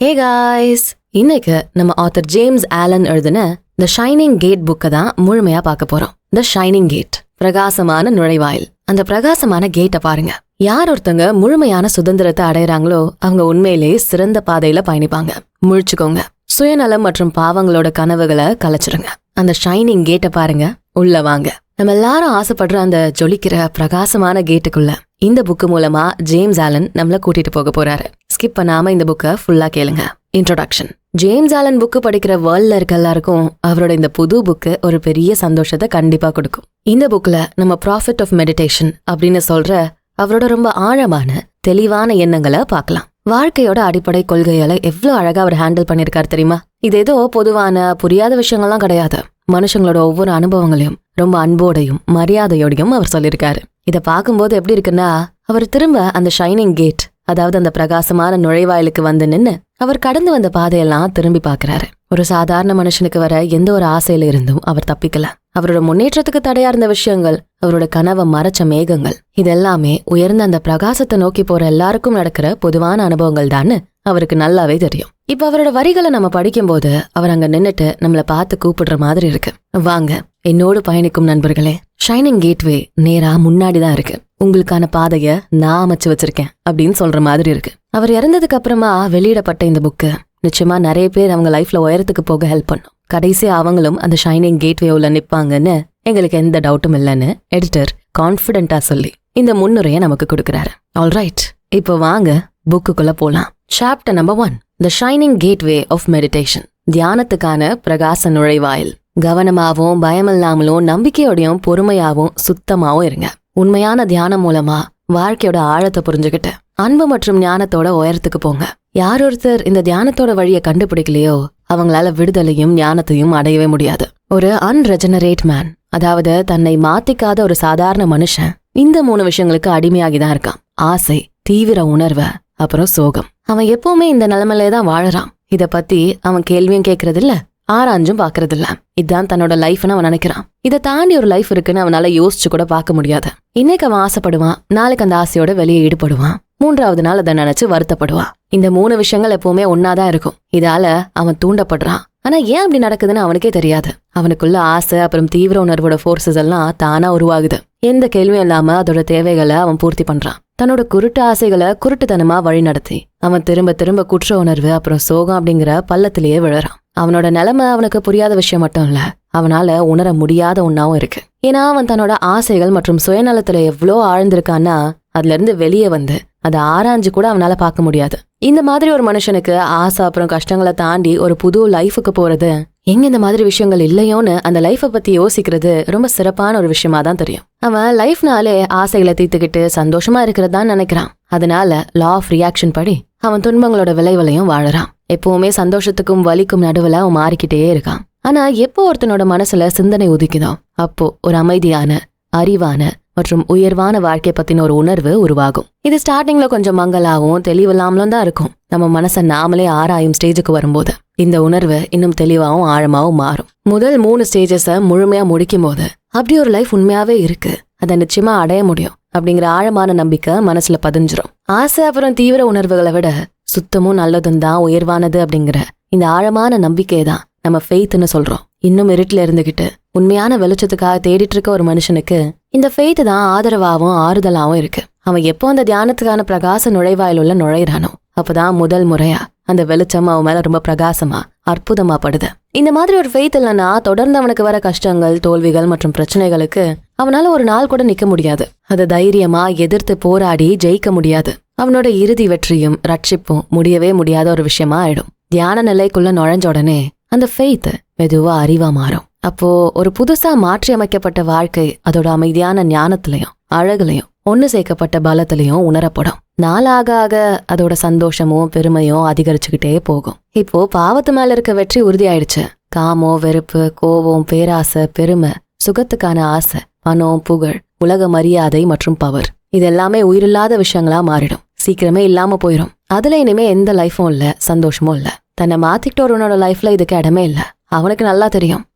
Hey guys, இன்னைக்கு நம்ம author James Alan எழுதின த ஷைனிங் கேட் புக்கை தான் முழுமையா பார்க்க போறோம். த ஷைனிங் கேட், பிரகாசமான நுழைவாயில். அந்த பிரகாசமான கேட்டை பாருங்க. யார் ஒருத்தங்க முழுமையான சுதந்திரத்தை அடையறாங்களோ அவங்க உண்மையிலேயே சிறந்த பாதையில பயணிப்பாங்க. முழிச்சுக்கோங்க. சுயநலம் மற்றும் பாவங்களோட கனவுகளை கலைச்சிருங்க. அந்த ஷைனிங் கேட்டை பாருங்க, உள்ள வாங்க. நம்ம எல்லாரும் ஆசைப்படுற அந்த ஜொலிக்கிற பிரகாசமான கேட்டுக்குள்ள இந்த புக்கு மூலமா ஜேம்ஸ் ஆலன் நம்மள கூட்டிட்டு போக போறாரு. ஸ்கிப் பண்ணாம இந்த புக்கை ஃபுல்லா கேளுங்க. இன்ட்ரோடக்ஷன். ஜேம்ஸ் ஆலன் புக்கு படிக்கிற வேர்ல்ட்ல இருக்க எல்லாருக்கும் அவரோட இந்த புது புக்கு ஒரு பெரிய சந்தோஷத்தை கண்டிப்பா கொடுக்கும். இந்த புக்ல நம்ம ப்ராஃபிட் ஆஃப் மெடிடேஷன் அப்படின்னு சொல்ற அவரோட ரொம்ப ஆழமான தெளிவான எண்ணங்களை பார்க்கலாம். வாழ்க்கையோட அடிப்படை கொள்கைகளை எவ்வளவு அழகா அவர் ஹேண்டில் பண்ணிருக்காரு தெரியுமா? இது ஏதோ பொதுவான புரியாத விஷயங்கள்லாம் கிடையாது. மனுஷங்களோட ஒவ்வொரு அனுபவங்களையும் ரொம்ப அன்போடையும் மரியாதையோடையும் அவர் சொல்லியிருக்காரு. இதை பார்க்கும்போது எப்படி இருக்குன்னா, அவர் திரும்ப அந்த ஷைனிங் கேட், அதாவது அந்த பிரகாசமான நுழைவாயிலுக்கு வந்து நின்னு அவர் கடந்து வந்த பாதையெல்லாம் திரும்பி பார்க்கறாரு. ஒரு சாதாரண மனுஷனுக்கு வர எந்த ஒரு ஆசையில இருந்தும் அவர் தப்பிக்கல. அவரோட முன்னேற்றத்துக்கு தடையா இருந்த விஷயங்கள், அவரோட கனவை மறைச்ச மேகங்கள், இதெல்லாமே உயர்ந்த அந்த பிரகாசத்தை நோக்கி போற எல்லாருக்கும் நடக்கிற பொதுவான அனுபவங்கள் தான் அவருக்கு நல்லாவே தெரியும். இப்ப அவரோட வரிகளை நம்ம படிக்கும்போது அவர் அங்க நின்னுட்டு நம்மள பார்த்து கூப்பிடுற மாதிரி இருக்கு. வாங்க என்னோடு பயணிக்கும் நண்பர்களே, ஷைனிங் கேட்வே நேரா முன்னாடிதான் இருக்கு. உங்களுக்கான பாதைய நான் அமைச்சு வச்சிருக்கேன் அப்படின்னு சொல்ற மாதிரி இருக்கு. அவர் இறந்ததுக்கு அப்புறமா வெளியிடப்பட்ட இந்த புக்கு நிச்சயமா நிறைய பேர் அவங்க லைஃப்ல உயரத்துக்கு போக ஹெல்ப் பண்ணும். கடைசியா அவங்களும் அந்த ஷைனிங் கேட்வே உள்ள நிப்பாங்கன்னு எங்களுக்கு எந்த டவுட்டும் இல்லைன்னு எடிட்டர் கான்பிடென்டா சொல்லி இந்த முன்னுரையை நமக்கு கொடுக்கறாரு. ஆல்ரைட், இப்போ வாங்க புக்குக்குள்ள போலாம். Chapter number 1, the shining gateway of meditation. தியானத்துக்கான பிரகாச நுழைவாயில். கவனமாவும் பயமில்லாமலும் நம்பிக்கையோடையும் பொறுமையாவும் சுத்தமாவும் இருங்க. உண்மையான தியானம் மூலமா வாழ்க்கையோட ஆழத்தை புரிஞ்சுக்கிட்டு அன்பு மற்றும் ஞானத்தோட உயரத்துக்கு போங்க. யார் ஒருத்தர் இந்த தியானத்தோட வழியை கண்டுபிடிக்கலையோ அவங்களால விடுதலையும் ஞானத்தையும் அடையவே முடியாது. ஒரு அன்ரெஜெனரேட் மேன், அதாவது தன்னை மாத்திக்காத ஒரு சாதாரண மனுஷன் இந்த 3 விஷயங்களுக்கு அடிமையாகிதான் இருக்கான். ஆசை, தீவிர உணர்வு, அப்புறம் சோகம். அவன் எப்பவுமே இந்த நிலைமையிலே தான் வாழறான். இத பத்தி அவன் கேள்வியும் கேட்கறது இல்ல, ஆராய்ஞ்சும் பாக்குறது இல்ல. இதுதான் தன்னோட லைஃப்னு அவன் நினைக்கிறான். இதை தாண்டி ஒரு லைஃப் இருக்குன்னு அவனால யோசிச்சு கூட பார்க்க முடியாது. இன்னைக்கு அவன் ஆசைப்படுவான், நாளைக்கு அந்த ஆசையோட வெளியே ஈடுபடுவான், 3வது நாள் அதை நினைச்சு வருத்தப்படுவான். இந்த 3 விஷயங்கள் எப்பவுமே ஒன்னாதான் இருக்கும். இதால அவன் தூண்டப்படுறான். ஆனா ஏன் அப்படி நடக்குதுன்னு அவனுக்கே தெரியாது. அவனுக்குள்ள ஆசை அப்புறம் தீவிர உணர்வோட ஃபோர்ஸஸ் எல்லாம் தானா உருவாகுது. எந்த கேள்வியும் இல்லாம அதோட தேவைகளை அவன் பூர்த்தி பண்றான். தன்னோட குருட்டு ஆசைகளை குருட்டுத்தனமா வழி நடத்தி அவன் திரும்ப திரும்ப குற்ற உணர்வு அப்புறம் சோகம் அப்படிங்கிற பள்ளத்திலேயே விழறான். அவனோட நிலைமை அவனுக்கு புரியாத விஷயம் மட்டும் இல்ல, அவனால உணர முடியாத ஒன்னாவும் இருக்கு. ஏன்னா அவன் தன்னோட ஆசைகள் மற்றும் சுயநலத்துல எவ்வளோ ஆழ்ந்திருக்கான்னா அதுல இருந்து வெளியே வந்து அதை ஆராய்ஞ்சு கூட அவனால பார்க்க முடியாது. இந்த மாதிரி ஒரு மனுஷனுக்கு ஆசை அப்புறம் கஷ்டங்களை தாண்டி ஒரு புது லைஃபுக்கு போறது, எங்க இந்த மாதிரி விஷயங்கள் இல்லையோன்னு அந்த லைஃபை பத்தி யோசிக்கிறது ரொம்ப சிறப்பான ஒரு விஷயமா தான் தெரியும். அவன் லைஃப்னாலே ஆசைகளை தீர்த்துக்கிட்டு சந்தோஷமா இருக்கிறதான் நினைக்கிறான். அதனால லா ஆஃப் ரியாக்ஷன் படி அவன் துன்பங்களோட விளைவுலையும் வாழறான். எப்பவுமே சந்தோஷத்துக்கும் வலிக்கும் நடுவுல அவன் மாறிக்கிட்டே இருக்கான். ஆனா எப்போ ஒருத்தனோட மனசுல சிந்தனை உதிக்குதோ அப்போ ஒரு அமைதியான, அறிவான மற்றும் உயர்வான வாழ்க்கை பத்தின ஒரு உணர்வு உருவாகும். இது ஸ்டார்டிங்ல கொஞ்சம் மங்கலாவும் தெளிவில்லாமலும் தான் இருக்கும். நம்ம மனசை நாமளே ஆராயும் ஸ்டேஜுக்கு வரும்போது இந்த உணர்வு இன்னும் தெளிவாவும் ஆழமாவும் மாறும். முதல் 3 ஸ்டேஜஸ முழுமையா முடிக்கும் போது அப்படி ஒரு லைஃப் உண்மையாவே இருக்கு, அதை நிச்சயமா அடைய முடியும் அப்படிங்கிற ஆழமான நம்பிக்கை மனசுல பதிஞ்சிரும். ஆசை அப்புறம் தீவிர உணர்வுகளை விட சுத்தமும் நல்லதும் தான் உயர்வானது அப்படிங்கிற இந்த ஆழமான நம்பிக்கையை தான் நம்ம ஃபெய்த்னு சொல்றோம். இன்னும் இருட்டுல இருந்துகிட்டு உண்மையான வெளிச்சத்துக்காக தேடிட்டு இருக்க ஒரு மனுஷனுக்கு இந்த ஃபெய்த் தான் ஆதரவாகவும் ஆறுதலாவும் இருக்கு. அவன் எப்போ அந்த தியானத்துக்கான பிரகாச நுழைவாயில் உள்ள நுழையிறானோ அப்பதான் முதல் முறையா அந்த வெளிச்சம் அவன் மேல ரொம்ப பிரகாசமா அற்புதமா படுது. இந்த மாதிரி ஒரு ஃபெய்த் இல்லைன்னா தொடர்ந்து அவனுக்கு வர கஷ்டங்கள், தோல்விகள் மற்றும் பிரச்சனைகளுக்கு அவனால ஒரு நாள் கூட நிக்க முடியாது. அதை தைரியமா எதிர்த்து போராடி ஜெயிக்க முடியாது. அவனோட இறுதி வெற்றியும் ரட்சிப்பும் முடியவே முடியாத ஒரு விஷயமா ஆயிடும். தியான நிலைக்குள்ள நுழைஞ்ச உடனே அந்த ஃபெய்த் மெதுவா அறிவா மாறும். அப்போ ஒரு புதுசா மாற்றி அமைக்கப்பட்ட வாழ்க்கை அதோட அமைதியான ஞானத்திலையும் அழகுலையும் ஒன்னு சேர்க்கப்பட்ட பலத்திலையும் உணரப்படும். நாளாக ஆக அதோட சந்தோஷமும் பெருமையும் அதிகரிச்சுக்கிட்டே போகும். இப்போ பாவத்து மேல இருக்க வெற்றி உறுதியாயிடுச்சு. காமம், வெறுப்பு, கோபம், பேராசை, பெருமை, சுகத்துக்கான ஆசை, பணம், புகழ், உலக மரியாதை மற்றும் பவர், இது எல்லாமே உயிரில்லாத விஷயங்களா மாறிடும். சீக்கிரமே இல்லாம போயிடும். அதுல இனிமே எந்த லைஃபும் இல்ல, சந்தோஷமும் இல்ல. தன்னை மாத்திக்கிட்டோருனோட லைஃப்ல இதுக்கு இடமே இல்ல. அவனுக்கு நல்லா தெரியும்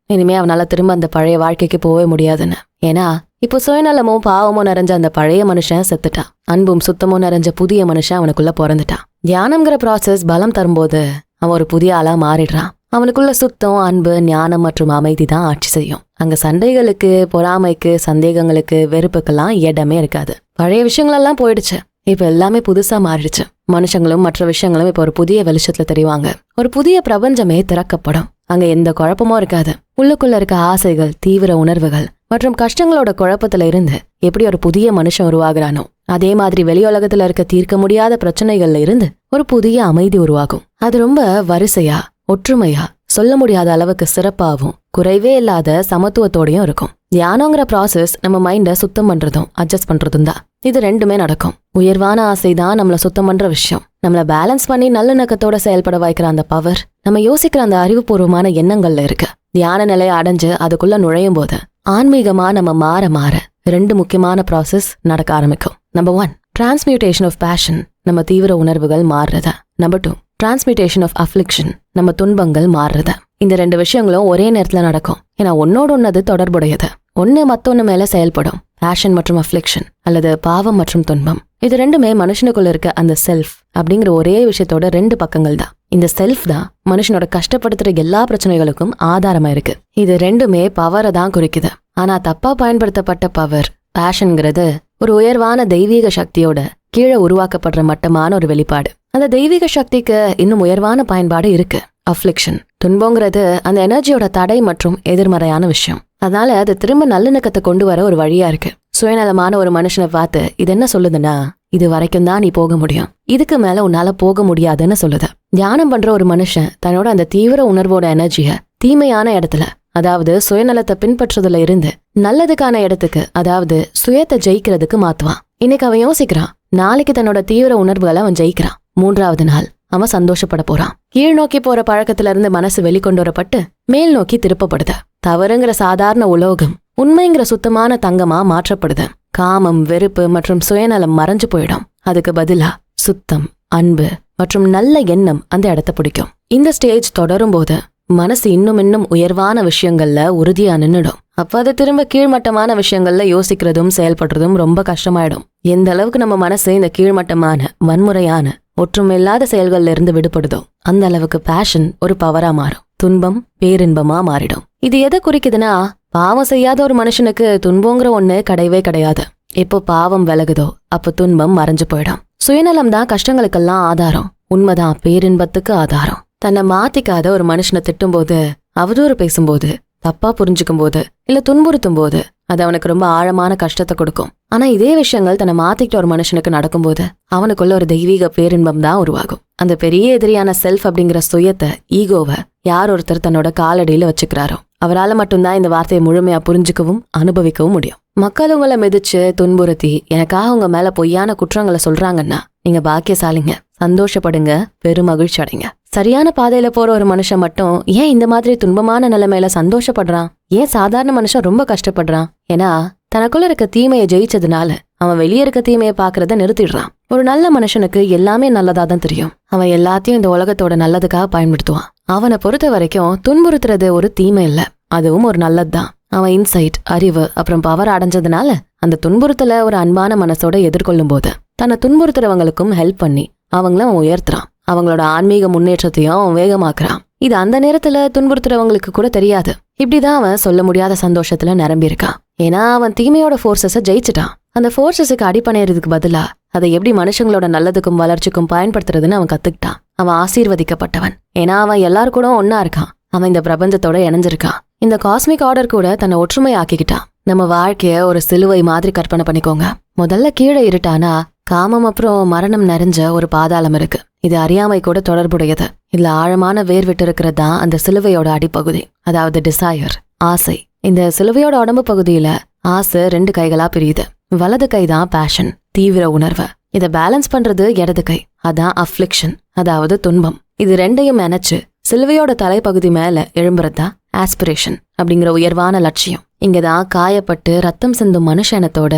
இனிமே அவனால திரும்ப அந்த பழைய வாழ்க்கைக்கு போவே முடியாதுன்னு. ஏன்னா இப்போ சுயநலமும் பாவமும் நிறைஞ்ச அந்த பழைய மனுஷன் செத்துட்டான். அன்பும் சுத்தமும் நிறைஞ்ச புதிய மனுஷன் அவனுக்குள்ள பிறந்துட்டான். தியானம்ங்கிற ப்ராசஸ் பலம் தரும்போது அவன் ஒரு புதிய ஆளா மாறிடுறான். அவனுக்குள்ள சுத்தம், அன்பு, ஞானம் மற்றும் அமைதி தான் ஆட்சி செய்யும். அங்க சண்டைகளுக்கு, பொறாமைக்கு, சந்தேகங்களுக்கு, வெறுப்புக்கெல்லாம் இடமே இருக்காது. பழைய விஷயங்களெல்லாம் போயிடுச்சு. இப்ப எல்லாமே புதுசா மாறிடுச்சு. மனுஷங்களும் மற்ற விஷயங்களும் இப்ப ஒரு புதிய வெளிச்சத்துல தெரிவாங்க. ஒரு புதிய பிரபஞ்சமே திறக்கப்படும். அங்க எந்த குழப்பமும் இருக்காது. உள்ளுக்குள்ள இருக்க ஆசைகள், தீவிர உணர்வுகள் மற்றும் கஷ்டங்களோட குழப்பத்துல இருந்து எப்படி ஒரு புதிய மனுஷன் உருவாகிறானோ அதே மாதிரி வெளி உலகத்துல இருக்க தீர்க்க முடியாத பிரச்சனைகள்ல இருந்து ஒரு புதிய அமைதி உருவாகும். அது ரொம்ப வரிசையா, ஒற்றுமையா, சொல்ல முடியாத அளவுக்கு சிறப்பாகவும் குறைவே இல்லாத சமத்துவத்தோடையும் இருக்கும். தியானங்கிற ப்ராசஸ் நம்ம மைண்ட சுத்தம் பண்றதும் அட்ஜஸ்ட் பண்றதும் தான். இது ரெண்டுமே நடக்கும். உயர்வான ஆசை தான் நம்மள சுத்தம் பண்ற விஷயம். நம்மள பேலன்ஸ் பண்ணி நல்லிணக்கத்தோட செயல்பட வைக்கிற அந்த பவர் நம்ம யோசிக்கிற அந்த அறிவுபூர்வமான எண்ணங்கள்ல இருக்கு. தியான நிலையை அடைஞ்சு அதுக்குள்ள நுழையும் போது ஆன்மீகமா நம்ம மாற மாற 2 முக்கியமான ப்ராசஸ் நடக்க ஆரம்பிக்கும். நம்பர் 1, டிரான்ஸ்மியூட்டேஷன் ஆஃப் பேஷன், நம்ம தீவிர உணர்வுகள் மாறுறத. நம்பர் 2, டிரான்ஸ்மியூட்டேஷன் ஆஃப் அஃப்ளிக்ஷன், நம்ம துன்பங்கள் மாறுறத. இந்த 2 விஷயங்களும் ஒரே நேரத்துல நடக்கும். ஏன்னா ஒன்னோட ஒன்னது தொடர்புடையது. ஒன்னு மத்தொன்னு மேல செயல்படும். பேஷன் மற்றும் அஃப்ளிக்ஷன் அல்லது பாவம் மற்றும் துன்பம், இது ரெண்டுமே மனுஷனுக்குள்ள இருக்க அந்த செல்ஃப் அப்படிங்கிற ஒரே விஷயத்தோட 2 பக்கங்கள் தான். இந்த செல்ஃப் தான் மனுஷனோட கஷ்டப்படுத்துற எல்லா பிரச்சனைகளுக்கும் ஆதாரமா இருக்கு. இது ரெண்டுமே பவரை தான் குறிக்குது. ஆனா தப்பா பயன்படுத்தப்பட்ட பவர், பேஷன்ங்கிறது ஒரு உயர்வான தெய்வீக சக்தியோட கீழே உருவாக்கப்படுற மட்டமான ஒரு வெளிப்பாடு. அந்த தெய்வீக சக்திக்கு இன்னும் உயர்வான பயன்பாடு இருக்கு. அஃப்ளிக்ஷன், துன்பங்கிறது அந்த எனர்ஜியோட தடை மற்றும் எதிர்மறையான விஷயம். அதனால அது திரும்ப நல்லிணக்கத்தை கொண்டு வர ஒரு வழியா இருக்கு. சுயநலமான ஒரு மனுஷனை பார்த்து இது என்ன சொல்லுதுன்னா, இது வரைக்கும் தான் நீ போக முடியும், இதுக்கு மேல உன்னால போக முடியாதுன்னு சொல்லுது. தியானம் பண்ற ஒரு மனுஷன் தன்னோட அந்த தீவிர உணர்வோட எனர்ஜிய தீமையான இடத்துல, அதாவது சுயநலத்தை பின்பற்றுறதுல இருந்து நல்லதுக்கான இடத்துக்கு, அதாவது சுயத்தை ஜெயிக்கிறதுக்கு மாத்துவான். இன்னைக்கு அவன் யோசிக்கிறான், நாளைக்கு தன்னோட தீவிர உணர்வுகளை அவன் ஜெயிக்கிறான். 3வது நாள் அவன் சந்தோஷப்பட போறான். கீழ் நோக்கி போற பழக்கத்துல இருந்து மனசு வெளிக்கொண்டு வரப்பட்டு மேல் நோக்கி திருப்பப்படுது. தவறுங்கிற சாதாரண உலோகம் உண்மைங்கிற சுத்தமான தங்கமா மாற்றப்படுது. காமம், வெறுப்பு மற்றும் சுயநலம் மறைஞ்சு போயிடும். அதுக்கு பதிலா சுத்தம், அன்பு மற்றும் நல்ல எண்ணம் அந்த இடத்த பிடிக்கும். இந்த ஸ்டேஜ் தொடரும் போது மனசு இன்னும் உயர்வான விஷயங்கள்ல உறுதியா நின்னுடும். அப்ப அது திரும்ப கீழ்மட்டமான விஷயங்கள்ல யோசிக்கிறதும் செயல்படுறதும் ரொம்ப கஷ்டமாயிடும். எந்த அளவுக்கு நம்ம மனசு இந்த கீழ்மட்டமான, வன்முறையான, ஒற்றுமையில்லாத செயல்கள்ல இருந்து விடுபடுதோ அந்த அளவுக்கு பேஷன் ஒரு பவரா மாறும். துன்பம் பேரின்பமா மாறிடும். இது எதை குறிக்குதுன்னா, பாவம் செய்யாத ஒரு மனுஷனுக்கு துன்பங்கிற ஒண்ணு கிடையவே கிடையாது. எப்போ பாவம் விலகுதோ அப்போ துன்பம் மறைஞ்சு போயிடும். சுயநலம் தான் கஷ்டங்களுக்கெல்லாம் ஆதாரம். உண்மைதான் பேரின்பத்துக்கு ஆதாரம். தன்னை மாத்திக்காத ஒரு மனுஷனை திட்டும் போது, அவதூறு பேசும்போது, தப்பா புரிஞ்சுக்கும் போது, இல்ல துன்புறுத்தும் போது அது அவனுக்கு ரொம்ப ஆழமான கஷ்டத்தை கொடுக்கும். ஆனா இதே விஷயங்கள் தன்னை மாத்திக்கிட்ட ஒரு மனுஷனுக்கு நடக்கும்போது அவனுக்குள்ள ஒரு தெய்வீக பேரின்பம் தான் உருவாகும். அந்த பெரிய எதிரியான செல்ஃப் அப்படிங்கிற சுயத்தை, ஈகோவை யார் ஒருத்தர் தன்னோட காலடியில வச்சுக்கிறாரோ அவரால மட்டும்தான் இந்த வார்த்தையை முழுமையா புரிஞ்சுக்கவும் அனுபவிக்கவும் முடியும். மக்கள் உங்களை மிதிச்சு துன்புறுத்தி எனக்காக உங்க மேல பொய்யான குற்றங்களை சொல்றாங்கன்னா நீங்க பாக்கியசாலிங்க, சந்தோஷப்படுங்க, பெருமகிழ்ச்சி அடைங்க. சரியான பாதையில போற ஒரு மனுஷன் மட்டும் ஏன் இந்த மாதிரி துன்பமான நிலைமையில சந்தோஷப்படுறான்? ஏன் சாதாரண மனுஷன் ரொம்ப கஷ்டப்படுறான்? ஏன்னா தனக்குள்ள இருக்க தீமையை ஜெயிச்சதுனால அவன் வெளியே இருக்க தீமையை பாக்குறத நிறுத்திடுறான். ஒரு நல்ல மனுஷனுக்கு எல்லாமே நல்லதா தான் தெரியும். அவன் எல்லாத்தையும் இந்த உலகத்தோட நல்லதுக்காக பயன்படுத்துவான். அவனை பொறுத்த வரைக்கும் துன்புறுத்துறது ஒரு தீமை இல்ல, அதுவும் ஒரு நல்லதுதான். அவன் இன்சைட், அறிவு அப்புறம் பவர் அடைஞ்சதுனால அந்த துன்புறுத்தல ஒரு அன்பான மனசோட எதிர்கொள்ளும் போது தன்னை துன்புறுத்துறவங்களுக்கும் ஹெல்ப் பண்ணி அவங்கள அவன் உயர்த்துறான். அவங்களோட ஆன்மீக முன்னேற்றத்தையும் அவன் வேகமாக்குறான். இது அந்த நேரத்துல துன்புறுத்துறவங்களுக்கு கூட தெரியாது. இப்படிதான் அவன் சொல்ல முடியாத சந்தோஷத்துல நிரம்பி இருக்கான். ஏன்னா அவன் தீமையோட ஃபோர்ஸஸ ஜெயிச்சுட்டான். அந்த ஃபோர்ஸஸுக்கு அடிப்பணையறதுக்கு பதிலா அதை எப்படி மனுஷங்களோட நல்லதுக்கும் வளர்ச்சிக்கும் பயன்படுத்துறதுன்னு அவன் கத்துக்கிட்டான். அவன் ஆசீர்வதிக்கப்பட்டவன். ஏன்னா அவன் எல்லாரும் கூட ஒன்னா இருக்கான். அவன் இந்த பிரபஞ்சத்தோட இணைஞ்சிருக்கான். இந்த காஸ்மிக் ஆர்டர் கூட தன்னை ஒற்றுமை ஆக்கிக்கிட்டான். நம்ம வாழ்க்கைய ஒரு சிலுவை மாதிரி கற்பனை பண்ணிக்கோங்க. முதல்ல கீழே இருட்டானா காமம் அப்புறம் மரணம் நிறைஞ்ச ஒரு பாதாளம் இருக்கு. இது அறியாமை கூட தொடர்புடையது. இதுல ஆழமான வேர் விட்டு இருக்கிறது தான் அந்த சிலுவையோட அடிப்பகுதி, அதாவது டிசையர், ஆசை. இந்த சிலுவையோட உடம்பு பகுதியில ஆசை 2 கைகளா பிரியுது. வலது கை தான் பேஷன், தீவிர உணர்வு. இதை பேலன்ஸ் பண்றது இடது கை, அதான் அஃப்ளிக்ஷன், அதாவது துன்பம். இது 2யும் நினைச்சு சிலுவையோட தலைப்பகுதி மேல எழும்புறதுதான் ஆஸ்பிரேஷன் அப்படிங்கிற உயர்வான லட்சியம். இங்கதான் காயப்பட்டு ரத்தம் சிந்தும் மனுஷனத்தோட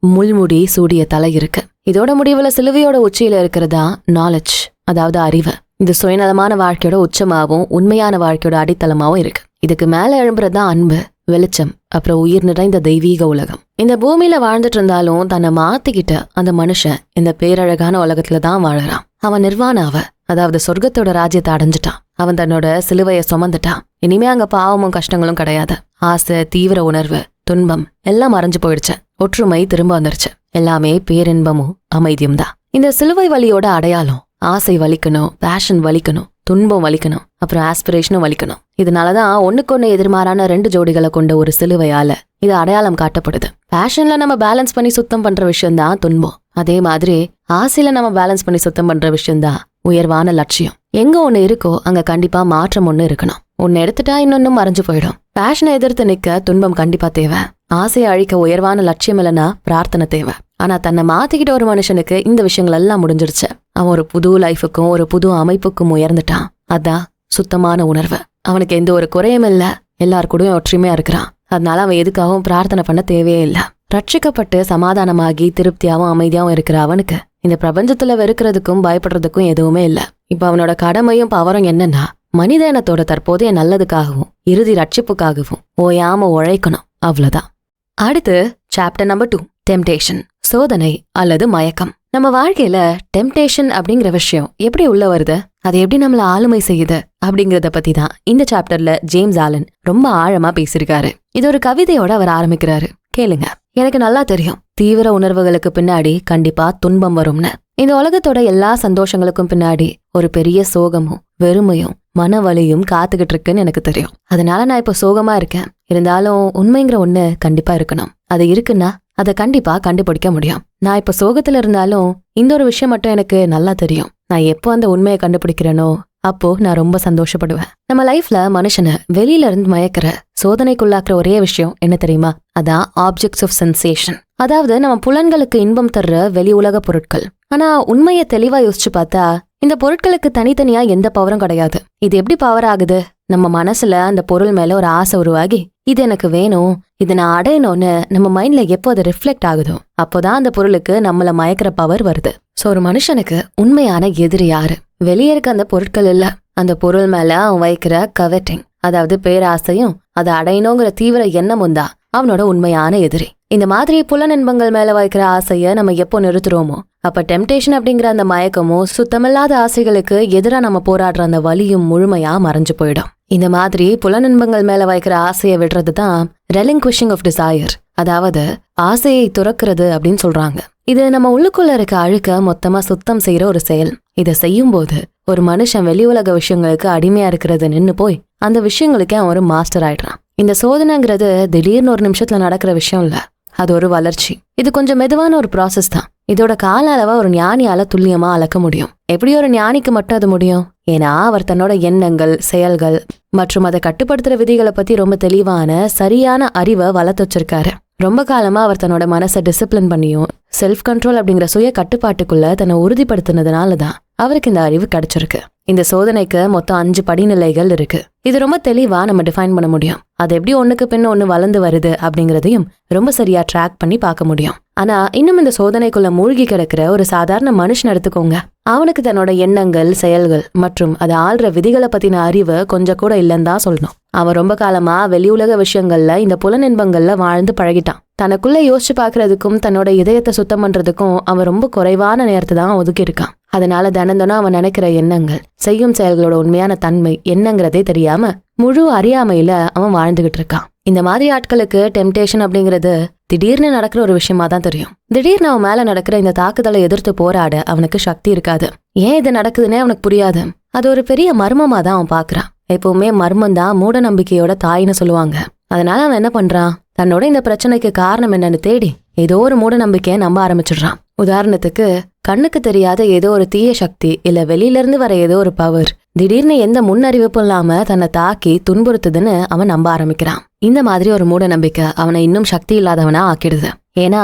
முள்முடி சூடிய தலை இருக்கு. இதோட முடிவுல சிலுவையோட உச்சியில இருக்கிறதா நாலேஜ், அதாவது அறிவு. இது சுயநலமான வாழ்க்கையோட உச்சமாவும் உண்மையான வாழ்க்கையோட அடித்தளமாவும் இருக்கு. இதுக்கு மேல எழும்புறதா அன்பு, வெளிச்சம், அப்புறம் உயிர் நிறைந்த தெய்வீக உலகம். இந்த பூமியில வாழ்ந்துட்டு இருந்தாலும் தன்னை மாத்திக்கிட்ட அந்த மனுஷன் இந்த பேரழகான உலகத்துல தான் வாழறான். அவன் நிர்வாணாவ, அதாவது சொர்க்கத்தோட ராஜ்யத்தை அடைஞ்சிட்டான். அவன் தன்னோட சிலுவைய சுமந்துட்டான். இனிமே அங்க பாவமும் கஷ்டங்களும் கிடையாது. ஆசை, தீவிர உணர்வு, துன்பம் எல்லாம் மறைஞ்சு போயிடுச்சு. ஒற்றுமை திரும்ப வந்துருச்சு. எல்லாமே பேரின்பமும் அமைதியும் தான். இந்த சிலுவை வலியோட அடையாளம் ஆசை வலிக்கணும், பேஷன் வலிக்கணும், துன்பம் வலிக்கணும், அப்புறம் ஆஸ்பிரேஷனும் வலிக்கணும். இதனாலதான் ஒண்ணுக்கொன்னு எதிர்மாறான 2 ஜோடிகளை கொண்ட ஒரு சிலுவையால இது அடையாளம் காட்டப்படுது. பேஷன்ல நம்ம பேலன்ஸ் பண்ணி சுத்தம் பண்ற விஷயம்தான் துன்பம். அதே மாதிரி ஆசையில நம்ம பேலன்ஸ் பண்ணி சுத்தம் பண்ற விஷயம்தான் உயர்வான லட்சியம். எங்க ஒண்ணு இருக்கோ அங்க கண்டிப்பா மாற்றம் ஒண்ணு இருக்கணும். ஒன்னு எடுத்துட்டா இன்னொன்னு மறைஞ்சு போயிடும். பேஷனை எதிர்த்து நிக்க துன்பம் கண்டிப்பா தேவை. ஆசையை அழிக்க உயர்வான லட்சியம் இல்லைன்னா பிரார்த்தனை தேவை. ஆனா தன்னை மாத்திக்கிட்ட ஒரு மனுஷனுக்கு இந்த விஷயங்கள் எல்லாம் முடிஞ்சிருச்சு. அவன் ஒரு புது லைஃபுக்கும் ஒரு புது அமைப்புக்கும் உயர்ந்துட்டான். அதான் சுத்தமான உணர்வு. அவனுக்கு எந்த ஒரு குறையும் இல்ல, எல்லார் கூடயும் ஒற்றுமையா இருக்கிறான். அதனால அவன் எதுக்காகவும் பிரார்த்தனை பண்ண தேவையே இல்ல. ரட்சிக்கப்பட்டு சமாதானமாகி திருப்தியாவும் அமைதியாவும் இருக்கிற அவனுக்கு இந்த பிரபஞ்சத்துல வெறுக்கிறதுக்கும் பயப்படுறதுக்கும் எதுவுமே இல்ல. இப்ப அவனோட கடமையும் பவரும் என்னன்னா, மனித இனத்தோட தற்போதைய நல்லதுக்காகவும் இறுதி ரட்சிப்புக்காகவும் ஓயாம உழைக்கணும். அவ்வளவுதான். அடுத்து சாப்டர் நம்பர் 2, டெம்டேஷன், சோதனை அல்லது மயக்கம். நம்ம வாழ்க்கையில டெம்டேஷன் அப்படிங்கிற விஷயம் எப்படி உள்ள வருது, அது எப்படி நம்மள ஆளுமை செய்யுது அப்படிங்கறத பத்தி தான் இந்த சாப்டர்ல ஜேம்ஸ் ஆலன் ரொம்ப ஆழமா பேசியிருக்காரு. இது ஒரு கவிதையோட அவர் ஆரம்பிக்கிறாரு. கேளுங்க. எனக்கு நல்லா தெரியும், தீவிர உணர்வுகளுக்கு பின்னாடி கண்டிப்பா துன்பம் வரும்னு. இந்த உலகத்தோட எல்லா சந்தோஷங்களுக்கும் பின்னாடி ஒரு பெரிய சோகமும் வெறுமையும் மனவலியும் காத்துக்கிட்டு இருக்குன்னு எனக்கு தெரியும். அதனால நான் இப்ப சோகமா இருக்கேன். இருந்தாலும் உண்மைங்கிற ஒண்ணு கண்டிப்பா இருக்கணும். அது இருக்குன்னா அதை கண்டிப்பா கண்டுபிடிக்க முடியும். நான் இப்ப சோகத்துல இருந்தாலும் இந்த ஒரு விஷயம் மட்டும் எனக்கு நல்லா தெரியும். நான் எப்போ அந்த உண்மையை கண்டுபிடிக்கிறேனோ அப்போ நான் ரொம்ப சந்தோஷப்படுவேன். நம்ம லைஃப்ல மனுஷனை வெளியில இருந்து மயக்கிற சோதனைக்குள்ளாக்குற ஒரே விஷயம் என்ன தெரியுமா? அதான் ஆப்ஜெக்ட்ஸ் ஆஃப் சென்சேஷன். அதாவது நம்ம புலன்களுக்கு இன்பம் தர்ற வெளி உலக பொருட்கள். ஆனா உண்மையை தெளிவா யோசிச்சு பார்த்தா இந்த பொருட்களுக்கு தனித்தனியா எந்த பவரும் கிடையாது. இது எப்படி பவர் ஆகுது? நம்ம மனசுல அந்த பொருள் மேல ஒரு ஆசை உருவாகி இது எனக்கு வேணும், இதை நான் அடையணும்னு நம்ம மைண்ட்ல எப்போ அது ரிஃப்ளெக்ட் ஆகுதோ அப்போதான் அந்த பொருளுக்கு நம்மள மயக்கிற பவர் வருது. சோ ஒரு மனுஷனுக்கு உண்மையான எதிரி யாரு? வெளியே இருக்க அந்த பொருட்கள் இல்ல, அந்த பொருள் மேல அவன் வைக்கிற கவெட்டிங், அதாவது பேராசையும் அதை அடையணுங்கிற தீவிர எண்ணமும் தான் அவனோட உண்மையான எதிரி. இந்த மாதிரி புலனின்பங்கள் மேல வைக்கிற ஆசைய நம்ம எப்போ நிறுத்துறோமோ அப்ப டெம்டேஷன் அப்படிங்கிற அந்த மயக்கமும் சுத்தமில்லாத ஆசைகளுக்கு எதிரா நம்ம போராடுற அந்த வலியும் முழுமையா மறைஞ்சு போயிடும். இந்த மாதிரி புலனின்பங்கள் மேல வைக்கிற ஆசையை விடுறது தான் ரெலிங்க்விஷிங் ஆஃப் டிசையர், அதாவது ஆசையை துறக்கிறது அப்படின்னு சொல்றாங்க. இது நம்ம உள்ளுக்குள்ள இருக்க அழுக்க மொத்தமா சுத்தம் செய்யற ஒரு செயல். இதை செய்யும் போது ஒரு மனுஷன் வெளி உலக விஷயங்களுக்கு அடிமையா இருக்கிறது நின்னு போய் அந்த விஷயங்களுக்கே அவன் ஒரு மாஸ்டர் ஆயிடுறான். இந்த சோதனைங்கிறது திடீர்னு ஒரு நிமிஷத்துல நடக்கிற விஷயம் இல்ல, அது ஒரு வளர்ச்சி. இது கொஞ்சம் மெதுவான ஒரு ப்ராசஸ் தான். இதோட கால அளவா ஒரு ஞானியால துல்லியமா அளக்க முடியும். எப்படி ஒரு ஞானிக்கு மட்டும் அது முடியும்? ஏன்னா அவர் தன்னோட எண்ணங்கள், செயல்கள் மற்றும் அதை கட்டுப்படுத்துற விதிகளை பத்தி ரொம்ப தெளிவான சரியான அறிவை வளர்த்து வச்சிருக்காரு. ரொம்ப காலமா அவர் தன்னோட மனசை டிசிப்ளின் பண்ணியும் செல்ஃப் கண்ட்ரோல் அப்படிங்கிற சுய கட்டுப்பாட்டுக்குள்ள தன்னை உறுதிப்படுத்தினதுனாலதான் அவருக்கு இந்த அறிவு கிடைச்சிருக்கு. இந்த சோதனைக்கு மொத்தம் 5 படிநிலைகள் இருக்கு. இது ரொம்ப தெளிவா நம்ம டிஃபைன் பண்ண முடியும். அது எப்படி ஒண்ணுக்கு பின்ன ஒண்ணு வளர்ந்து வருது அப்படிங்கறதையும் ரொம்ப சரியா ட்ராக் பண்ணி பார்க்க முடியும். ஆனா இன்னும் இந்த சோதனைக்குள்ள மூழ்கி கிடக்கிற ஒரு சாதாரண மனுஷன் எடுத்துக்கோங்க. அவனுக்கு தன்னோட எண்ணங்கள், செயல்கள் மற்றும் அதை ஆள்ற விதிகளை பத்தின அறிவு கொஞ்சம் கூட இல்லைன்னு தான் சொல்லணும். அவன் ரொம்ப காலமா வெளி உலக விஷயங்கள்ல இந்த புலனின்பங்கள்ல வாழ்ந்து பழகிட்டான். தனக்குள்ள யோசிச்சு பாக்குறதுக்கும் தன்னோட இதயத்தை சுத்தம் பண்றதுக்கும் அவன் ரொம்ப குறைவான நேரத்தை தான் ஒதுக்கி இருக்கான். அதனால தினந்தோறும் அவன் நினைக்கிற எண்ணங்கள், செய்யும் செயல்களோட உண்மையான தன்மை என்னங்கிறதே தெரியாம முழு அறியாமையில அவன் வாழ்ந்துகிட்டு இருக்கான். இந்த மாதிரி ஆட்களுக்கு டெம்டேஷன் அப்படிங்கிறது திடீர்னு நடக்கிற ஒரு விஷயமா தான் தெரியும். திடீர்னு அவன் மேல நடக்கிற இந்த தாக்குதலை எதிர்த்து போராட அவனுக்கு சக்தி இருக்காது. ஏன் இது நடக்குதுன்னே அவனுக்கு புரியாது. அது ஒரு பெரிய மர்மமா தான் அவன் பாக்குறான். எப்பவுமே மர்மம் தான் மூட நம்பிக்கையோட தாயின்னு சொல்லுவாங்க. அதனால அவன் என்ன பண்றான்? தன்னோட இந்த பிரச்சனைக்கு காரணம் என்னன்னு தேடி ஏதோ ஒரு மூட நம்பிக்கையை நம்ப ஆரம்பிச்சிடுறான். உதாரணத்துக்கு கண்ணுக்கு தெரியாத ஏதோ ஒரு தீய சக்தி இல்ல வெளியில இருந்து வர ஏதோ ஒரு பவர் திடீர்னு எந்த முன்னறிவிப்பும் இல்லாம தன்னை தாக்கி துன்புறுத்துதுன்னு அவன் நம்ப ஆரம்பிக்கிறான். இந்த மாதிரி ஒரு மூட நம்பிக்கை அவனை இன்னும் சக்தி இல்லாதவனா ஆக்கிடுது. ஏன்னா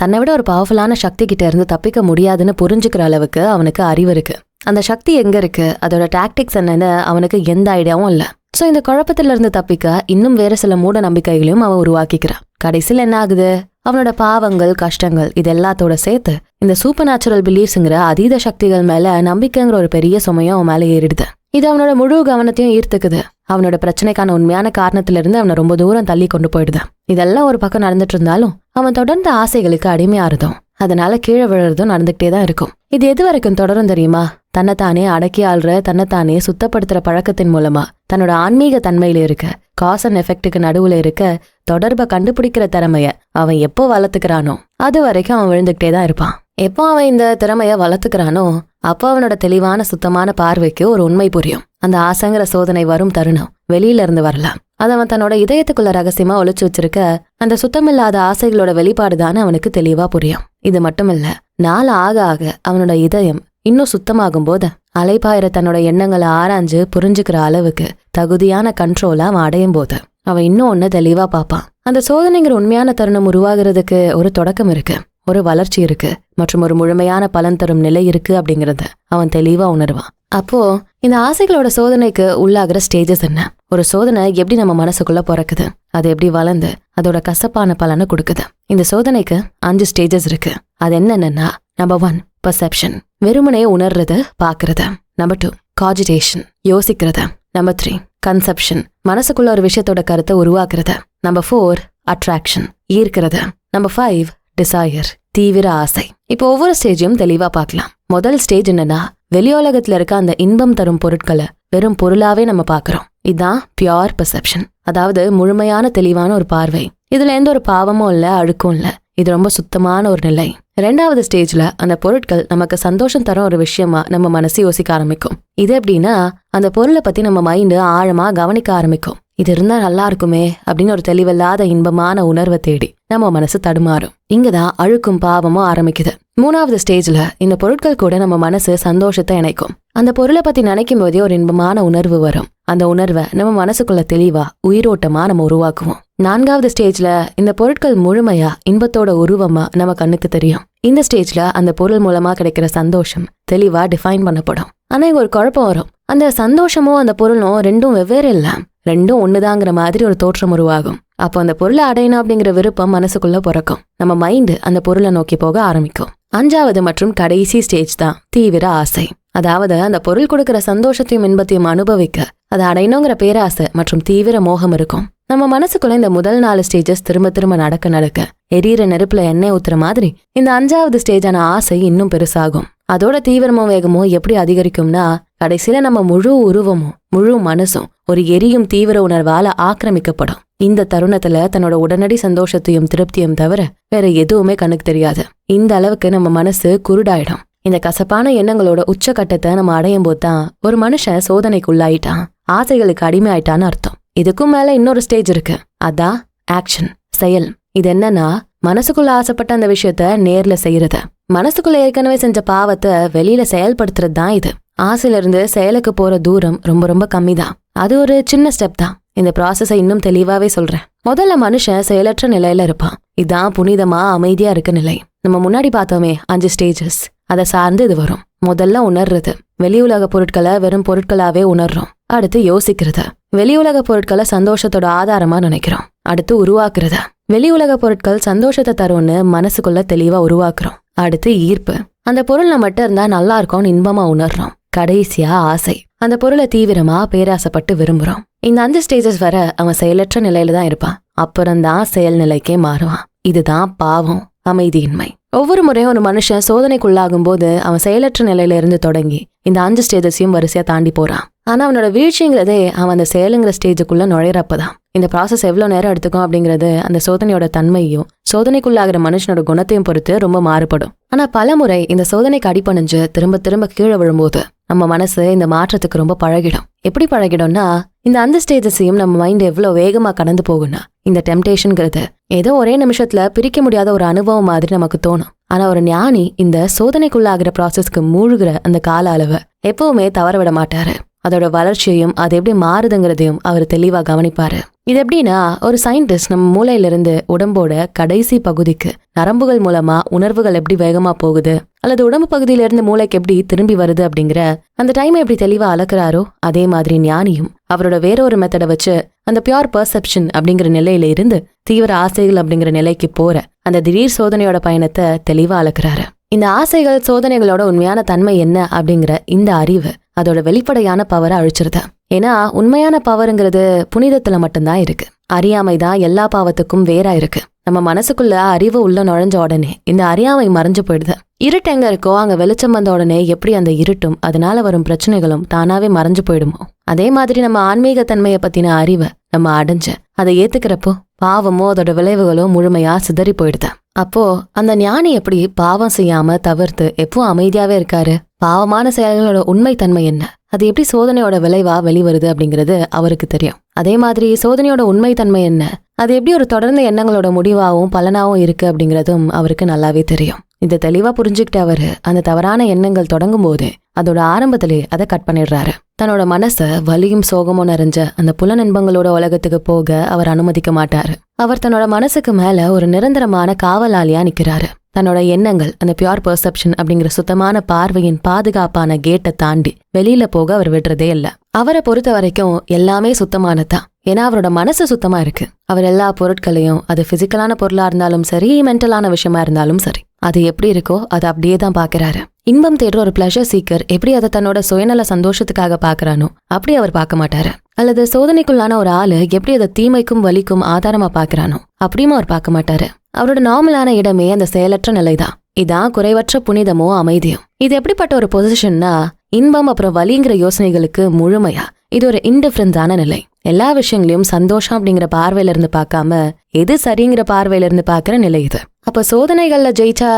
தன்னை விட ஒரு பவர்ஃபுல்லான சக்தி கிட்ட இருந்து தப்பிக்க முடியாதுன்னு புரிஞ்சுக்கிற அளவுக்கு அவனுக்கு அறிவு இருக்கு. அந்த சக்தி எங்க இருக்கு, அதோட டாக்டிக்ஸ் என்னன்னு அவனுக்கு எந்த ஐடியாவும் இல்ல. சோ இந்த குழப்பத்துல இருந்து தப்பிக்க இன்னும் வேற சில மூட நம்பிக்கைகளையும் அவன் உருவாக்கிக்கிறான். கடைசியில் என்ன ஆகுது? அவனோட பாவங்கள், கஷ்டங்கள் இது எல்லாத்தோட சேர்த்து இந்த சூப்பர் நேச்சுரல் பிலீஃப்ஸ்ங்கிற அதீத சக்திகள் மேல நம்பிக்கைங்கிற ஒரு பெரிய சுமையும் அவன் மேல ஏறிடுது. இது அவனோட முழு கவனத்தையும் ஈர்த்துக்குது. அவனோட பிரச்சனைக்கான உண்மையான காரணத்துல இருந்து அவனை ரொம்ப தூரம் தள்ளி கொண்டு போயிடுது. இதெல்லாம் ஒரு பக்கம் நடந்துட்டு இருந்தாலும் அவன் தொடர்ந்து ஆசைகளுக்கு அடிமையாறுதும் அதனால கீழே விழுறதும் நடந்துகிட்டே தான் இருக்கும். இது எது வரைக்கும் தொடரும் தெரியுமா? தன்னைத்தானே அடக்கி ஆள்ற, தன்னைத்தானே சுத்தப்படுத்துற பழக்கத்தின் மூலமா தன்னோட ஆன்மீக தன்மையில இருக்க, காஸ் அண்ட் எஃபெக்டுக்கு நடுவுல இருக்க தொடர்பை கண்டுபிடிக்கிற திறமைய அவன் எப்போ வளர்த்துக்கிறானோ அது வரைக்கும் அவன் விழுந்துகிட்டே தான் இருப்பான். எப்போ அவன் இந்த திறமைய வளர்த்துக்கிறானோ அப்போ அவனோட தெளிவான சுத்தமான பார்வைக்கு ஒரு உண்மை புரியும். அந்த ஆசைங்கிற சோதனை வரும் தருணம் வெளியில இருந்து வரலாம். அது அவன் தன்னோட இதயத்துக்குள்ள ரகசியமா ஒளிச்சு வச்சிருக்க அந்த சுத்தமில்லாத ஆசைகளோட வெளிப்பாடுதான்னு அவனுக்கு தெளிவா புரியும். இது மட்டுமில்ல, நாள் ஆக ஆக அவனோட இதயம் இன்னும் சுத்தமாகும் போது அலைபாயிர தன்னோட எண்ணங்களை ஆராய்ஞ்சு புரிஞ்சுக்கிற அளவுக்கு தகுதியான கண்ட்ரோல அவன் அடையும் போது அவன் இன்னும் ஒன்னு தெளிவா பார்ப்பான். அந்த சோதனைங்கிற உண்மையான தருணம் உருவாகிறதுக்கு ஒரு தொடக்கம் இருக்கு, ஒரு வளர்ச்சி இருக்கு, மற்றும் ஒரு முழுமையான பலன் தரும் நிலை இருக்கு அப்படிங்கறத அவன் தெளிவா உணர்வான். அப்போ இந்த ஆசைகளோட சோதனைக்கு உள்ளாகிற ஸ்டேஜஸ் என்ன? ஒரு சோதனை எப்படி நம்ம மனசுக்குள்ள பிறக்குது, அது எப்படி வளர்ந்து அதோட கசப்பான பலனை கொடுக்குது? இந்த சோதனைக்கு 5 ஸ்டேஜஸ் இருக்கு. அது என்னென்னா, நம்பர் 1 பர்செப்ஷன், வெறுமனே உணர்றது, பாக்குறது. நம்பர் 2 காஜிடேஷன், யோசிக்கிறது. நம்பர் 3 கன்செப்ஷன், மனசுக்குள்ள ஒரு விஷயத்தோட கருத்தை உருவாக்குறது. நம்பர் 4 அட்ராக்ஷன், ஈர்க்கிறது. நம்பர் 5 டிசையர், தீவிர ஆசை. இப்போ ஒவ்வொரு ஸ்டேஜையும் தெளிவா பார்க்கலாம். முதல் ஸ்டேஜ் என்னன்னா, வெளியுலகத்துல இருக்க அந்த இன்பம் தரும் பொருட்களை வெறும் பொருளாவே நம்ம பாக்குறோம். இதுதான் பியோர் பெர்செப்ஷன், அதாவது முழுமையான தெளிவான ஒரு பார்வை. இதுல எந்த ஒரு பாவமும் இல்ல, அழுக்கும் இல்ல. இது ரொம்ப சுத்தமான ஒரு நிலை. 2வது ஸ்டேஜ்ல அந்த பொருட்கள் நமக்கு சந்தோஷம் தர ஒரு விஷயமா நம்ம மனசு யோசிக்க ஆரம்பிக்கும். இது எப்படின்னா, அந்த பொருளை பத்தி நம்ம மைண்டு ஆழமா கவனிக்க ஆரம்பிக்கும். இது இருந்தா நல்லா இருக்குமே அப்படின்னு ஒரு தெளிவில்லாத இன்பமான உணர்வை தேடி நம்ம மனசு தடுமாறும். இங்கதான் அழுக்கும் பாவமும் ஆரம்பிக்குது. 3வது ஸ்டேஜ்ல இந்த பொருட்கள் கூட நம்ம மனசு சந்தோஷத்தை இணைக்கும். அந்த பொருளை பத்தி நினைக்கும் போதே ஒரு இன்பமான உணர்வு வரும். அந்த உணர்வை நம்ம மனசுக்குள்ள தெளிவா உயிரோட்டமா நம்ம உருவாக்குவோம். 4வது ஸ்டேஜ்ல இந்த பொருட்கள் முழுமையா இன்பத்தோட உருவமா நம்ம கண்ணுக்கு தெரியும். இந்த ஸ்டேஜ்ல அந்த பொருள் மூலமா கிடைக்கிற சந்தோஷம் தெளிவா டிஃபைன் பண்ணப்படும். ஆனா இங்க ஒரு குழப்பம் வரும். அந்த சந்தோஷமும் அந்த பொருளும் ரெண்டும் வெவ்வேறு இல்ல, ரெண்டும் ஒண்ணுதாங்கிற மாதிரி ஒரு தோற்றம் உருவாகும். அப்போ அந்த பொருளை அடையணும் அப்படிங்கிற விருப்பம் மனசுக்குள்ள பிறக்கும். நம்ம மைண்டு அந்த பொருளை நோக்கி போக ஆரம்பிக்கும். 5வது மற்றும் கடைசி ஸ்டேஜ் தான் தீவிர ஆசை. அதாவது அந்த பொருள் கொடுக்கிற சந்தோஷத்தையும் இன்பத்தையும் அனுபவிக்க அதை அடையணுங்கிற பேராசை மற்றும் தீவிர மோகம் இருக்கும். நம்ம மனசுக்குள்ள இந்த முதல் 4 ஸ்டேஜஸ் திரும்ப திரும்ப நடக்க எரியிற நெருப்புல எண்ணெய் ஊத்துற மாதிரி இந்த 5வது ஸ்டேஜான ஆசை இன்னும் பெருசாகும். அதோட தீவிரமும் வேகமும் எப்படி அதிகரிக்கும்னா, கடைசியில நம்ம முழு உருவமும் முழு மனசும் ஒரு எரியும் தீவிர உணர்வால ஆக்கிரமிக்கப்படும். இந்த தருணத்துல தன்னோட உடனடி சந்தோஷத்தையும் திருப்தியும் தவிர வேற எதுவுமே கண்ணுக்கு தெரியாது. இந்த அளவுக்கு நம்ம மனசு குருடாயிடும். இந்த கசப்பான எண்ணங்களோட உச்சகட்டத்தை நம்ம அடையும் போது தான் ஒரு மனுஷன் சோதனைக்கு உள்ளாயிட்டான், ஆசைகளுக்கு அடிமை ஆயிட்டான்னு அர்த்தம். இதுக்கும் மேல இன்னொரு ஸ்டேஜ் இருக்கு, அதான் ஆக்ஷன், செயல். இது என்னன்னா, மனசுக்குள்ள ஆசைப்பட்ட அந்த விஷயத்த நேர்ல செய்யறது. மனசுக்குள்ள ஏற்கனவே செஞ்ச பாவத்தை வெளியில செயல்படுத்துறது தான் இது. ஆசையில இருந்து செயலுக்கு போற தூரம் ரொம்ப ரொம்ப கம்மி தான். அது ஒரு சின்ன ஸ்டெப் தான். இந்த ப்ராசஸை இன்னும் தெளிவாவே சொல்றேன். முதல்ல மனுஷன் செயலற்ற நிலையில இருப்பான். இதான் புனிதமா அமைதியா இருக்க நிலை. நம்ம முன்னாடி பார்த்தோமே 5 ஸ்டேஜஸ், அதை சார்ந்து இது வரும். முதல்ல உணர்றது, வெளி உலக பொருட்களை வெறும் பொருட்களாவே உணர்றோம். அடுத்து யோசிக்கிறது, வெளி உலக பொருட்களை சந்தோஷத்தோட ஆதாரமா நினைக்கிறோம். அடுத்து உருவாக்குறது, வெளி உலக பொருட்கள் சந்தோஷத்தை தரும்னு மனசுக்குள்ள தெளிவா உருவாக்குறோம். அடுத்து ஈர்ப்பு, அந்த பொருள் நம்மகிட்ட இருந்தா நல்லா இருக்கும்னு இன்பமா உணர்றோம். கடைசியா ஆசை, அந்த பொருளை தீவிரமா பேராசைப்பட்டு விரும்புறோம். இந்த 5 ஸ்டேஜஸ் வர அவன் செயலற்ற நிலையில தான் இருப்பான். அப்புறம்தான் செயல் நிலைக்கே மாறுவான். இதுதான் பாவம், அமைதியின்மை. ஒவ்வொரு முறையும் ஒரு மனுஷன் சோதனைக்குள்ளாகும் போது அவன் செயலற்ற நிலையில இருந்து தொடங்கி இந்த 5 ஸ்டேஜஸையும் வரிசையா தாண்டி போறான். ஆனா அவனோட வீழ்ச்சிங்கிறதே அவன் அந்த செயலுங்கிற ஸ்டேஜுக்குள்ள நுழையிறப்பதான். இந்த ப்ராசஸ் எவ்வளவு நேரம் எடுத்துக்கும் அப்படிங்கிறது அந்த சோதனையோட தன்மையும் சோதனைக்குள்ளாகிற மனுஷனோட குணத்தையும் பொறுத்து ரொம்ப மாறுபடும். ஆனா பல முறை இந்த சோதனைக்கு அடிபணிஞ்சு திரும்ப திரும்ப கீழே விழும்போது நம்ம மனசு இந்த மாற்றத்துக்கு ரொம்ப பழகிடும். எப்படி பழகிடும்னா, இந்த 5 ஸ்டேஜஸையும் நம்ம மைண்ட் எவ்வளவு வேகமா கடந்து போகும்னா, இந்த டெம்டேஷன்ங்கிறது ஏதோ ஒரே நிமிஷத்துல பிரிக்க முடியாத ஒரு அனுபவம் மாதிரி நமக்கு தோணும். ஆனா ஒரு ஞானி இந்த சோதனைக்குள்ளாகிற ப்ராசஸ்க்கு மூழ்கிற அந்த கால அளவை எப்பவுமே தவற விட மாட்டாரு. அதோட வளர்ச்சியையும் அது எப்படி மாறுதுங்கிறதையும் அவர் தெளிவா கவனிப்பாரு. இது எப்படின்னா, ஒரு சயின்டிஸ்ட் நம்ம மூளையிலிருந்து உடம்போட கடைசி பகுதிக்கு நரம்புகள் மூலமா உணர்வுகள் எப்படி வேகமா போகுது, அல்லது உடம்பு பகுதியிலிருந்து மூளைக்கு எப்படி திரும்பி வருது அப்படிங்கிற அந்த டைமை எப்படி தெளிவா அளக்குறாரோ, அதே மாதிரி ஞானியும் அவரோட வேற ஒரு மெத்தடை வச்சு அந்த பியோர் பெர்செப்ஷன் அப்படிங்கிற நிலையில இருந்து தீவிர ஆசைகள் அப்படிங்கிற நிலைக்கு போற அந்த திடீர் சோதனையோட பயணத்தை தெளிவா அளக்குறாரு. இந்த ஆசைகள் சோதனைகளோட உண்மையான தன்மை என்ன அப்படிங்கிற இந்த அறிவு அதோட வெளிப்படையான பவரை அழிச்சிருது. ஏன்னா உண்மையான பவருங்கிறது புனிதத்துல மட்டும்தான் இருக்கு. அறியாமைதான் எல்லா பாவத்துக்கும் வேறா இருக்கு. நம்ம மனசுக்குள்ள அறிவு உள்ள நுழைஞ்ச உடனே இந்த அறியாமை மறைஞ்சு போயிடுது. இருட்டு எங்க இருக்கோ அங்க வெளிச்சம் வந்த உடனே எப்படி அந்த இருட்டும் அதனால வரும் பிரச்சனைகளும் தானாவே மறைஞ்சு போயிடுமோ, அதே மாதிரி நம்ம ஆன்மீக தன்மையை பத்தின அறிவை நம்ம அடைஞ்சு அதை ஏத்துக்கிறப்போ பாவமோ அதோட விளைவுகளோ முழுமையா சிதறி போயிடுது. அப்போ அந்த ஞானி எப்படி பாவம் செய்யாம தவிர்த்து எப்போ அமைதியாவே இருக்காரு? பாவமான செயல்களோட உண்மை தன்மை என்ன, அது எப்படி சோதனையோட விளைவா வெளிவருது அப்படிங்கிறது அவருக்கு தெரியும். அதே மாதிரி சோதனையோட உண்மை தன்மை என்ன, அது எப்படி ஒரு தொடர்ந்த எண்ணங்களோட முடிவாகவும் பலனாகவும் இருக்கு அப்படிங்கிறதும் அவருக்கு நல்லாவே தெரியும். இதை தெளிவா புரிஞ்சுக்கிட்ட அவரு அந்த தவறான எண்ணங்கள் தொடங்கும் போது அதோட ஆரம்பத்திலே அதை கட் பண்ணிடுறாரு. தன்னோட மனச வலியும் சோகமும் நிறைஞ்ச அந்த புலனின்பங்களோட உலகத்துக்கு போக அவர் அனுமதிக்க மாட்டாரு. அவர் தன்னோட மனசுக்கு மேல ஒரு நிரந்தரமான காவலாளியா நிக்கிறாரு. தன்னோட எண்ணங்கள் அந்த பியூர் பெர்செப்ஷன் அப்படிங்கிற சுத்தமான பார்வையின் பாதுகாப்பான கேட்டை தாண்டி வெளியில போக அவர் விடுறதே இல்ல. அவரை பொறுத்த வரைக்கும் எல்லாமே சுத்தமானதான். ஏன்னா அவரோட மனசு சுத்தமா இருக்கு. அவர் எல்லா பொருட்களையும், அது பிசிக்கலான பொருளா இருந்தாலும் சரி, மென்டலான விஷயமா இருந்தாலும் சரி, அது எப்படி இருக்கோ அதை அப்படியே தான் பாக்குறாரு. இன்பம் தேடுற ஒரு பிளஷர் சீக்கர் எப்படி அதை தன்னோட சுயநல சந்தோஷத்துக்காக பாக்குறானோ அப்படி அவர் பார்க்க மாட்டாரு. அல்லது சோதனைக்குள்ளான ஒரு ஆளு எப்படி அதை தீமைக்கும் வலிக்கும் ஆதாரமா பாக்குறானோ அப்படியும் அவர் பார்க்க மாட்டாரு. அவரோட நார்மலான இடமே அந்த செயலற்ற நிலைதான். இதான் குறைவற்ற புனிதமோ அமைதியும். இது எப்படிப்பட்ட ஒரு பொசிஷன்னா, இன்பம் அப்புறம் வலிங்கிற யோசனைகளுக்கு முழுமையா இது ஒரு இன்டிஃபரன்ஸான நிலை. எல்லா விஷயங்களையும் சந்தோஷம் அப்படிங்கிற பார்வையில இருந்து பார்க்காம எது சரிங்கிற பார்வையில இருந்து பாக்குற நிலை இது. அப்ப சோதனைகள்ல ஜெயிச்சா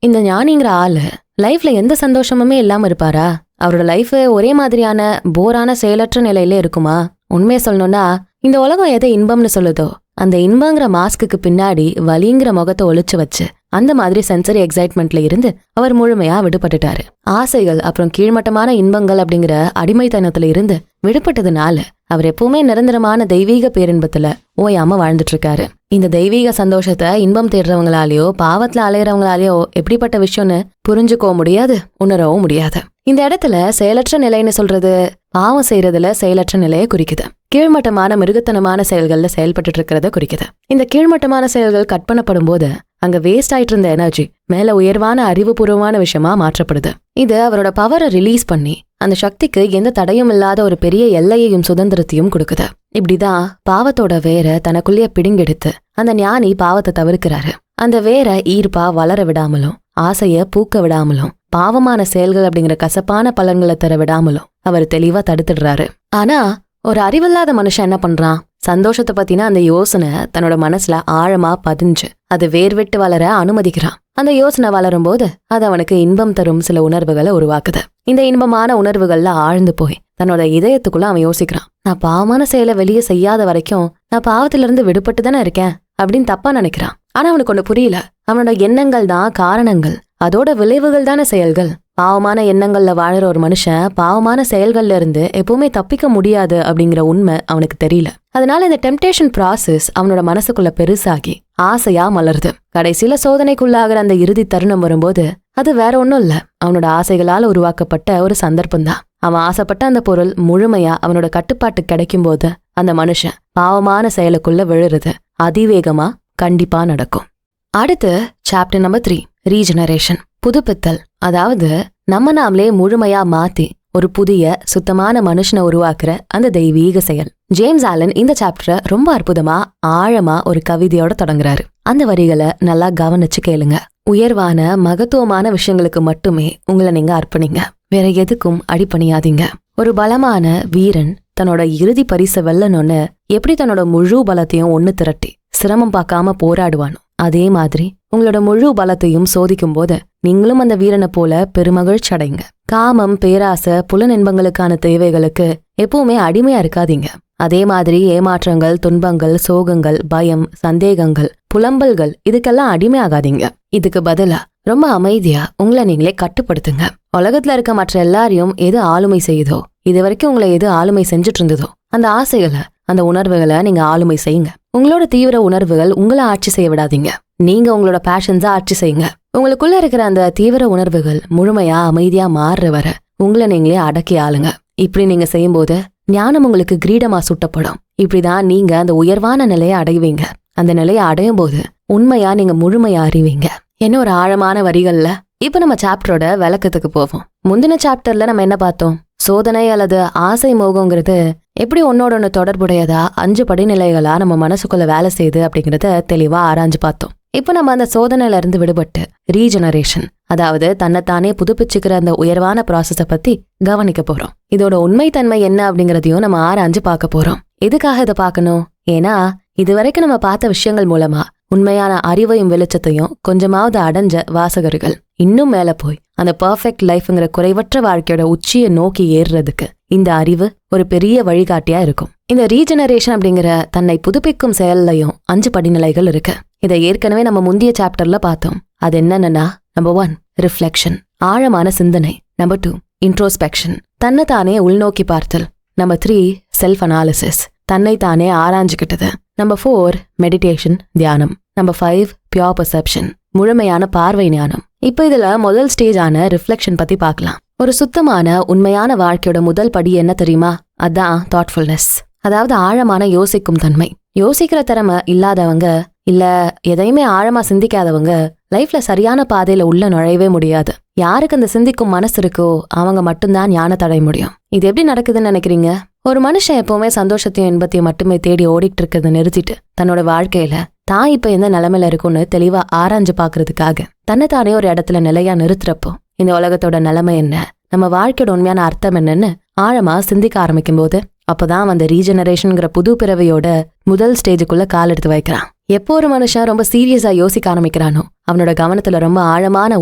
இந்த ஞானிங்கிற ஆளு லைஃப்ல எந்த சந்தோஷமுமே இல்லாம இருப்பாரா? அவரோட லைஃப் ஒரே மாதிரியான போரான செயலற்ற நிலையில இருக்குமா? உண்மையை சொல்லணும்னா இந்த உலகம் எதை இன்பம்னு சொல்லுதோ அந்த இன்பங்கிற மாஸ்க்கு பின்னாடி வலிங்கிற முகத்தை ஒளிச்சு வச்சு அந்த மாதிரி சென்சரி எக்ஸைட்மெண்ட்ல இருந்து அவர் முழுமையா விடுபட்டுட்டாரு. ஆசைகள் அப்புறம் கீழ்மட்டமான இன்பங்கள் அப்படிங்கிற அடிமைத்தனத்துல இருந்து விடுபட்டதுனால அவர் எப்பவுமே நிரந்தரமான தெய்வீக பேரின்பத்துல ஓயாம வாழ்ந்துட்டு இருக்காரு. இந்த தெய்வீக சந்தோஷத்தை இன்பம் தேடுறவங்களாலேயோ பாவத்துல அலையறவங்களாலேயோ எப்படிப்பட்ட விஷயம்னு புரிஞ்சுக்கோ முடியாது, உணரவும் முடியாது. இந்த இடத்துல செயலற்ற நிலைன்னு சொல்றது பாவம் செய்யறதுல செயலற்ற நிலையை குறிக்குது. கீழ்மட்டமான மிருகத்தனமான செயல்கள்ல செயல்பட்டு இருக்கிறத குறிக்குது. இந்த கீழ்மட்டமான செயல்கள் கட் பண்ணப்படும் போது அங்க வேஸ்ட் ஆயிட்டு இருந்த எனர்ஜி மேல உயர்வான அறிவுபூர்வமான விஷயமா மாற்றப்படுது. இது அவரோட பவரை ரிலீஸ் பண்ணி அந்த சக்திக்கு எந்த தடையும் இல்லாத ஒரு பெரிய எல்லையையும் சுதந்திரத்தையும் கொடுக்குது. இப்படிதான் பாவத்தோட வேற தனக்குள்ளேயே பிடுங்கெடுத்து அந்த ஞானி பாவத்தை தவிர்க்கிறாரு. அந்த வேற ஈர்ப்பா வளர விடாமலும் ஆசைய பூக்க விடாமலும் பாவமான செயல்கள் அப்படிங்கிற கசப்பான பலன்களை தர விடாமலும் அவர் தெளிவா தடுத்துடுறாரு. ஆனா ஒரு அறிவில்லாத மனுஷன் என்ன பண்றான்? சந்தோஷத்தை பத்தின அந்த யோசனை தன்னோட மனசுல ஆழமா பதிஞ்சு அது வேர்விட்டு வளர அனுமதிக்கிறான். அந்த யோசனை வளரும் போது அது அவனுக்கு இன்பம் தரும் சில உணர்வுகளை உருவாக்குது. இந்த இன்பமான உணர்வுகள்ல ஆழ்ந்து போய் தன்னோட இதயத்துக்குள்ள அவன் யோசிக்கிறான், நான் பாவமான செயலை வெளியே செய்யாத வரைக்கும் நான் பாவத்தில இருந்து விடுபட்டு தானே இருக்கேன் அப்படின்னு தப்பா நினைக்கிறான். ஆனா அவனுக்கு ஒண்ணு புரியல, அவனோட எண்ணங்கள் தான் காரணங்கள், அதோட விளைவுகள் தானே செயல்கள். பாவமான எண்ணங்கள்ல வாழற ஒரு மனுஷன் பாவமான செயல்கள்ல இருந்து எப்பவுமே தப்பிக்க முடியாது அப்படிங்கிற உண்மை அவனுக்கு தெரியல. அதனால இந்த டெம்டேஷன் ப்ராசஸ் அவனோட மனசுக்குள்ள பெருசாகி ஆசையா மலருது. கடைசியில சோதனைக்குள்ளாகிற அந்த இறுதி தருணம் வரும்போது அது வேற ஒன்னும் இல்ல, அவனோட ஆசைகளால உருவாக்கப்பட்ட ஒரு சந்தர்ப்பம் தான். அவன் ஆசைப்பட்ட அந்த பொருள் முழுமையா அவனோட கட்டுப்பாட்டு கிடைக்கும் போது அந்த மனுஷன் பாவமான செயலுக்குள்ள விழுறது அதிவேகமா கண்டிப்பா நடக்கும். அடுத்து சாப்டர் நம்பர் 3, ரீஜெனரேஷன், புதுப்பித்தல். அதாவது நம்ம நாமளே முழுமையா மாத்தி ஒரு புதிய சுத்தமான மனுஷனை உருவாக்குற அந்த தெய்வீக செயல். ஜேம்ஸ் ஆலன் இந்த சாப்டரை ரொம்ப அற்புதமா ஆழமா ஒரு கவிதையோட தொடங்குறாரு. அந்த வரிகளை நல்லா கவனிச்சு கேளுங்க. உயர்வான மகத்துவமான விஷயங்களுக்கு மட்டுமே உங்களை நீங்க அர்ப்பணிங்க, வேற எதுக்கும் அடிபணியாதீங்க. ஒரு பலமான வீரன் தன்னோட இறுதி பரிசை வெல்லணும்னு எப்படி தன்னோட முழு பலத்தையும் ஒண்ணு திரட்டி சிரமம் பார்க்காம போராடுவானோ அதே மாதிரி உங்களோட முழு பலத்தையும் சோதிக்கும் போது நீங்களும் அந்த வீரனை போல பெருமகிழ்ச்சி அடைங்க. காமம், பேராசை, புலனின்பங்களுக்கான தேவைகளுக்கு எப்பவுமே அடிமையா இருக்காதீங்க. அதே மாதிரி ஏமாற்றங்கள், துன்பங்கள், சோகங்கள், பயம், சந்தேகங்கள், புலம்பல்கள் இதுக்கெல்லாம் அடிமையாகாதீங்க. இதுக்கு பதிலா ரொம்ப அமைதியா உங்களை நீங்களே கட்டுப்படுத்துங்க. உலகத்துல இருக்க மற்ற எல்லாரையும் எது ஆளுமை செய்யுதோ, இது வரைக்கும் உங்களை எது ஆளுமை செஞ்சுட்டு இருந்ததோ அந்த ஆசைகளை, அந்த உணர்வுகளை நீங்க ஆளுமை செய்யுங்க. உங்களோட தீவிர உணர்வுகள் உங்களை ஆட்சி செய்ய விடாதீங்க. நீங்க உங்களோட பேஷன்ஸா ஆட்சி செய்யுங்க. உங்களுக்குள்ள இருக்கிற அந்த தீவிர உணர்வுகள் முழுமையா அமைதியா மாறுற வர உங்களை நீங்களே அடக்கி ஆளுங்க. இப்படி நீங்க செய்யும் போது ஞானம் உங்களுக்கு கிரீடமா சுட்டப்படும். இப்படிதான் நீங்க அந்த உயர்வான நிலையை அடைவீங்க. அந்த நிலையை அடையும் போது உண்மையா நீங்க முழுமையா அறிவீங்க. என்ன ஒரு ஆழமான வரிகள்ல. இப்ப நம்ம சாப்டரோட விளக்கத்துக்கு போவோம். முந்தின சாப்டர்ல நம்ம என்ன பார்த்தோம்? சோதனை அல்லது ஆசை மோகங்கிறது எப்படி ஒன்னோட ஒன்று தொடர்புடையதா 5 படிநிலைகளா நம்ம மனசுக்குள்ள வேலை செய்யுது அப்படிங்கறத தெளிவா ஆராய்ஞ்சு பார்த்தோம். இப்ப நம்ம அந்த சோதனையில இருந்து விடுபட்டு ரீஜெனரேஷன், அதாவது தன்னைத்தானே புதுப்பிச்சுக்கிற அந்த உயர்வான ப்ராசஸ பத்தி கவனிக்க போறோம். இதோட உண்மைத்தன்மை என்ன அப்படிங்கறதையும் நம்ம ஆராய்ஞ்சு பார்க்க போறோம். எதுக்காக இதை பார்க்கணும்? ஏன்னா இதுவரைக்கும் நம்ம பார்த்த விஷயங்கள் மூலமா உண்மையான அறிவையும் வெளிச்சத்தையும் கொஞ்சமாவது அடைஞ்ச வாசகர்கள் இன்னும் மேல போய் அந்த பர்ஃபெக்ட் லைஃப்ங்கிற குறைவற்ற வாழ்க்கையோட உச்சியை நோக்கி ஏறுறதுக்கு இந்த அறிவு ஒரு பெரிய வழிகாட்டியா இருக்கும். இந்த ரீஜெனரேஷன் அப்படிங்கிற தன்னை புதுப்பிக்கும் செயல்லையும் 5 படிநிலைகள் இருக்கு. இதை ஏற்கனவே நம்ம முந்தைய சாப்டர்ல பார்த்தோம். அது என்னன்னா, நம்பர் 1 ரிஃப்ளெக்ஷன், ஆழமான சிந்தனை. நம்பர் 2 இன்ட்ரோஸ்பெக்ஷன், தன்னைத்தானே உள்நோக்கி பார்த்தல். நம்பர் 3 செல்ஃப் அனாலிசிஸ், தன்னைத்தானே ஆராய்ஞ்சுக்கிட்டது. நம்பர் 4 மெடிடேஷன், தியானம். நம்பர் 5 பியூர் பெர்செப்ஷன், முழுமையான பார்வை ஞானம். இப்ப இதுல முதல் ஸ்டேஜ் ஆன ரிஃப்ளெக்ஷன் பத்தி பார்க்கலாம். ஒரு சுத்தமான உண்மையான வாழ்க்கையோட முதல் படி என்ன தெரியுமா? அதான் தாட்ஃபுல்னஸ், அதாவது ஆழமான யோசிக்கும் தன்மை. யோசிக்கிற திறமை இல்லாதவங்க, இல்ல எதையுமே ஆழமா சிந்திக்காதவங்க லைஃப்ல சரியான பாதையில உள்ள நுழையவே முடியாது. யாருக்கு அந்த சிந்திக்கும் மனசு இருக்கோ அவங்க மட்டும்தான் ஞானத்தை அடைய முடியும். இது எப்படி நடக்குதுன்னு நினைக்கிறீங்க? ஒரு மனுஷன் எப்பவுமே சந்தோஷத்தையும் இன்பத்தையும் மட்டுமே தேடி ஓடிட்டு இருக்கிறத நிறுத்திட்டு தன்னோட வாழ்க்கையில தான் இப்ப எந்த நிலைமையில இருக்கும்னு தெளிவா ஆராய்ஞ்சு பாக்குறதுக்காக தன்னைத்தானே ஒரு இடத்துல நிலையா நிறுத்துறப்போ இந்த உலகத்தோட நிலைமை என்ன, நம்ம வாழ்க்கையோட உண்மையான அர்த்தம் என்னன்னு ஆழமா சிந்திக்க ஆரம்பிக்கும் போது அப்பதான் அந்த ரீஜெனரேஷன்ங்கிற புது பிறவையோட முதல் ஸ்டேஜுக்குள்ள கால் எடுத்து வைக்கிறான். எப்போ ஒரு மனுஷன் ரொம்ப சீரியஸா யோசிக்க ஆரம்பிக்கிறானோ, அவனோட கவனத்துல ரொம்ப ஆழமான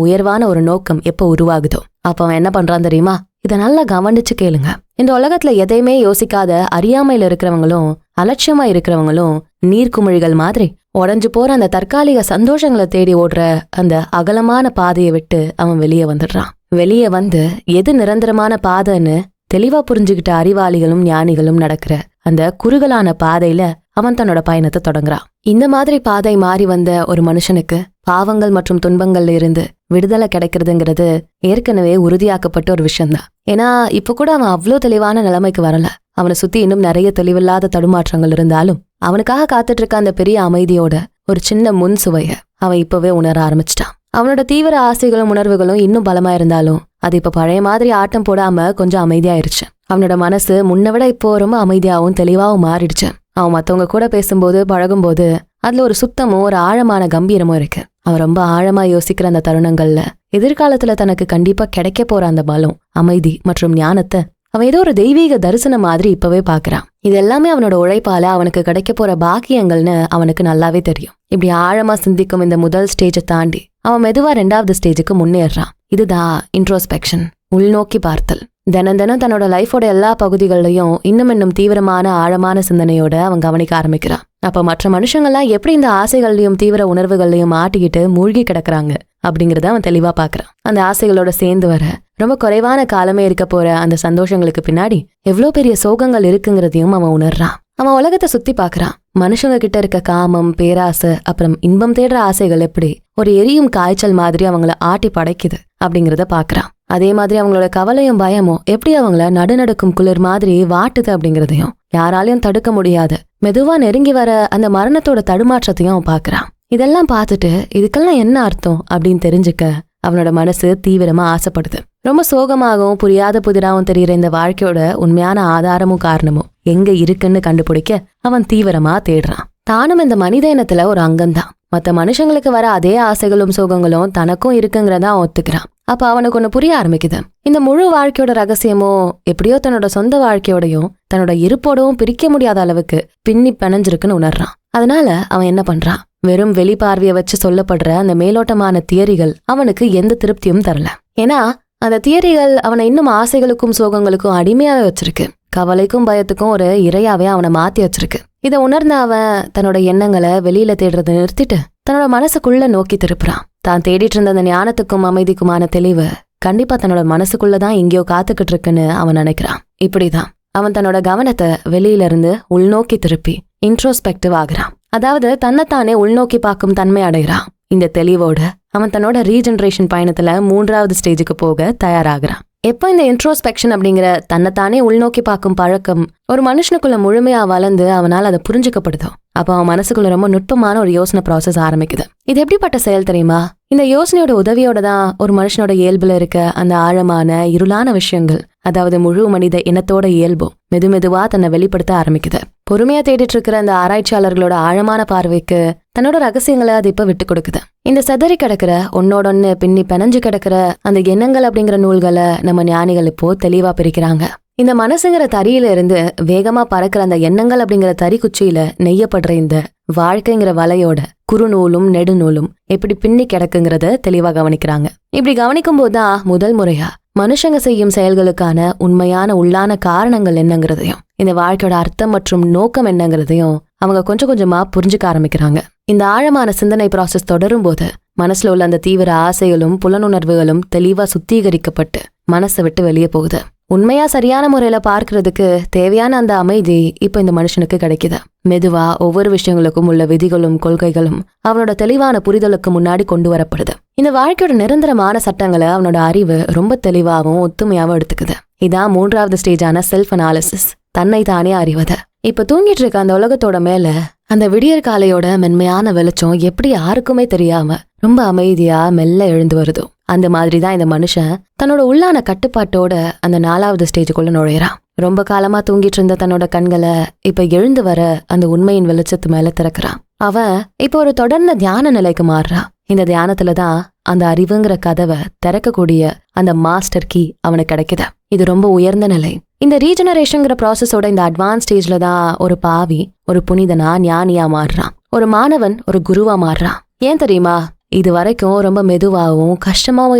உயர்வான ஒரு நோக்கம் எப்போ உருவாகுதோ அப்ப அவன் என்ன பண்றான் தெரியுமா? இதை நல்லா கவனிச்சு கேளுங்க. இந்த உலகத்துல எதையுமே யோசிக்காத அறியாமையில இருக்கிறவங்களும் அலட்சியமா இருக்கிறவங்களும் நீர்க்குமிழிகள் மாதிரி உடஞ்சு போற அந்த தற்காலிக சந்தோஷங்களை தேடி ஓடுற அந்த அகலமான பாதையை விட்டு அவன் வெளியே வந்துடுறான். வெளியே வந்து எது நிரந்தரமான பாதைன்னு தெளிவா புரிஞ்சுக்கிட்ட அறிவாளிகளும் ஞானிகளும் நடக்கிற அந்த குறுகலான பாதையில அவன் தன்னோட பயணத்தை தொடங்குறான். இந்த மாதிரி பாதை மாறி வந்த ஒரு மனுஷனுக்கு பாவங்கள் மற்றும் துன்பங்கள்ல இருந்து விடுதலை கிடைக்கிறதுங்கிறது ஏற்கனவே உறுதியாக்கப்பட்ட ஒரு விஷயம்தான். ஏன்னா இப்ப கூட அவன் அவ்வளோ தெளிவான நிலைமைக்கு வரல. அவனை சுத்தி இன்னும் நிறைய தெளிவில்லாத தடுமாற்றங்கள் இருந்தாலும் அவனுக்காக காத்துட்டு இருக்க அந்த பெரிய அமைதியோட ஒரு சின்ன முன் சுவைய அவன் இப்பவே உணர ஆரம்பிச்சிட்டான். அவனோட தீவிர ஆசைகளும் உணர்வுகளும் இன்னும் பலமா இருந்தாலும் அது இப்ப பழைய மாதிரி ஆட்டம் போடாம கொஞ்சம் அமைதியாயிருச்சு. அவனோட மனசு முன்ன விட இப்போ ரொம்ப அமைதியாவும் தெளிவாவும் மாறிடுச்சு. அவன் மத்தவங்க கூட பேசும்போது பழகும்போது அதுல ஒரு சுத்தமும் ஒரு ஆழமான கம்பீரமும் இருக்கு. அவன் ரொம்ப ஆழமா யோசிக்கிற அந்த தருணங்கள்ல எதிர்காலத்துல தனக்கு கண்டிப்பா கிடைக்க போற அந்த பலம், அமைதி மற்றும் ஞானத்தை அவன் ஏதோ ஒரு தெய்வீக தரிசனம் மாதிரி இப்பவே பாக்குறான். இது எல்லாமே அவனோட உழைப்பால அவனுக்கு கிடைக்க போற பாக்கியங்கள்னு அவனுக்கு நல்லாவே தெரியும். இப்படி ஆழமா சிந்திக்கும் இந்த முதல் ஸ்டேஜை தாண்டி அவன் மெதுவா 2வது ஸ்டேஜுக்கு முன்னேறான். இதுதான் இன்ட்ரோஸ்பெக்ஷன், உள்நோக்கி பார்த்தல். தினம் தினம் தன்னோட லைஃபோட எல்லா பகுதிகளையும் இன்னும் தீவிரமான ஆழமான சிந்தனையோட அவன் கவனிக்க ஆரம்பிக்கிறான். அப்ப மற்ற மனுஷங்கள்லாம் எப்படி இந்த ஆசைகள்லயும் தீவிர உணர்வுகள்லயும் மாட்டிக்கிட்டு மூழ்கி கிடக்குறாங்க அப்படிங்கறத அவன் தெளிவா பாக்குறான். அந்த ஆசைகளோட சேர்ந்து வர ரொம்ப குறைவான காலமே இருக்க போற அந்த சந்தோஷங்களுக்கு பின்னாடி எவ்வளவு பெரிய சோகங்கள் இருக்குங்கிறதையும் அவன் உணர்றான். அவன் உலகத்தை சுத்தி பாக்குறான். மனுஷங்க கிட்ட இருக்க காமம், பேராசை, அப்புறம் இன்பம் தேடுற ஆசைகள் எப்படி ஒரு எரியும் காய்ச்சல் மாதிரி அவங்கள ஆட்டி படைக்குது அப்படிங்கறத பாக்குறான். அதே மாதிரி அவங்களோட கவலையும் பயமும் எப்படி அவங்கள நடுநடுக்கும் குளிர் மாதிரி வாட்டுது அப்படிங்கறதையும் யாராலையும் தடுக்க முடியாது மெதுவா நெருங்கி வர அந்த மரணத்தோட தடுமாற்றத்தையும் அவன் பாக்குறான். இதெல்லாம் பார்த்துட்டு இதுக்கெல்லாம் என்ன அர்த்தம் அப்படின்னு தெரிஞ்சுக்க அவனோட மனசு தீவிரமா ஆசைப்படுது. ரொம்ப சோகமாகவும் புரியாத புதிராகவும் தெரியுற இந்த வாழ்க்கையோட உண்மையான ஆதாரமும் காரணமும் எங்க இருக்குன்னு கண்டுபிடிக்க அவன் தீவிரமா தேடுறான். தானும் இந்த மனித இனத்துல ஒரு அங்கம்தான். மத்த மனுஷங்களுக்கு வர அதே ஆசைகளும் சோகங்களும் தனக்கும் இருக்குங்கிறத அவன் ஒத்துக்கிறான். அப்ப அவனுக்கு ஒண்ணு புரிய ஆரம்பிக்குது. இந்த முழு வாழ்க்கையோட ரகசியமோ எப்படியோ தன்னோட சொந்த வாழ்க்கையோடையும் தன்னோட இருப்போடவும் பிரிக்க முடியாத அளவுக்கு பின்னி பிணைஞ்சிருக்குன்னு உணர்றான். அதனால அவன் என்ன பண்றான்? வெறும் வெளிப்பார்வையை வச்சு சொல்லப்படுற அந்த மேலோட்டமான தியரிகள் அவனுக்கு எந்த திருப்தியும் தரல. ஏன்னா அந்த தியரிகள் அவனை இன்னும் ஆசைகளுக்கும் சோகங்களுக்கும் அடிமையாவே வச்சிருக்கு. கவலைக்கும் பயத்துக்கும் ஒரு இரையாவே அவனை மாத்தி வச்சிருக்கு. இதை உணர்ந்த அவன் தன்னோட எண்ணங்களை வெளியில தேடுறதை நிறுத்திட்டு தன்னோட மனசுக்குள்ள நோக்கி திருப்புறான். தான் தேடிட்டு இருந்த அந்த ஞானத்துக்கும் அமைதிக்குமான தெளிவு கண்டிப்பா தன்னோட மனசுக்குள்ளதான் எங்கேயோ காத்துக்கிட்டு இருக்குன்னு அவன் நினைக்கிறான். இப்படிதான் அவன் தன்னோட கவனத்தை வெளியில இருந்து உள்நோக்கி திருப்பி இன்ட்ரோஸ்பெக்டிவ் ஆகுறான். அதாவது தன்னைத்தானே உள்நோக்கி பார்க்கும் தன்மை அடைகிறான். இந்த தெளிவோட அவன் தன்னோட ரீஜெனரேஷன் பயணத்துல 3வது ஸ்டேஜுக்கு போக தயாராகிறான். எப்ப இந்த இன்ட்ரோஸ்பெக்ஷன் அப்படிங்கிற தன்னைத்தானே உள்நோக்கி பார்க்கும் பழக்கம் ஒரு மனுஷனுக்குள்ள முழுமையா வளர்ந்து அவனால் அதை புரிஞ்சுக்கப்படுதோ அப்ப அவன் மனசுக்குள்ள ரொம்ப நுட்பமான ஒரு யோசனை ப்ராசஸ் ஆரம்பிக்குது. இது எப்படிப்பட்ட செயல் தெரியுமா? இந்த யோசனையோட உதவியோட தான் ஒரு மனுஷனோட இயல்புல இருக்க அந்த ஆழமான இருளான விஷயங்கள், அதாவது முழு மனித இனத்தோட இயல்பும் மெதுவா தன்னை வெளிப்படுத்த ஆரம்பிக்குது. பொறுமையா தேடிட்டு இருக்கிற அந்த ஆராய்ச்சியாளர்களோட ஆழமான பார்வைக்கு தன்னோட ரகசியங்களை அது இப்ப விட்டு கொடுக்குது. இந்த செதறி கிடக்கிற ஒன்னோடொன்னு பின்னி பிணைஞ்சு கிடக்கிற அந்த எண்ணங்கள் அப்படிங்கிற நூல்களை நம்ம ஞானிகள் இப்போ தெளிவா பிரிக்கிறாங்க. இந்த மனசுங்கிற தறியில இருந்து வேகமா பறக்கிற அந்த எண்ணங்கள் அப்படிங்கிற தறி குச்சியில நெய்யப்படுற இந்த வாழ்க்கைங்கிற வலையோட குறுநூலும் நெடுநூலும் எப்படி பின்னி கிடக்குங்கிறத தெளிவா கவனிக்கிறாங்க. இப்படி கவனிக்கும் போதுதான் முதல் முறையா மனுஷங்க செய்யும் செயல்களுக்கான உண்மையான உள்ளான காரணங்கள் என்னங்கிறதையும் இந்த வாழ்க்கையோட அர்த்தம் மற்றும் நோக்கம் என்னங்கிறதையும் அவங்க கொஞ்சம் கொஞ்சமா புரிஞ்சுக்க ஆரம்பிக்கிறாங்க. இந்த ஆழமான சிந்தனை ப்ராசஸ் தொடரும் போது மனசுல உள்ள அந்த தீவிர ஆசைகளும் புலனுணர்வுகளும் தெளிவா சுத்திகரிக்கப்பட்டு மனசை விட்டு வெளியே போகுது. உண்மையா சரியான முறையில பார்க்கறதுக்கு தேவையான அந்த அமைதி இப்ப இந்த மனுஷனுக்கு கிடைக்குது. மெதுவா ஒவ்வொரு விஷயங்களுக்கும் உள்ள விதிகளும் கொள்கைகளும் அவனோட தெளிவான புரிதலுக்கு முன்னாடி கொண்டு வரப்படுது. இந்த வாழ்க்கையோட நிரந்தரமான சட்டங்களை அவனோட அறிவு ரொம்ப தெளிவாகவும் ஒத்துமையாவும் எடுத்துக்குது. இதான் 3வது ஸ்டேஜான செல்ஃப் அனாலிசிஸ், தன்னை தானே அறிவது. இப்ப தூங்கிட்டு இருக்க அந்த உலகத்தோட மேல அந்த விடியற் காலையோட மென்மையான வெளிச்சம் எப்படி யாருக்குமே தெரியாம ரொம்ப அமைதியா மெல்ல எழுந்து வருதோ அந்த மாதிரிதான் இந்த மனுஷன் தன்னோட உள்ளான கட்டுப்பாட்டோட அந்த 4வது ஸ்டேஜுக்குள்ள நுழையறான். ரொம்ப காலமா தூங்கிட்டு இருந்த தன்னோட கண்களை இப்ப எழுந்து வர அந்த உண்மையின் வெளிச்சத்து மேல திறக்கிறான். அவன் இப்ப ஒரு தொடர்ந்த தியான நிலைக்கு மாறுறான். இந்த தியானத்துலதான் அந்த அறிவுங்கிற கதவை திறக்கக்கூடிய அந்த மாஸ்டர் கீ அவனுக்கு கிடைக்குது. இது ரொம்ப உயர்ந்த நிலை. இந்த ரீஜெனரேஷன்ங்கிற ப்ராசஸோட இந்த அட்வான்ஸ் ஸ்டேஜ்ல தான் ஒரு பாவி ஒரு புனிதனா ஞானியா மாறுறான். ஒரு மாணவன் ஒரு குருவா மாறுறான். ஏன் தெரியுமா? இது வரைக்கும் ரொம்ப மெதுவாகவும் கஷ்டமாவும்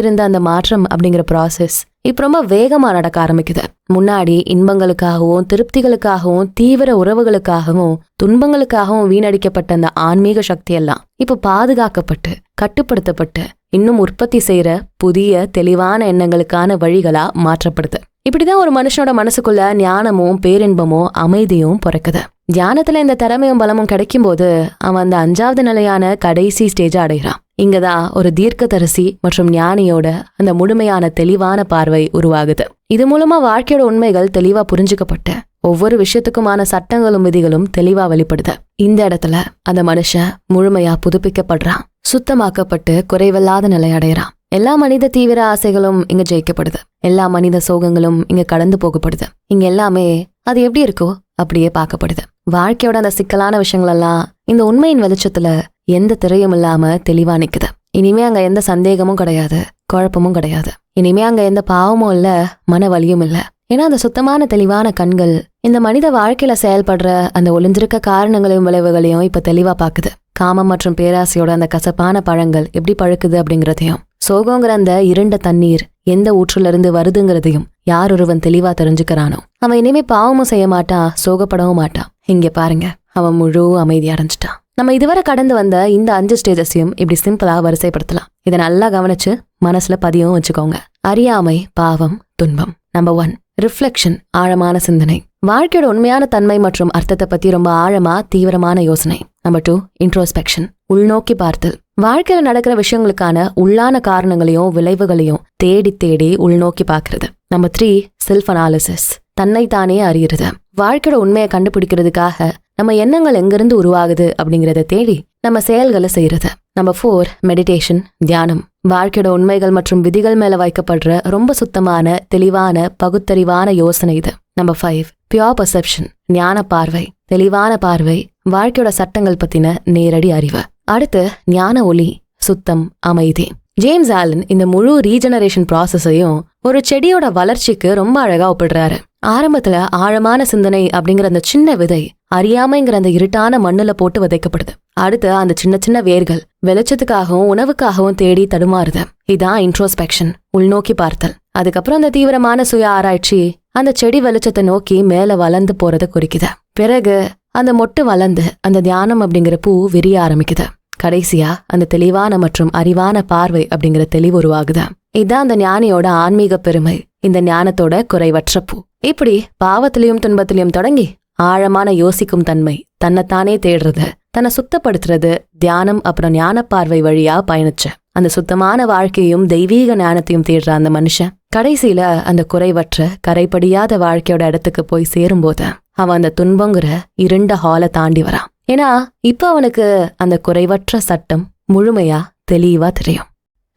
இருந்த அந்த மாற்றம் அப்படிங்கிற ப்ராசஸ் இப்ப ரொம்ப வேகமா நடக்க ஆரம்பிக்குது. முன்னாடி இன்பங்களுக்காகவும் திருப்திகளுக்காகவும் தீவிர உறவுகளுக்காகவும் துன்பங்களுக்காகவும் வீணடிக்கப்பட்ட அந்த ஆன்மீக சக்தி எல்லாம் இப்ப பாதுகாக்கப்பட்டு கட்டுப்படுத்தப்பட்டு இன்னும் உற்பத்தி செய்யற புதிய தெளிவான எண்ணங்களுக்கான வழிகளா மாற்றப்படுது. இப்படிதான் ஒரு மனுஷனோட மனசுக்குள்ள ஞானமும் பேரின்பமும் அமைதியும் பிறக்குது. தியானத்துல இந்த திறமையும் பலமும் கிடைக்கும் போது அவன் அந்த 5வது நிலையான கடைசி ஸ்டேஜ் அடைகிறான். இங்கதான் ஒரு தீர்க்கதரிசி மற்றும் ஞானியோட அந்த முழுமையான தெளிவான பார்வை உருவாகுது. இது மூலமா வாழ்க்கையோட உண்மைகள் தெளிவா புரிஞ்சுக்கப்பட்டு ஒவ்வொரு விஷயத்துக்குமான சட்டங்களும் விதிகளும் தெளிவா வெளிப்படுது. இந்த இடத்துல அந்த மனுஷன் முழுமையா புதுப்பிக்கப்படுறான், சுத்தமாக்கப்பட்டு குறைவில்லாத நிலை அடைகிறான். எல்லா மனித தீவிர ஆசைகளும் இங்க ஜெயிக்கப்படுது. எல்லா மனித சோகங்களும் இங்க கடந்து போகப்படுது. இங்க எல்லாமே அது எப்படி இருக்கோ அப்படியே பார்க்கப்படுது. வாழ்க்கையோட அந்த சிக்கலான விஷயங்கள் எல்லாம் இந்த உண்மையின் வெளிச்சத்துல எந்த திரையும் இல்லாம தெளிவா நிக்குது. இனிமே அங்க எந்த சந்தேகமும் கிடையாது, குழப்பமும் கிடையாது. இனிமே அங்க எந்த பாவமும் இல்ல, மன வலியும் இல்ல. ஏன்னா அந்த சுத்தமான தெளிவான கண்கள் இந்த மனித வாழ்க்கையில செயல்படுற அந்த ஒளிஞ்சிருக்க காரணங்களையும் விளைவுகளையும் இப்ப தெளிவா பாக்குது. காமம் மற்றும் பேராசையோட அந்த கசப்பான பழங்கள் எப்படி பழுக்குது அப்படிங்கறதையும், சோகங்கிற அந்த இருண்ட தண்ணீர் எந்த ஊற்றுல இருந்து வருதுங்கிறதையும் யார் ஒருவன் தெளிவா தெரிஞ்சுக்கிறானோ அவன் இனிமே பாவமும் செய்ய மாட்டான், சோகப்படவும் மாட்டான். இங்க பாருங்க, அவன் முழு அமைதி அடைஞ்சிட்டான். நம்ம இதுவரை கடந்து வந்த இந்த 5 ஸ்டேஜஸையும் இப்படி சிம்பிளா வரிசைப்படுத்தலாம். இதை நல்லா கவனிச்சு மனசுல பதியவும் வச்சுக்கோங்க. அறியாமை, பாவம், துன்பம். நம்பர் 1 ரிஃப்ளெக்ஷன், ஆழமான சிந்தனை. வாழ்க்கையோட உண்மையான தன்மை மற்றும் அர்த்தத்தை பத்தி ரொம்ப ஆழமா தீவிரமான யோசனை. நம்பர் 2 இன்ட்ரோஸ்பெக்ஷன், உள்நோக்கி பார்த்தல். வாழ்க்கையில நடக்கிற விஷயங்களுக்கான உள்ளான காரணங்களையும் விளைவுகளையும் தேடி தேடி உள்நோக்கி பாக்குறது. நம்பர் 3 செல்ஃப் அனாலிசிஸ், தன்னை தானே அறியறது. வாழ்க்கையோட உண்மையை கண்டுபிடிக்கிறதுக்காக நம்ம எண்ணங்கள் எங்கிருந்து உருவாகுது அப்படிங்கறத தேடி நம்ம செயல்களை செய்யறது. நம்பர் 4 மெடிடேஷன், தியானம். வாழ்க்கையோட உண்மைகள் மற்றும் விதிகள் மேல வைக்கப்படுற ரொம்ப சுத்தமான தெளிவான பகுத்தறிவான யோசனை இது. நம்பர் 5 பியூர் பர்செப்ஷன், ஞான பார்வை, தெளிவான பார்வை, வாழ்க்கையோட சட்டங்கள் பத்தின நேரடி அறிவு. அடுத்து ஞான ஒளி, சுத்தம், அமைதி. ஜேம்ஸ் ஆலன் இந்த முழு ரீஜெனரேஷன் ப்ராசஸையும் ஒரு செடியோட வளர்ச்சிக்கு ரொம்ப அழகா ஒப்பிடுறாரு. ஆரம்பத்துல ஆழமான சிந்தனை அப்படிங்கிற அந்த சின்ன விதை அறியாமைங்கிற அந்த இருட்டான மண்ணுல போட்டு விதைக்கப்படுது. அடுத்து அந்த சின்ன சின்ன வேர்கள் வெளிச்சத்துக்காகவும் உணவுக்காகவும் தேடி தடுமாறுது. இதான் இன்ட்ரோஸ்பெக்ஷன், உள்நோக்கி பார்த்தல். அதுக்கப்புறம் அந்த தீவிரமான சுய ஆராய்ச்சி அந்த செடி வெளிச்சத்தை நோக்கி மேல வளர்ந்து போறதை குறிக்குது. பிறகு அந்த மொட்டு வளர்ந்து அந்த தியானம் அப்படிங்கிற பூ விரிய ஆரம்பிக்குது. கடைசியா அந்த தெளிவான மற்றும் அறிவான பார்வை அப்படிங்கிற தெளிவு உருவாகுது. இதுதான் அந்த ஞானியோட ஆன்மீக பெருமை, இந்த ஞானத்தோட குறைவற்ற பூ. இப்படி பாவத்திலையும் துன்பத்திலையும் தொடங்கி ஆழமான யோசிக்கும் தன்மை, தன்னைத்தானே தேடுறது, தன்னை சுத்தப்படுத்துறது, தியானம் அப்புறம் ஞான பார்வை வழியா பயணிச்ச அந்த சுத்தமான வாழ்க்கையும் தெய்வீக ஞானத்தையும் தேடுற அந்த மனுஷன் கடைசியில அந்த குறைவற்ற கரைபடியாத வாழ்க்கையோட இடத்துக்கு போய் சேரும்போது அவன் அந்த துன்பங்கிற இருண்ட ஹாலை தாண்டி வரான். ஏன்னா இப்ப அவனுக்கு அந்த குறைவற்ற சட்டம் முழுமையா தெளிவா தெரியும்.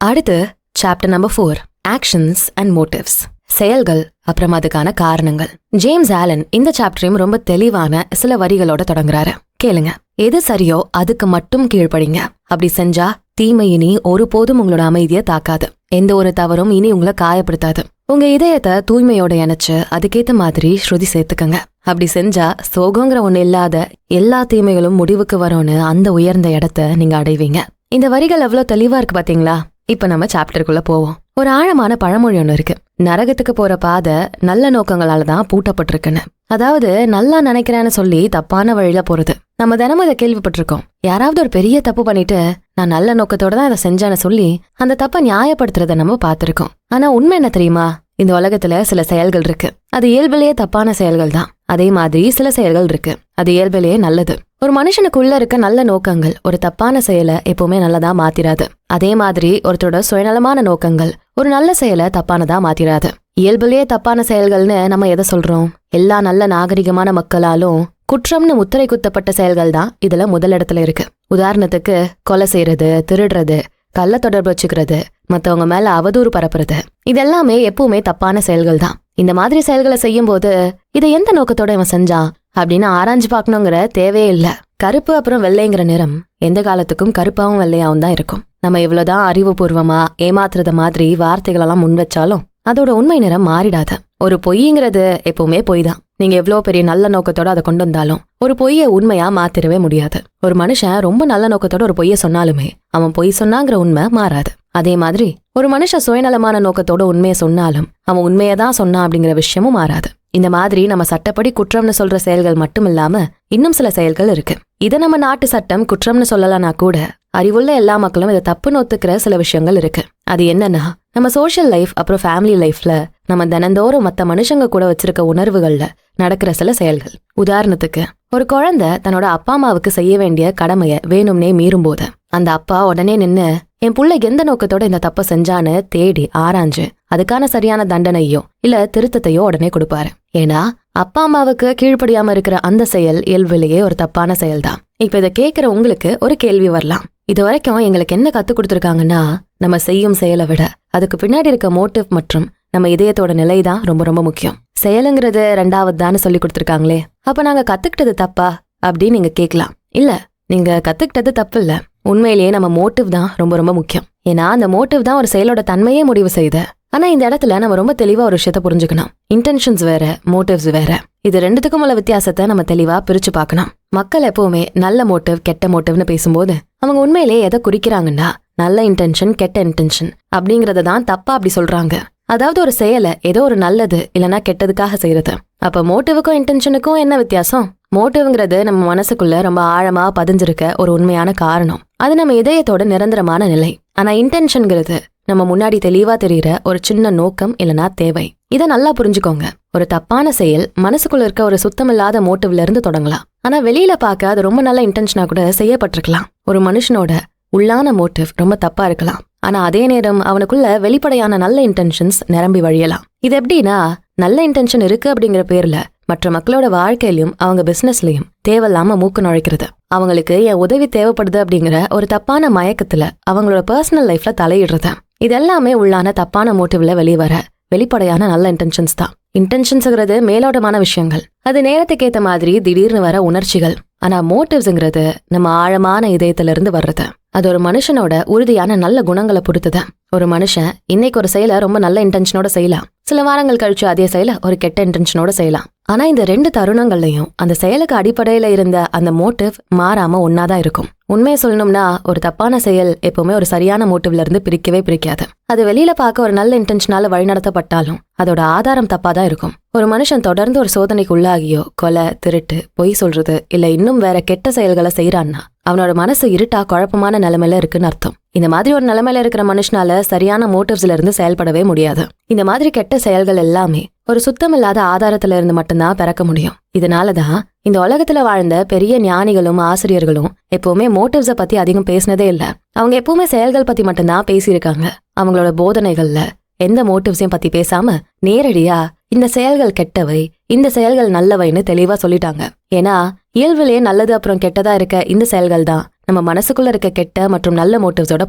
அடுத்து chapter number 4, actions and motives. செயல்கள் அப்புறம் அதுக்கான காரணங்கள். ஜேம்ஸ் ஆலன் இந்த சாப்டரையும் ரொம்ப தெளிவான சில வரிகளோட தொடங்குறாரு. கேளுங்க. எது சரியோ அதுக்கு மட்டும் கீழ்ப்படிங்க. அப்படி செஞ்சா தீமை இனி ஒருபோதும் உங்களோட அமைதியை தாக்காது. எந்த ஒரு தவறும் இனி உங்களை காயப்படுத்தாது. உங்க இதயத்தை தூய்மையோட இணைச்சு அதுக்கேத்த மாதிரி ஸ்ருதி சேர்த்துக்கங்க. அப்படி செஞ்சா சோகங்கிற ஒண்ணு இல்லாத எல்லா தீமைகளும் முடிவுக்கு வரும்னு அந்த உயர்ந்த இடத்த நீங்க அடைவீங்க. இந்த வரிகள் எவ்வளவு தெளிவா இருக்கு பாத்தீங்களா? இப்ப நம்ம சாப்டருக்குள்ள போவோம். ஒரு ஆழமான பழமொழி ஒண்ணு இருக்கு. நரகத்துக்கு போற பாதை நல்ல நோக்கங்களாலதான் பூட்டப்பட்டிருக்குன்னு. அதாவது நல்லா நினைக்கிறேன்னு சொல்லி தப்பான வழியில போறது. நம்ம தினமும் இதை கேள்விப்பட்டிருக்கோம். யாராவது ஒரு பெரிய தப்பு பண்ணிட்டு நான் நல்ல நோக்கத்தோட தான் அதை செஞ்சேன்னு சொல்லி அந்த தப்பை நியாயப்படுத்துறத நம்ம பார்த்திருக்கோம். ஆனா உண்மை என்ன தெரியுமா? இந்த உலகத்துல சில செயல்கள் இருக்கு, அது இயல்பிலேயே தப்பான செயல்கள் தான். அதே மாதிரி சில செயல்கள் இருக்கு, அது இயல்பிலேயே நல்லது. ஒரு மனுஷனுக்குள்ள இருக்க நல்ல நோக்கங்கள் ஒரு தப்பான செயலை எப்பவுமே நல்லதா மாத்திராது. அதே மாதிரி ஒருத்தரோட சுயநலமான நோக்கங்கள் ஒரு நல்ல செயலை தப்பானதா மாத்திராது. இயல்பிலேயே தப்பான செயல்கள்னு நம்ம எதை சொல்றோம்? எல்லா நல்ல நாகரிகமான மக்களாலும் குற்றம்னு முத்திரை குத்தப்பட்ட செயல்கள் தான் இதுல முதலிடத்துல இருக்கு. உதாரணத்துக்கு கொலை செய்யறது, திருடுறது, கள்ள தொடர்பு வச்சுக்கிறது, மத்தவங்க மேல அவதூறு பரப்புறது, இதெல்லாமே எப்பவுமே தப்பான செயல்கள் தான். இந்த மாதிரி செயல்களை செய்யும் போது இதை எந்த நோக்கத்தோட இவன் செஞ்சான் அப்படின்னு ஆராய்ஞ்சு பார்க்கணுங்கிற தேவையே இல்ல. கருப்பு அப்புறம் வெள்ளைங்கிற நிறம் எந்த காலத்துக்கும் கருப்பாவும் வெள்ளையாவும் தான் இருக்கும். நம்ம இவ்வளவுதான் அறிவுபூர்வமா ஏமாத்துறத மாதிரி வார்த்தைகளெல்லாம் முன் வச்சாலும் அதோட உண்மை நிறம் மாறிடாது. ஒரு பொய்ங்கிறது எப்பவுமே பொய் தான். நீங்க எவ்வளவு பெரிய நல்ல நோக்கத்தோட அதை கொண்டு வந்தாலும் ஒரு பொய்யை உண்மையா மாத்திரவே முடியாது. ஒரு மனுஷன் ரொம்ப நல்ல நோக்கத்தோட ஒரு பொய்யை சொன்னாலுமே அவன் பொய் சொன்னாங்கிற உண்மை மாறாது. அதே மாதிரி ஒரு மனுஷன் சுயநலமான நோக்கத்தோட உண்மையை சொன்னாலும் அவன் உண்மையை தான் சொன்னான் அப்படிங்கிற விஷயமும் மாறாது. இந்த மாதிரி நம்ம சட்டப்படி குற்றம்னு சொல்ற செயல்கள் மட்டும் இல்லாம இன்னும் சில செயல்கள் இருக்கு. இதை நம்ம நாட்டு சட்டம் குற்றம்னு சொல்லலனா கூட அறிவுள்ள எல்லா மக்களும் இதை தப்புன்னு ஒத்துக்கிற சில விஷயங்கள் இருக்கு. அது என்னன்னா, நம்ம சோஷியல் லைஃப் அப்புறம் ஃபேமிலி லைஃப்ல நம்ம தினந்தோறும் மத்த மனுஷங்க கூட வச்சிருக்க உணர்வுகள்ல நடக்கிற சில செயல்கள். உதாரணத்துக்கு ஒரு குழந்தை தன்னோட அப்பா அம்மாவுக்கு செய்ய வேண்டிய கடமையை வேணும்னே மீறும் போது அந்த அப்பா உடனே நின்னு என் புள்ளை எந்த நோக்கத்தோட இந்த தப்ப செஞ்சான்னு தேடி ஆராய்ஞ்சு அதுக்கான சரியான தண்டனையோ இல்ல திருத்தத்தையோ உடனே கொடுப்பாரு. ஏன்னா அப்பா அம்மாவுக்கு கீழ்ப்படியாம இருக்கிற அந்த செயல் இயல்பிலேயே ஒரு தப்பான செயல் தான். இப்ப இதை கேட்கிற உங்களுக்கு ஒரு கேள்வி வரலாம். இது வரைக்கும் எங்களுக்கு என்ன கத்து கொடுத்துருக்காங்கன்னா, நம்ம செய்யும் செயலை விட அதுக்கு பின்னாடி இருக்க மோட்டிவ் மற்றும் நம்ம இதயத்தோட நிலை தான் ரொம்ப ரொம்ப முக்கியம். செயலுங்கிறது 2வது தான்னு சொல்லி கொடுத்துருக்காங்களே, அப்ப நாங்க கத்துக்கிட்டது தப்பா அப்படின்னு நீங்க கேட்கலாம். இல்ல, நீங்க கத்துக்கிட்டது தப்பு இல்ல. உண்மையிலேயே நம்ம மோட்டிவ் தான் ரொம்ப ரொம்ப முக்கியம். ஏன்னா அந்த மோட்டிவ் தான் ஒரு செயலோட தன்மையே முடிவு செய்யுது. ஆனா இந்த இடத்துல நம்ம ரொம்ப தெளிவா ஒரு விஷயத்த புரிஞ்சுக்கணும். இன்டென்ஷன்ஸ் வேற, மோட்டிவ்ஸ் வேற. இது ரெண்டுத்துக்கும் உள்ள வித்தியாசத்தை நம்ம தெளிவா பிரிச்சு பார்க்கணும். மக்கள் எப்பவுமே நல்ல மோட்டிவ் கெட்ட மோட்டிவ்னு பேசும்போது அவங்க உண்மையிலேயே எதை குறிக்கிறாங்கன்னா, நல்ல இன்டென்ஷன் கெட்ட இன்டென்ஷன் அப்படிங்கறத தான் தப்பா அப்படி சொல்றாங்க. அதாவது ஒரு செயலை ஏதோ ஒரு நல்லது இல்லனா கெட்டதுக்காக செய்யறது. அப்ப மோட்டிவுக்கும் இன்டென்ஷனுக்கும் என்ன வித்தியாசம்? மோட்டிவ்ங்கிறது நம்ம மனசுக்குள்ள ரொம்ப ஆழமா பதிஞ்சிருக்க ஒரு உண்மையான காரணம். அது நம்ம இதயத்தோட நிரந்தரமான நிலை. ஆனா இன்டென்ஷன்ங்கிறது நம்ம முன்னாடி தெளிவா தெரியுற ஒரு சின்ன நோக்கம் இல்லனா தேவை. இதை நல்லா புரிஞ்சுக்கோங்க. ஒரு தப்பான செயல் மனசுக்குள்ள இருக்க ஒரு சுத்தமில்லாத மோட்டிவ்ல இருந்து தொடங்கலாம். ஆனா வெளியில பார்க்க அது ரொம்ப நல்ல இன்டென்ஷனா கூட செய்யப்பட்டிருக்கலாம். ஒரு மனுஷனோட உள்ளான மோட்டிவ் ரொம்ப தப்பா இருக்கலாம். ஆனா அதே நேரம் அவனுக்குள்ள வெளிப்படையான நல்ல இன்டென்ஷன்ஸ் நிரம்பி வழியலாம். இது எப்படின்னா, நல்ல இன்டென்ஷன் இருக்கு அப்படிங்கிற பேர்ல மற்ற மக்களோட வாழ்க்கையிலும் அவங்க பிசினஸ்லயும் தேவையில்லாம மூக்கு நுழைக்கிறது. அவங்களுக்கு என் உதவி தேவைப்படுது அப்படிங்கிற ஒரு தப்பான மயக்கத்துல அவங்களோட பர்சனல் லைஃப்ல தலையிடுறது. இதெல்லாமே உள்ளான தப்பான மோட்டிவ்ல வெளிவர வெளிப்படையான நல்ல இன்டென்ஷன்ஸ் தான். இன்டென்ஷன்ஸ்ங்கிறது மேலோட்டமான விஷயங்கள். அது நேரத்துக்கு ஏத்த மாதிரி திடீர்னு வர உணர்ச்சிகள். ஆனா மோட்டிவ்ஸ்ங்கிறது நம்ம ஆழமான இதயத்துல இருந்து வர்றது. அது ஒரு மனுஷனோட உறுதியான நல்ல குணங்களை பொறுத்துது. ஒரு மனுஷன் இன்னைக்கு ஒரு செயலை ரொம்ப நல்ல இன்டென்ஷனோட செய்யலாம். சில வாரங்கள் கழிச்சு அதே செயலை ஒரு கெட்ட இன்டென்ஷனோட செய்யலாம். ஆனா இந்த 2 தருணங்கள்லயும் அந்த செயலுக்கு அடிப்படையில இருந்த அந்த மோட்டிவ் மாறாம ஒன்னாதான் இருக்கும். உண்மையை சொல்லணும்னா, ஒரு தப்பான செயல் எப்பவுமே ஒரு சரியான மோட்டிவ்ல இருந்து பிரிக்கவே பிரிக்காது. அது வெளியில பார்க்க ஒரு நல்ல இன்டென்ஷனால வழிநடத்தப்பட்டாலும் அதோட ஆதாரம் தப்பாதான் இருக்கும். ஒரு மனுஷன் தொடர்ந்து ஒரு சோதனைக்கு உள்ளாகியோ கொலை, திருட்டு, பொய் சொல்றது இல்ல இன்னும் வேற கெட்ட செயல்களை செய்யறான்னா அவனோட மனசு இருட்டா குழப்பமான நிலைமையில இருக்குன்னு அர்த்தம். இந்த மாதிரி ஒரு நிலைமையில இருக்கிற மனுஷனால சரியான மோட்டிவ்ஸ்ல இருந்து செயல்படவே முடியாது. இந்த மாதிரி கெட்ட செயல்கள் எல்லாமே ஒரு சுத்தமில்லாத ஆதாரத்துல இருந்து மட்டும்தான் பிறக்க முடியும். இதனாலதான் இந்த உலகத்துல வாழ்ந்த பெரிய ஞானிகளும் ஆசிரியர்களும் எப்பவுமே மோட்டிவ்ஸ பத்தி அதிகம் பேசினதே இல்ல. அவங்க எப்பவுமே செயல்கள் பத்தி மட்டும்தான் பேசியிருக்காங்க. அவங்களோட போதனைகள்ல எந்த மோட்டிவ்ஸையும் பத்தி பேசாம நேரடியா இந்த செயல்கள் கெட்டவை, இந்த செயல்கள் நல்லவைன்னு தெளிவா சொல்லிட்டாங்க. ஏன்னா இயல்பிலேயே நல்லது அப்புறம் கெட்டதா இருக்க இந்த செயல்கள் தான் நம்ம மனசுக்குள்ள இருக்க கெட்ட மற்றும் நல்ல மோட்டிவ்ஸோட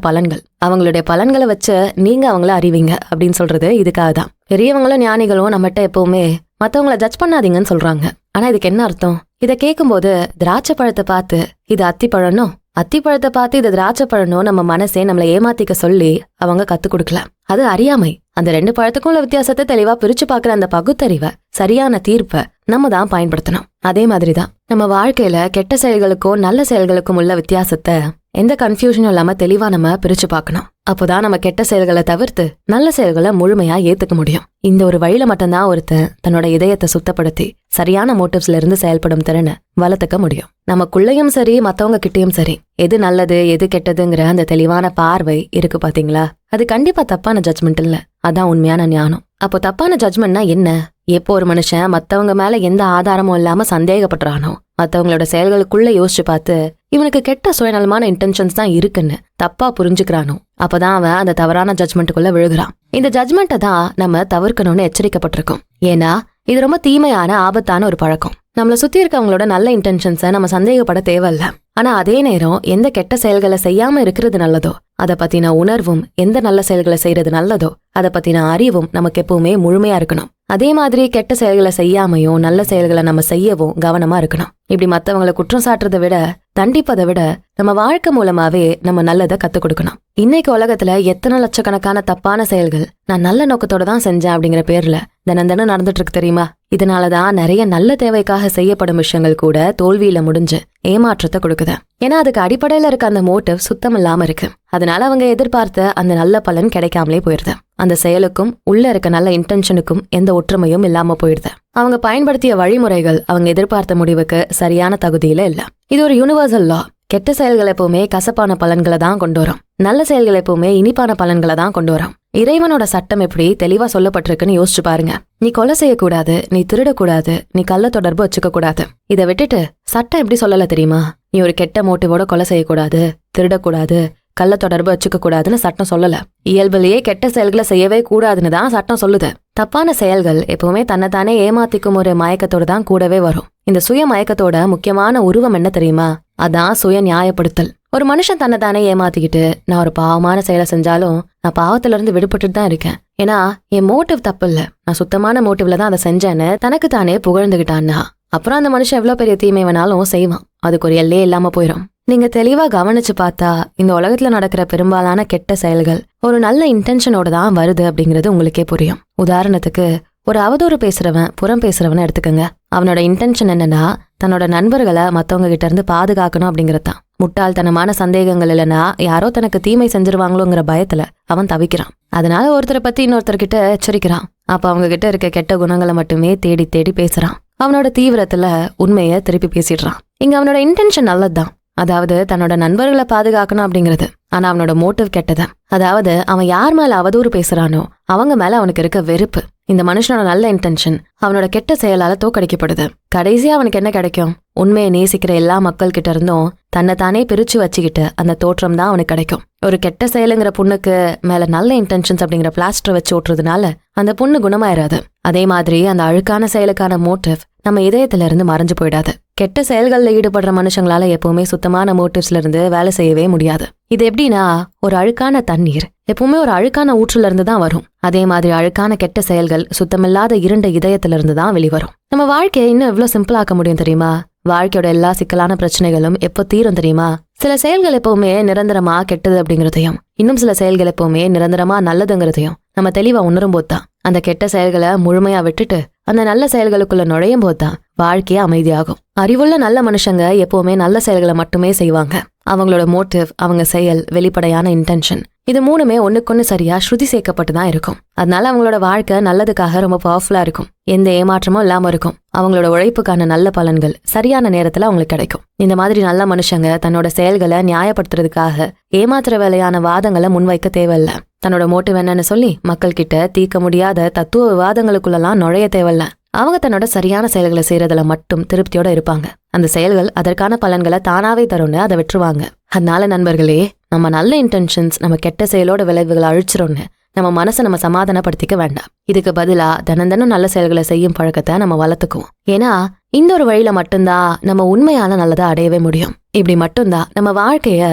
பலன்கள். அவங்களுடைய பலன்களை வச்சு நீங்க அவங்கள அறிவீங்க அப்படின்னு சொல்றது இதுக்காக தான். பெரியவங்களும் ஞானிகளும் நம்மகிட்ட எப்பவுமே மத்தவங்கள ஜட்ஜ் பண்ணாதீங்கன்னு சொல்றாங்க. ஆனா இதுக்கு என்ன அர்த்தம்? இதை கேட்கும்போது திராட்சை பழத்தை பார்த்து இது அத்திப்பழனும், அத்திப்பழத்தை பார்த்து இது திராட்சை பழனும் நம்ம மனசே நம்மளை ஏமாத்திக்க சொல்லி அவங்க கத்து கொடுக்கல. அது அறியாமை. அந்த 2 பழத்துக்கும் உள்ள வித்தியாசத்தை தெளிவா பிரிச்சு பாக்குற அந்த பகுத்தறிவை, சரியான தீர்ப்பை நம்ம தான் பயன்படுத்தணும். அதே மாதிரிதான் நம்ம வாழ்க்கையில கெட்ட செயல்களுக்கும் நல்ல செயல்களுக்கும் உள்ள வித்தியாசத்தை எந்த கன்ஃபியூஷனும் இல்லாம தெளிவா நம்ம பிரிச்சு பார்க்கணும். அப்போதான் நம்ம கெட்ட செயல்களை தவிர்த்து நல்ல செயல்களை முழுமையா ஏத்துக்க முடியும். இந்த ஒரு வழியில மட்டும்தான் ஒருத்தன் தன்னோட இதயத்தை சுத்தப்படுத்தி சரியான மோட்டிவ்ஸ்ல இருந்து செயல்படும் திறனை வளர்த்துக்க முடியும். நமக்குள்ளயும் சரி மத்தவங்க கிட்டயும் சரி எது நல்லது எது கெட்டதுங்கிற அந்த தெளிவான பார்வை இருக்கு பாத்தீங்களா? அது கண்டிப்பா தப்பான ஜட்ஜ்மெண்ட் இல்ல, அதான் உண்மையான ஞானம். அப்போ தப்பான ஜட்ஜ்மெண்ட்னா என்ன? எப்போ ஒரு மனுஷன் மத்தவங்க மேல எந்த ஆதாரமும் இல்லாம சந்தேகப்படுறானோ, மத்தவங்களோட செயல்களுக்குள்ள யோசிச்சு பார்த்து இவனுக்கு கெட்ட சுயநலமான இன்டென்ஷன்ஸ் தான் இருக்குன்னு தப்பா புரிஞ்சுக்கிறானோ, அப்பதான் அவன் அந்த தவறான ஜட்ஜ்மெண்ட்டுக்குள்ள விழுகிறான். இந்த ஜட்ஜ்மெண்ட்டை தான் நம்ம தவிர்க்கணும்னு எச்சரிக்கப்பட்டிருக்கோம். ஏன்னா இது ரொம்ப தீமையான ஆபத்தான ஒரு பழக்கம். நம்மளை சுத்தி இருக்கவங்களோட நல்ல இன்டென்ஷன்ஸை நம்ம சந்தேகப்பட தேவையில்ல. ஆனா அதே நேரம் எந்த கெட்ட செயல்களை செய்யாம இருக்கிறது நல்லதோ அதை பத்தின உணர்வும், எந்த நல்ல செயல்களை செய்யறது நல்லதோ அதை பத்தின அறிவும் நமக்கு எப்பவுமே முழுமையா இருக்கணும். அதே மாதிரி கெட்ட செயல்களை செய்யாமையும் நல்ல செயல்களை நம்ம செய்யவும் கவனமா இருக்கணும். இப்படி மத்தவங்களை குற்றம் சாட்டுறதை விட, தண்டிப்பதை விட நம்ம வாழ்க்கை மூலமாவே நம்ம நல்லதை கத்துக் கொடுக்கணும். இன்னைக்கு உலகத்துல எத்தனை லட்சக்கணக்கான தப்பான செயல்கள் நான் நல்ல நோக்கத்தோட தான் செஞ்சேன் அப்படிங்கிற பேர்ல தினம் நடந்துட்டு இருக்கு தெரியுமா? இதனாலதான் நிறைய நல்ல தேவைக்காக செய்யப்படும் விஷயங்கள் கூட தோல்வியில முடிஞ்சு ஏமாற்றத்தை கொடுக்குது. ஏன்னா அதுக்கு அடிப்படையில இருக்க அந்த மோட்டிவ் சுத்தம் இல்லாம இருக்கு. அதனால அவங்க எதிர்பார்த்த அந்த நல்ல பலன் கிடைக்காமலே போயிருது. அந்த செயலுக்கும் உள்ள இருக்க நல்ல இன்டென்ஷனுக்கும் எந்த ஒற்றுமையும் இல்லாம போயிடுது. அவங்க பயன்படுத்திய வழிமுறைகள் அவங்க எதிர்பார்த்த முடிவுக்கு சரியான தகுதியில இல்ல. இது ஒரு யூனிவர்சல் லா. கெட்ட செயல்கள் எப்பவுமே கசப்பான பலன்களை தான் கொண்டு வரும், நல்ல செயல்கள் எப்பவுமே இனிப்பான பலன்களை தான் கொண்டு வரும். இறைவனோட சட்டம் எப்படி தெளிவா சொல்லப்பட்டிருக்குன்னு யோசிச்சு பாருங்க. நீ கொலை செய்யக்கூடாது, நீ திருடக்கூடாது, நீ கள்ள தொடர்பு வச்சுக்க கூடாது. இதை விட்டுட்டு சட்டம் எப்படி சொல்லல தெரியுமா? நீ ஒரு கெட்ட மோட்டிவோட கொலை செய்யக்கூடாது, திருடக்கூடாது, கள்ள தொடர்பு வச்சுக்க கூடாதுன்னு சட்டம் சொல்லல. இயல்பிலேயே கெட்ட செயல்களை செய்யவே கூடாதுன்னு தான் சட்டம் சொல்லுது. தப்பான செயல்கள் எப்பவுமே தன்னைத்தானே ஏமாத்திக்கும் ஒரு மயக்கத்தோட தான் கூடவே வரும். இந்த சுய மயக்கத்தோட முக்கியமான உருவம் என்ன தெரியுமா? அதான் சுய நியாயப்படுத்தல். ஒரு மனுஷன் தன்னைத்தானே ஏமாத்திக்கிட்டு நான் ஒரு பாவமான செயலை செஞ்சாலும் நான் பாவத்துல இருந்து விடுபட்டுட்டு தான் இருக்கேன், ஏன்னா என் மோட்டிவ் தப்பு இல்ல, நான் சுத்தமான மோட்டிவ்ல தான் அதை செஞ்சேன்னு தனக்கு தானே புகழ்ந்துகிட்டான்னா அப்புறம் அந்த மனுஷன் எவ்வளவு பெரிய தீமை வேணாலும் செய்வான். அதுக்கு ஒரு எல்லையே இல்லாம போயிடும். நீங்க தெளிவா கவனிச்சு பார்த்தா இந்த உலகத்துல நடக்கிற பெரும்பாலான கெட்ட செயல்கள் ஒரு நல்ல இன்டென்ஷனோட தான் வருது அப்படிங்கிறது உங்களுக்கே புரியும். உதாரணத்துக்கு ஒரு அவதூறு பேசுறவன், புறம் பேசுறவனை எடுத்துக்கங்க. அவனோட இன்டென்ஷன் என்னன்னா தன்னோட நண்பர்களை மத்தவங்க கிட்ட இருந்து பாதுகாக்கணும் அப்படிங்கறதான். முட்டாள்தனமான சந்தேகங்கள் இல்லைன்னா யாரோ தனக்கு தீமை செஞ்சிருவாங்களோங்கிற பயத்துல அவன் தவிக்கிறான். அதனால ஒருத்தரை பத்தி இன்னொருத்தர்கிட்ட எச்சரிக்கிறான். அப்ப அவங்க கிட்ட இருக்க கெட்ட குணங்களை மட்டுமே தேடி தேடி பேசுறான். அவனோட தீவிரத்துல உண்மைய திருப்பி பேசிடுறான். இங்க அவனோட இன்டென்ஷன் நல்லதுதான், அதாவது தன்னோட நண்பர்களை பாதுகாக்கணும் அப்படிங்கிறது. ஆனா அவனோட மோட்டிவ் கெட்டது. அதாவது அவன் யார் மேல அவதூறு பேசுறானோ அவங்க மேல அவனுக்கு இருக்க வெறுப்பு. இந்த மனுஷனோட நல்ல இன்டென்ஷன் அவனோட கெட்ட செயலால தோக்கடிக்கப்படுது. கடைசியா அவனுக்கு என்ன கிடைக்கும்? உண்மையை நேசிக்கிற எல்லா மக்கள் கிட்ட இருந்தும் தன்னைத்தானே பிரிச்சு வச்சுக்கிட்டு அந்த தோற்றம் தான் அவனுக்கு கிடைக்கும். ஒரு கெட்ட செயலுங்கிற புண்ணுக்கு மேல நல்ல இன்டென்ஷன்ஸ் அப்படிங்கிற பிளாஸ்டர் வச்சு ஓட்டுறதுனால அந்த புண்ணு குணமாயிராது. அதே மாதிரி அந்த அழுக்கான செயலுக்கான மோட்டிவ் நம்ம இதயத்துல இருந்து மறைஞ்சு போயிடாது. கெட்ட செயல்கள்ல ஈடுபடுற மனுஷங்களால எப்பவுமே சுத்தமான மோட்டிவ்ஸ்ல இருந்து வேலை செய்யவே முடியாது. இது எப்படின்னா ஒரு அழுக்கான தண்ணீர் எப்பவுமே ஒரு அழுக்கான ஊற்றுல இருந்து தான் வரும். அதே மாதிரி அழுக்கான கெட்ட செயல்கள் சுத்தமில்லாத இருண்ட இதயத்துல இருந்து தான் வெளிவரும். நம்ம வாழ்க்கையை இன்னும் எவ்வளவு சிம்பிளாக்க முடியும் தெரியுமா? வாழ்க்கையோட எல்லா சிக்கலான பிரச்சனைகளும் எப்போ தீரும் தெரியுமா? சில செயல்கள் எப்பவுமே நிரந்தரமா கெட்டது அப்படிங்கறதையும், இன்னும் சில செயல்கள் எப்பவுமே நிரந்தரமா நல்லதுங்கிறதையும் நம்ம தெளிவா உணரும் போதுதான், அந்த கெட்ட செயல்களை முழுமையா விட்டுட்டு அந்த நல்ல செயல்களுக்குள்ள நுழையும் போதுதான் வாழ்க்கையே அமைதியாகும். அறிவுள்ள நல்ல மனுஷங்க எப்பவுமே நல்ல செயல்களை மட்டுமே செய்வாங்க. அவங்களோட மோட்டிவ், அவங்க செயல், வெளிப்படையான இன்டென்ஷன் இது மூணுமே ஒண்ணுக்கொன்னு சரியா ஸ்ருதி சேர்க்கப்பட்டுதான் இருக்கும். அதனால அவங்களோட வாழ்க்கை நல்லதுக்காக ரொம்ப பவர்ஃபுல்லா இருக்கும். எந்த ஏமாற்றமும் இல்லாம இருக்கும். அவங்களோட உழைப்புக்கான நல்ல பலன்கள் சரியான நேரத்துல அவங்களுக்கு கிடைக்கும். இந்த மாதிரி நல்ல மனுஷங்க தன்னோட செயல்களை நியாயப்படுத்துறதுக்காக ஏமாத்துற வேலையான வாதங்களை முன்வைக்க தேவையில்ல. தன்னோட மோட்டிவ் என்னன்னு சொல்லி மக்கள் கிட்ட தீர்க்க முடியாத தத்துவ விவாதங்களுக்குள்ளலாம் நுழைய தேவையில்ல. அவங்க தன்னோட சரியான செயல்களை செய்யறதுல மட்டும் திருப்தியோட இருப்பாங்க. அந்த செயல்கள் அதற்கான பலன்களை தானாவே தரும்னு அதை விட்டுருவாங்க. அதனால நண்பர்களே, நம்ம நல்ல இன்டென்ஷன்ஸ் நம்ம கெட்ட செயலோட விளைவுகளை அழிச்சிரும்னு நம்ம மனசை நம்ம சமாதானப்படுத்திக்க வேண்டாம். இதுக்கு பதிலா தினம் நல்ல செயல்களை செய்யும் பழக்கத்தை நம்ம வளர்த்துக்குவோம். ஏன்னா இந்த ஒரு வழியில மட்டும்தான் நம்ம உண்மையான நல்லதை அடையவே முடியும். இப்படி மட்டும்தான் நம்ம வாழ்க்கைய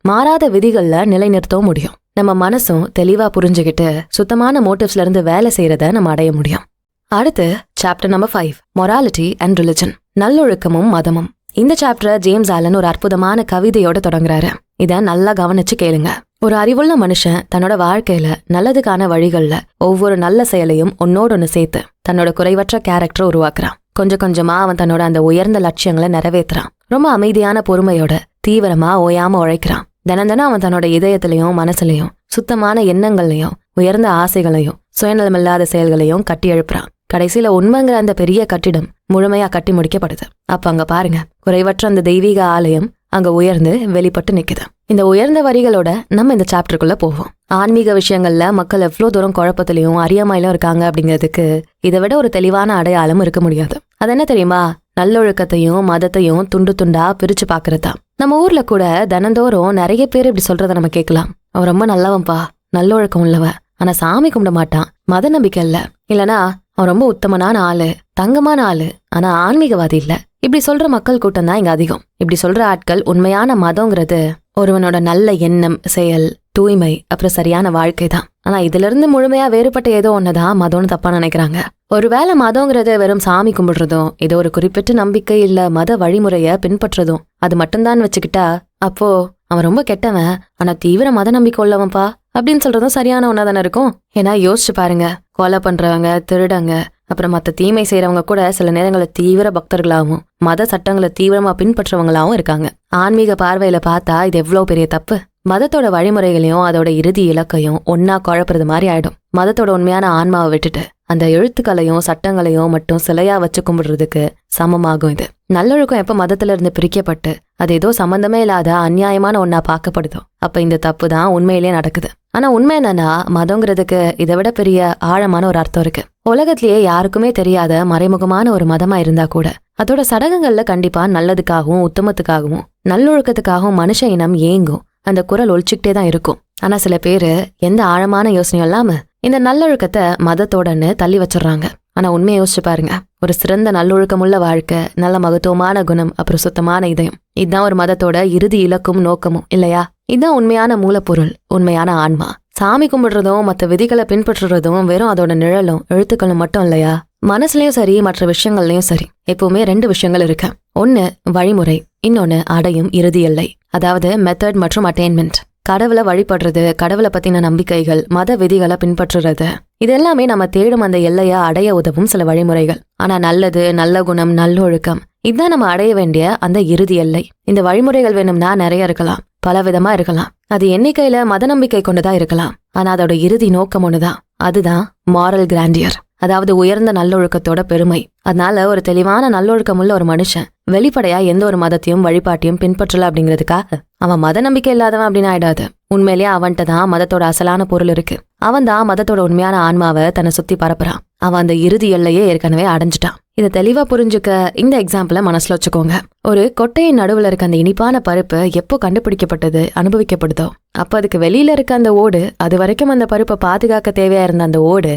மாறாத விதிகள்ல நிலைநிறுத்தவும் முடியும். நம்ம மனசும் தெளிவா புரிஞ்சுக்கிட்டு சுத்தமான மோட்டிவ்ஸ்ல இருந்து வேலை செய்யறத நம்ம அடைய முடியும். அடுத்து chapter number 5, morality and religion, நல்லொழுக்கமும் மதமும். இந்த சாப்டரை ஜேம்ஸ் ஆலன் ஒரு அற்புதமான கவிதையோட தொடங்குறாரு. இத நல்லா கவனிச்சு கேளுங்க. ஒரு அறிவுள்ள மனுஷன் தன்னோட வாழ்க்கையில நல்லதுக்கான வழிகள்ல ஒவ்வொரு நல்ல செயலையும் ஒன்னோடொன்னு சேர்த்து தன்னோட குறைவற்ற கேரக்டரை உருவாக்குறான். கொஞ்சம் கொஞ்சமா அவன் தன்னோட அந்த உயர்ந்த லட்சியங்களை நிறைவேற்றுறான். ரொம்ப அமைதியான பொறுமையோட தீவிரமா ஓயாம உழைக்கிறான். தினம் அவன் தன்னோட இதயத்திலையும் மனசுலையும் சுத்தமான எண்ணங்களையும் உயர்ந்த ஆசைகளையும் சுயநலமில்லாத செயல்களையும் கட்டி எழுப்புறான். கடைசியில உண்மைங்கிற அந்த பெரிய கட்டிடம் முழுமையா கட்டி முடிக்கப்படுது. அப்ப அங்க பாருங்க, குறைவற்ற அந்த தெய்வீக ஆலயம் அங்க உயர்ந்து வெளிப்பட்டு நிக்குது. இந்த உயர்ந்த வரிகளோட நம்ம இந்த சாப்டருக்குள்ள போவோம். ஆன்மீக விஷயங்கள்ல மக்கள் எவ்வளவு தூரம் குழப்பத்திலையும் அறியாமையிலும் இருக்காங்க அப்படிங்கிறதுக்கு இதை விட ஒரு தெளிவான அடையாளம் இருக்க முடியாது. அது என்ன தெரியுமா? நல்லொழுக்கத்தையும் மதத்தையும் துண்டு துண்டா பிரிச்சு பாக்குறதா. நம்ம ஊர்ல கூட தினந்தோறும் நிறைய பேர் இப்படி சொல்றத நம்ம கேட்கலாம். அவன் ரொம்ப நல்லவன்பா, நல்லொழுக்கம் உள்ளவன், ஆனா சாமி கும்பிட மாட்டான், மத நம்பிக்கை இல்ல, இல்லனா அவன் ரொம்ப உத்தமனான ஆளு, தங்கமான ஆளு, ஆனா ஆன்மீகவாதி இல்ல. இப்படி சொல்ற மக்கள் கூட்டம் தான் இங்க அதிகம். இப்படி சொல்ற ஆட்கள் உண்மையான மதங்கிறது ஒருவனோட நல்ல எண்ணம், செயல், தூய்மை, அப்புறம் சரியான வாழ்க்கை தான். ஆனா இதுல இருந்து முழுமையா வேறுபட்ட ஏதோ ஒண்ணுதான் மதம்னு தப்பா நினைக்கிறாங்க. ஒருவேளை மதங்கிறது வெறும் சாமி கும்பிடுறதும் ஏதோ ஒரு குறிப்பிட்ட நம்பிக்கை இல்ல மத வழிமுறைய பின்பற்றதும் அது மட்டும்தான் வச்சுக்கிட்டா, அப்போ அவன் ரொம்ப கெட்டவன் ஆனா தீவிர மத நம்பிக்கை உள்ளவன்பா அப்படின்னு சொல்றதும் சரியான ஒன்னா தானே இருக்கும். ஏன்னா யோசிச்சு பாருங்க, கொலை பண்றவங்க, திருடங்க, அப்புறம் மத்த தீமை செய்யறவங்க கூட சில நேரங்களில் தீவிர பக்தர்களாகவும் மத சட்டங்களை தீவிரமா பின்பற்றவங்களாவும் இருக்காங்க. ஆன்மீக பார்வையில பார்த்தா இது எவ்வளவு பெரிய தப்பு. மதத்தோட வழிமுறைகளையும் அதோட இறுதி இலக்கையும் ஒன்னா குழப்புறது மாதிரி ஆயிடும். மதத்தோட உண்மையான ஆன்மாவை விட்டுட்டு அந்த எழுத்துக்களையும் சட்டங்களையும் மட்டும் சிலையா வச்சு கும்பிடுறதுக்கு சமமாகும் இது. நல்லொழுக்கம் எப்ப மதத்துல இருந்து பிரிக்கப்பட்டு அது ஏதோ சம்பந்தமே இல்லாத அநியாயமான ஒன்னா பார்க்கப்படுதோ அப்ப இந்த தப்பு தான் உண்மையிலேயே நடக்குது. ஆனா உண்மை என்னன்னா, மதங்கிறதுக்கு இதை விட பெரிய ஆழமான ஒரு அர்த்தம் இருக்கு. உலகத்திலேயே யாருக்குமே தெரியாத மறைமுகமான ஒரு மதமா இருந்தா கூட அதோட சடங்குகள்ல கண்டிப்பா நல்லதுக்காகவும் உத்தமத்துக்காகவும் நல்லொழுக்கத்துக்காகவும் மனுஷ இனம் ஏங்கும் அந்த குரல் ஒழிச்சுக்கிட்டே தான் இருக்கும். ஆனா சில பேரு எந்த ஆழமான யோசனையும் இல்லாம இந்த நல்லொழுக்கத்தை மதத்தோடன்னு தள்ளி வச்சிடறாங்க. ஆனா உண்மையை யோசிச்சு பாருங்க, ஒரு சிறந்த நல்லொழுக்கமுள்ள வாழ்க்கை, நல்ல மகத்துவமான குணம், அப்புறம் சுத்தமான இதயம், இதுதான் ஒரு மதத்தோட இறுதி இலக்கும் நோக்கமும் இல்லையா? இதுதான் உண்மையான மூலப்பொருள், உண்மையான ஆன்மா. சாமி கும்பிடுறதும் மற்ற விதிகளை பின்பற்றுறதும் வெறும் அதோட நிழலும் எழுத்துக்களும் மட்டும் இல்லையா? மனசுலயும் சரி மற்ற விஷயங்கள்லயும் சரி எப்பவுமே 2 விஷயங்கள் இருக்கு. ஒன்னு வழிமுறை, இன்னொன்னு அடையும் இறுதி எல்லை, அதாவது மெத்தட் மற்றும் அட்டைன்மெண்ட். கடவுளை வழிபடுறது, கடவுளை பத்தின நம்பிக்கைகள், மத விதிகளை பின்பற்றுறது, இது எல்லாமே நம்ம தேடும் அந்த எல்லையை அடைய உதவும் சில வழிமுறைகள். ஆனா நல்லது, நல்ல குணம், நல்லொழுக்கம், இதுதான் நம்ம அடைய வேண்டிய அந்த இறுதி எல்லை. இந்த வழிமுறைகள் வேணும்னா நிறைய இருக்கலாம், பல விதமா இருக்கலாம். அது எண்ணிக்கையில மத நம்பிக்கை கொண்டுதான் இருக்கலாம். ஆனா அதோட இறுதி நோக்கம் ஒண்ணுதான், அதுதான் மாரல் கிராண்டியர், அதாவது உயர்ந்த நல்லொழுக்கத்தோட பெருமை. அதனால ஒரு தெளிவான நல்லொழுக்கமுள்ள ஒரு மனுஷன் வெளிப்படையா எந்த ஒரு மதத்தையும் வழிபாட்டையும் பின்பற்றல அப்படிங்கிறதுக்காக அவன் மத நம்பிக்கை இல்லாதவன் அப்படின்னு ஆயிடாது. உண்மையிலேயே அவன்கிட்ட தான் மதத்தோட அசலான பொருள் இருக்கு. அவன் தான் மதத்தோட உண்மையான ஆன்மாவை தன்னை சுத்தி பரப்புறான். அவன் அந்த இறுதி எல்லையே ஏற்கனவே அடைஞ்சிட்டான். இதை தெளிவா புரிஞ்சுக்க இந்த எக்ஸாம்பிள மனசுல வச்சுக்கோங்க. ஒரு கொட்டையின் நடுவுல இருக்க அந்த இனிப்பான பருப்பு எப்போ கண்டுபிடிக்கப்பட்டது, அனுபவிக்கப்படுதோ அப்ப அதுக்கு வெளியில இருக்க அந்த ஓடு, அது வரைக்கும் அந்த பருப்பை பாதுகாக்க தேவையா இருந்த அந்த ஓடு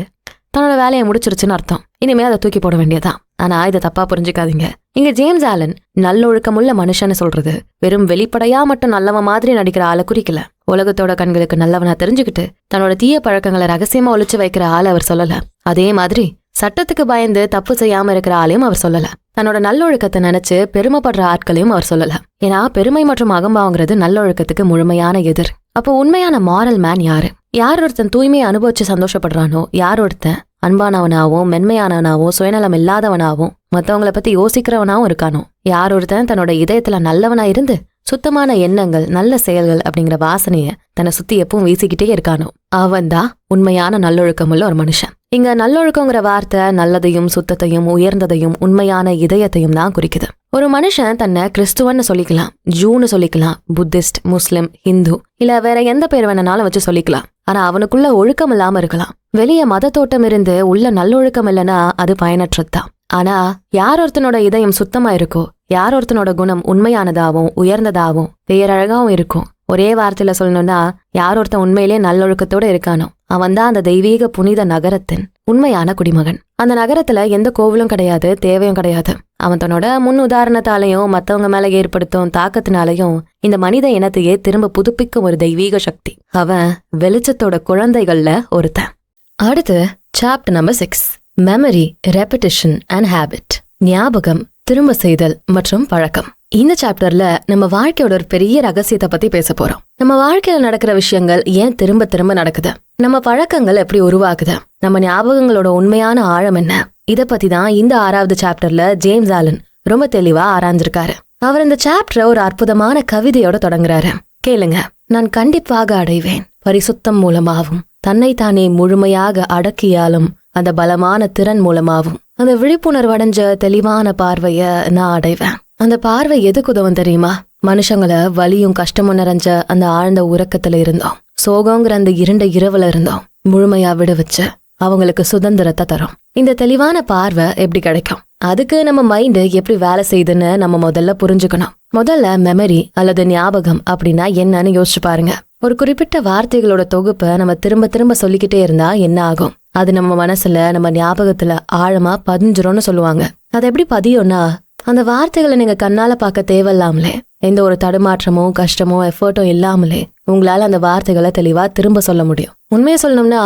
தன்னோட வேலையை முடிச்சிருச்சுன்னு அர்த்தம். இனிமே அதை தூக்கி போட வேண்டியதான். ஆனா இதை தப்பா புரிஞ்சுக்காதீங்க. இங்க ஜேம்ஸ் ஆலன் நல்லொழுக்கமுள்ள மனுஷன்னு சொல்றது வெறும் வெளிப்படையா மட்டும் நல்லவன் மாதிரி நடிக்கிற ஆளை குறிக்கல. உலகத்தோட கண்களுக்கு நல்லவனா தெரிஞ்சுக்கிட்டு தன்னோட தீய பழக்கங்களை ரகசியமா ஒளிச்சு வைக்கிற ஆளை அவர் சொல்லல. அதே மாதிரி சட்டத்துக்கு பயந்து தப்பு செய்யாம இருக்கிற ஆளையும் அவர் சொல்லல. தன்னோட நல்லொழுக்கத்தை நினைச்சு பெருமைப்படுற ஆட்களையும் அவர் சொல்லல. ஏன்னா பெருமை மற்றும் அகம்பாவங்கிறது நல்லொழுக்கத்துக்கு முழுமையான எதிர். அப்போ உண்மையான மாரல் மேன் யாரு? யார் ஒருத்தன் தூய்மையை அனுபவிச்சு சந்தோஷப்படுறானோ, யார் ஒருத்தன் அன்பானவனாவும் மென்மையானவனாவும் சுயநலம் இல்லாதவனாவும் மத்தவங்களை பத்தி யோசிக்கிறவனாவும் இருக்கானோ, யார் ஒருத்தன் தன்னோட இதயத்துல நல்லவனா இருந்து சுத்தமான எண்ணங்கள், நல்ல செயல்கள் அப்படிங்கிற வாசனைய தன்னை சுத்தி எப்பவும் வீசிக்கிட்டே இருக்கானோ, அவன் தான் உண்மையான நல்லொழுக்கமுள்ள ஒரு மனுஷன். இங்க நல்லொழுக்கங்கிற வார்த்தை நல்லதையும் சுத்தத்தையும் உயர்ந்ததையும் உண்மையான இதயத்தையும் தான் குறிக்குது. ஒரு மனுஷன் தன்னை கிறிஸ்துவன்னு சொல்லிக்கலாம், ஜூன்னு சொல்லிக்கலாம், புத்திஸ்ட், முஸ்லிம், ஹிந்து இல்ல வேற எந்த பேர் வேணாலும் வச்சு சொல்லிக்கலாம். ஆனா அவனுக்குள்ள ஒழுக்கம் இல்லாம இருக்கலாம். வெளிய மதத்தோட்டம் இருந்து உள்ள நல்லொழுக்கம் இல்லைன்னா அது பயனற்றதுதான். ஆனா யார் ஒருத்தனோட இதயம் சுத்தமா இருக்கோ, யார் ஒருத்தனோட குணம் உண்மையானதாகவும் உயர்ந்ததாகவும் பேரழகாவும் இருக்கும். ஒரே வார்த்தையில சொல்லணும்னா, யார் ஒருத்தன் உண்மையிலே நல்லொழுக்கத்தோட இருக்கானோ அவன் தான் அந்த தெய்வீக புனித நகரத்தின் உண்மையான குடிமகன். அந்த நகரத்துல எந்த கோவிலும் கிடையாது, தேவையும் கிடையாது. அவன் தன்னோட முன் உதாரணத்தாலையும் மத்தவங்க மேல ஏற்படுத்தும் தாக்கத்தினாலையும் இந்த மனித இனத்தையே திரும்ப புதுப்பிக்கும் ஒரு தெய்வீக சக்தி. அவன் வெளிச்சத்தோட குழந்தைகள்ல ஒருத்தன். அடுத்து chapter number 6, memory, repetition and habit. ஞாபகம், திரும்ப செய்தல் மற்றும் பழக்கம். இந்த சாப்டர்ல நம்ம வாழ்க்கையோட ஒரு பெரிய ரகசியத்தை பத்தி பேச போறோம். நம்ம வாழ்க்கையில நடக்கிற விஷயங்கள் ஏன் திரும்ப திரும்ப நடக்குது, நம்ம பழக்கங்கள் எப்படி உருவாக்குது, நம்ம ஞாபகங்களோட உண்மையான ஆழம் என்ன, இத பத்தி தான் இந்த 6வது சாப்டர்ல ஜேம்ஸ் ஆலன் ரொம்ப தெளிவா ஆராய்ஞ்சிருக்காரு. அவர் இந்த சாப்டரை ஒரு அற்புதமான கவிதையோட தொடங்குறாரு. கேளுங்க. நான் கண்டிப்பாக அடைவேன், பரிசுத்தம் மூலமாகவும் தன்னைத்தானே முழுமையாக அடக்கியாலும் அந்த பலமான திறன் மூலமாகவும் அந்த விழிப்புணர்வு அடைஞ்ச தெளிவான பார்வைய நான் அடைவேன். அந்த பார்வை எதுக்கு உதவும் தெரியுமா? மனுஷங்களை வலியும் கஷ்டமும் நிறைஞ்ச அந்த ஆழ்ந்த உறக்கத்துல இருந்தோம், சோகங்கிற அந்த இருண்ட இரவுல இருந்தோம் முழுமையா விட வச்சு அவங்களுக்கு சுதந்திரத்தை தரும். இந்த தெளிவான பார்வை எப்படி கிடைக்கும்? அதுக்கு நம்ம மைண்டு எப்படி வேலை செய்யுதுன்னு நம்ம முதல்ல புரிஞ்சுக்கணும். முதல்ல மெமரி அல்லது ஞாபகம் அப்படின்னா என்னன்னு யோசிச்சு பாருங்க. ஒரு குறிப்பிட்ட வார்த்தைகளோட தொகுப்பை நம்ம திரும்ப திரும்ப சொல்லிக்கிட்டே இருந்தா என்ன ஆகும்? அது நம்ம மனசுல, நம்ம ஞாபகத்துல ஆழமா பதிஞ்சிரும்னு சொல்லுவாங்க. அது எப்படி பதியும்னா, அந்த வார்த்தைகளை நீங்க கண்ணால பார்க்க தேவையில்லாமலே, எந்த ஒரு தடுமாற்றமோ கஷ்டமோ எஃபர்ட்டும் இல்லாமலே உங்களால அந்த வார்த்தைகளை தெளிவா திரும்ப சொல்ல முடியும். உண்மையை சொல்லணும்னா,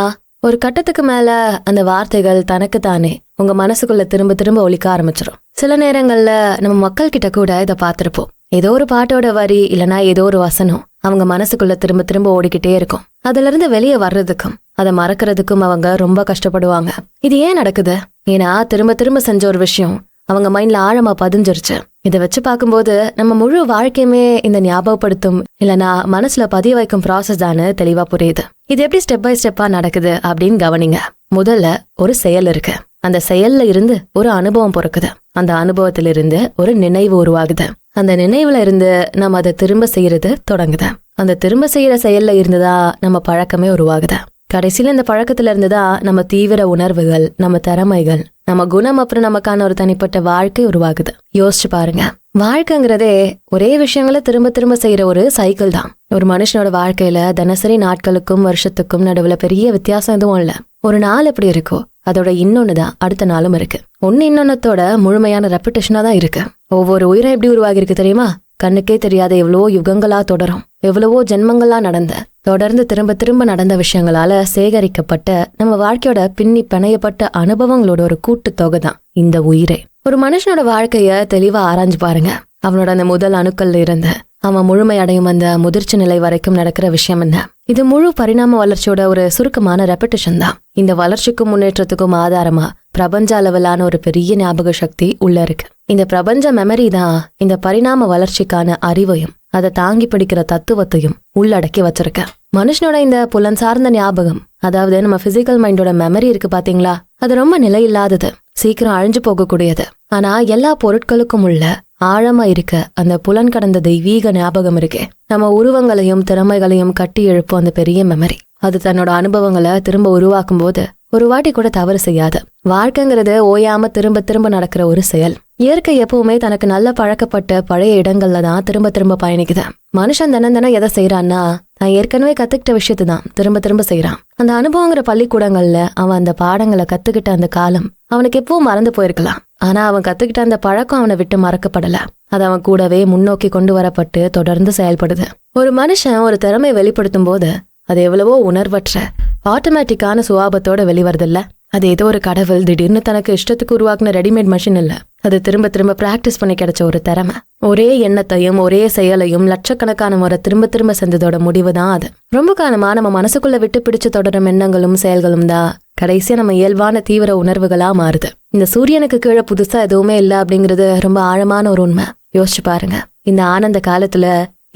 ஒரு கட்டத்துக்கு மேல அந்த வார்த்தைகள் தனக்கு தானே உங்க மனசுக்குள்ள திரும்ப திரும்ப ஒலிக்க ஆரம்பிச்சிடும். சில நேரங்கள்ல நம்ம மக்கள் கிட்ட கூட இதை பார்த்திருப்போம். ஏதோ ஒரு பாட்டோட வரி இல்லைன்னா ஏதோ ஒரு வசனம் அவங்க மனசுக்குள்ள திரும்ப திரும்ப ஓடிக்கிட்டே இருக்கும். அதுல இருந்து வெளியே வர்றதுக்கும் அதை மறக்கிறதுக்கும் அவங்க ரொம்ப கஷ்டப்படுவாங்க. இது ஏன் நடக்குது? ஏன்னா திரும்ப திரும்ப செஞ்ச ஒரு விஷயம் அவங்க மைண்ட்ல ஆழமா பதிஞ்சிருச்சு. இதை வச்சு பார்க்கும்போது நம்ம முழு வாழ்க்கையுமே இந்த ஞாபகப்படுத்தும் இல்லைன்னா மனசுல பதிய வைக்கும் ப்ராசஸ் தானு தெளிவா புரியுது. இது எப்படி ஸ்டெப் பை ஸ்டெப்பா நடக்குது அப்படின்னு கவனிங்க. முதல்ல ஒரு செயல் இருக்கு. அந்த செயல்ல இருந்து ஒரு அனுபவம் பிறக்குது. அந்த அனுபவத்திலிருந்து ஒரு நினைவு உருவாகுது. அந்த நினைவுல இருந்து நம்ம அதை திரும்ப செய்யறது தொடங்குது. அந்த திரும்ப செய்யற செயல்ல இருந்துதான் நம்ம பழக்கமே உருவாகுது. கடைசியில இந்த பழக்கத்துல இருந்துதான் நம்ம தீவிர உணர்வுகள், நம்ம திறமைகள், நம்ம குணம், அப்புறம் நமக்கான ஒரு தனிப்பட்ட வாழ்க்கை உருவாகுது. யோசிச்சு பாருங்க. வாழ்க்கைங்கிறதே ஒரே விஷயங்களை திரும்ப திரும்ப செய்யற ஒரு சைக்கிள் தான். ஒரு மனுஷனோட வாழ்க்கையில தினசரி நாட்களுக்கும் வருஷத்துக்கும் நடுவுல பெரிய வித்தியாசம் எதுவும் இல்ல. ஒரு நாள் எப்படி இருக்கோ அதோட இன்னொன்னுதான் அடுத்த நாளும் இருக்கு. ஒன்னு இன்னொன்னத்தோட முழுமையான ரெப்பிட்டேஷனா தான் இருக்கு. ஒவ்வொரு உயிரும் எப்படி உருவாகி இருக்கு தெரியுமா? கண்ணுக்கே தெரியாத எவ்வளவோ யுகங்களா தொடரும், எவ்வளவோ ஜென்மங்களா நடந்த, தொடர்ந்து திரும்ப திரும்ப நடந்த விஷயங்களால சேகரிக்கப்பட்ட நம்ம வாழ்க்கையோட பின்னி பிணையப்பட்ட அனுபவங்களோட ஒரு கூட்டு தொகை தான் இந்த உயிரே. ஒரு மனுஷனோட வாழ்க்கைய தெளிவா ஆராய்ஞ்சு பாருங்க. அவனோட அந்த முதல் அணுக்கள்ல இருந்து அவன் முழுமை அடையும் அந்த முதிர்ச்சி நிலை வரைக்கும் நடக்கிற விஷயம் என்ன? இது முழு பரிணாம வளர்ச்சியோட ஒரு சுருக்கமான ரெப்பிட்டேஷன் தான். இந்த வளர்ச்சிக்கும் முன்னேற்றத்துக்கும் ஆதாரமா பிரபஞ்ச அளவிலான ஒரு பெரிய ஞாபக சக்தி உள்ள இருக்கு. இந்த பிரபஞ்ச மெமரி தான் இந்த பரிணாம வளர்ச்சிக்கான அறிவையும் அதை தாங்கி பிடிக்கிற தத்துவத்தையும் உள்ளடக்கி வச்சிருக்க. மனுஷனோட இந்த புலன் சார்ந்த ஞாபகம், அதாவது நம்ம பிசிக்கல் மைண்டோட மெமரி இருக்கு பாத்தீங்களா, அது ரொம்ப நிலையில்லாதது, சீக்கிரம் அழிஞ்சு போகக்கூடியது. ஆனா எல்லா பொருட்களுக்கும் உள்ள ஆழமா இருக்க அந்த புலன் கடந்த தெய்வீக ஞாபகம் இருக்கே, நம்ம உருவங்களையும் திறமைகளையும் கட்டி எழுப்பும் அந்த பெரிய மெமரி, அது தன்னோட அனுபவங்களை திரும்ப உருவாக்கும் போது ஒரு வாட்டி கூட தவறு செய்யாது. வாழ்க்கைங்கிறது ஓயாம திரும்ப திரும்ப நடக்கிற ஒரு செயல். இயற்கை எப்பவுமே தனக்கு நல்ல பழக்கப்பட்ட பழைய இடங்கள்ல தான் திரும்ப திரும்ப பயணிக்குது. மனுஷன் தினம் எதை செய்யறான்னா, நான் ஏற்கனவே கத்துக்கிட்ட விஷயத்தை தான் திரும்ப திரும்ப செய்யறான். அந்த அனுபவங்கிற பள்ளிக்கூடங்கள்ல அவன் அந்த பாடங்களை கத்துக்கிட்ட அந்த காலம் அவனுக்கு எப்பவும் மறந்து போயிருக்கலாம். ஆனா அவன் கத்துக்கிட்ட அந்த பழக்கம் அவனை விட்டு மறக்கப்படல. அது அவன் கூடவே முன்னோக்கி கொண்டு வரப்பட்டு தொடர்ந்து செயல்படுது. ஒரு மனுஷன் ஒரு திறமை வெளிப்படுத்தும் போது அது எவ்வளவோ உணர்வற்ற ஆட்டோமேட்டிக்கான சுவாபத்தோட வெளிவரதில்ல. அது ஏதோ ஒரு கடவுள் திடீர்னு தனக்கு இஷ்டத்துக்கு உருவாக்குன ரெடிமேட் மிஷின் இல்ல. அது திரும்ப திரும்ப பிராக்டிஸ் பண்ணி கிடைச்ச ஒரு திறமை. ஒரே எண்ணத்தையும் ஒரே செயலையும் லட்சக்கணக்கான முறை திரும்ப திரும்ப செஞ்சதோட முடிவு தான் அது. ரொம்ப காலமா நம்ம மனசுக்குள்ள விட்டு பிடிச்சு தொடரும் எண்ணங்களும் செயல்களும் தான் கடைசியா நம்ம இயல்பான தீவிர உணர்வுகளா மாறுது. இந்த சூரியனுக்கு கீழே புதுசா எதுவுமே இல்ல அப்படிங்கிறது ரொம்ப ஆழமான ஒரு உண்மை. யோசிச்சு பாருங்க. இந்த ஆனந்த காலத்துல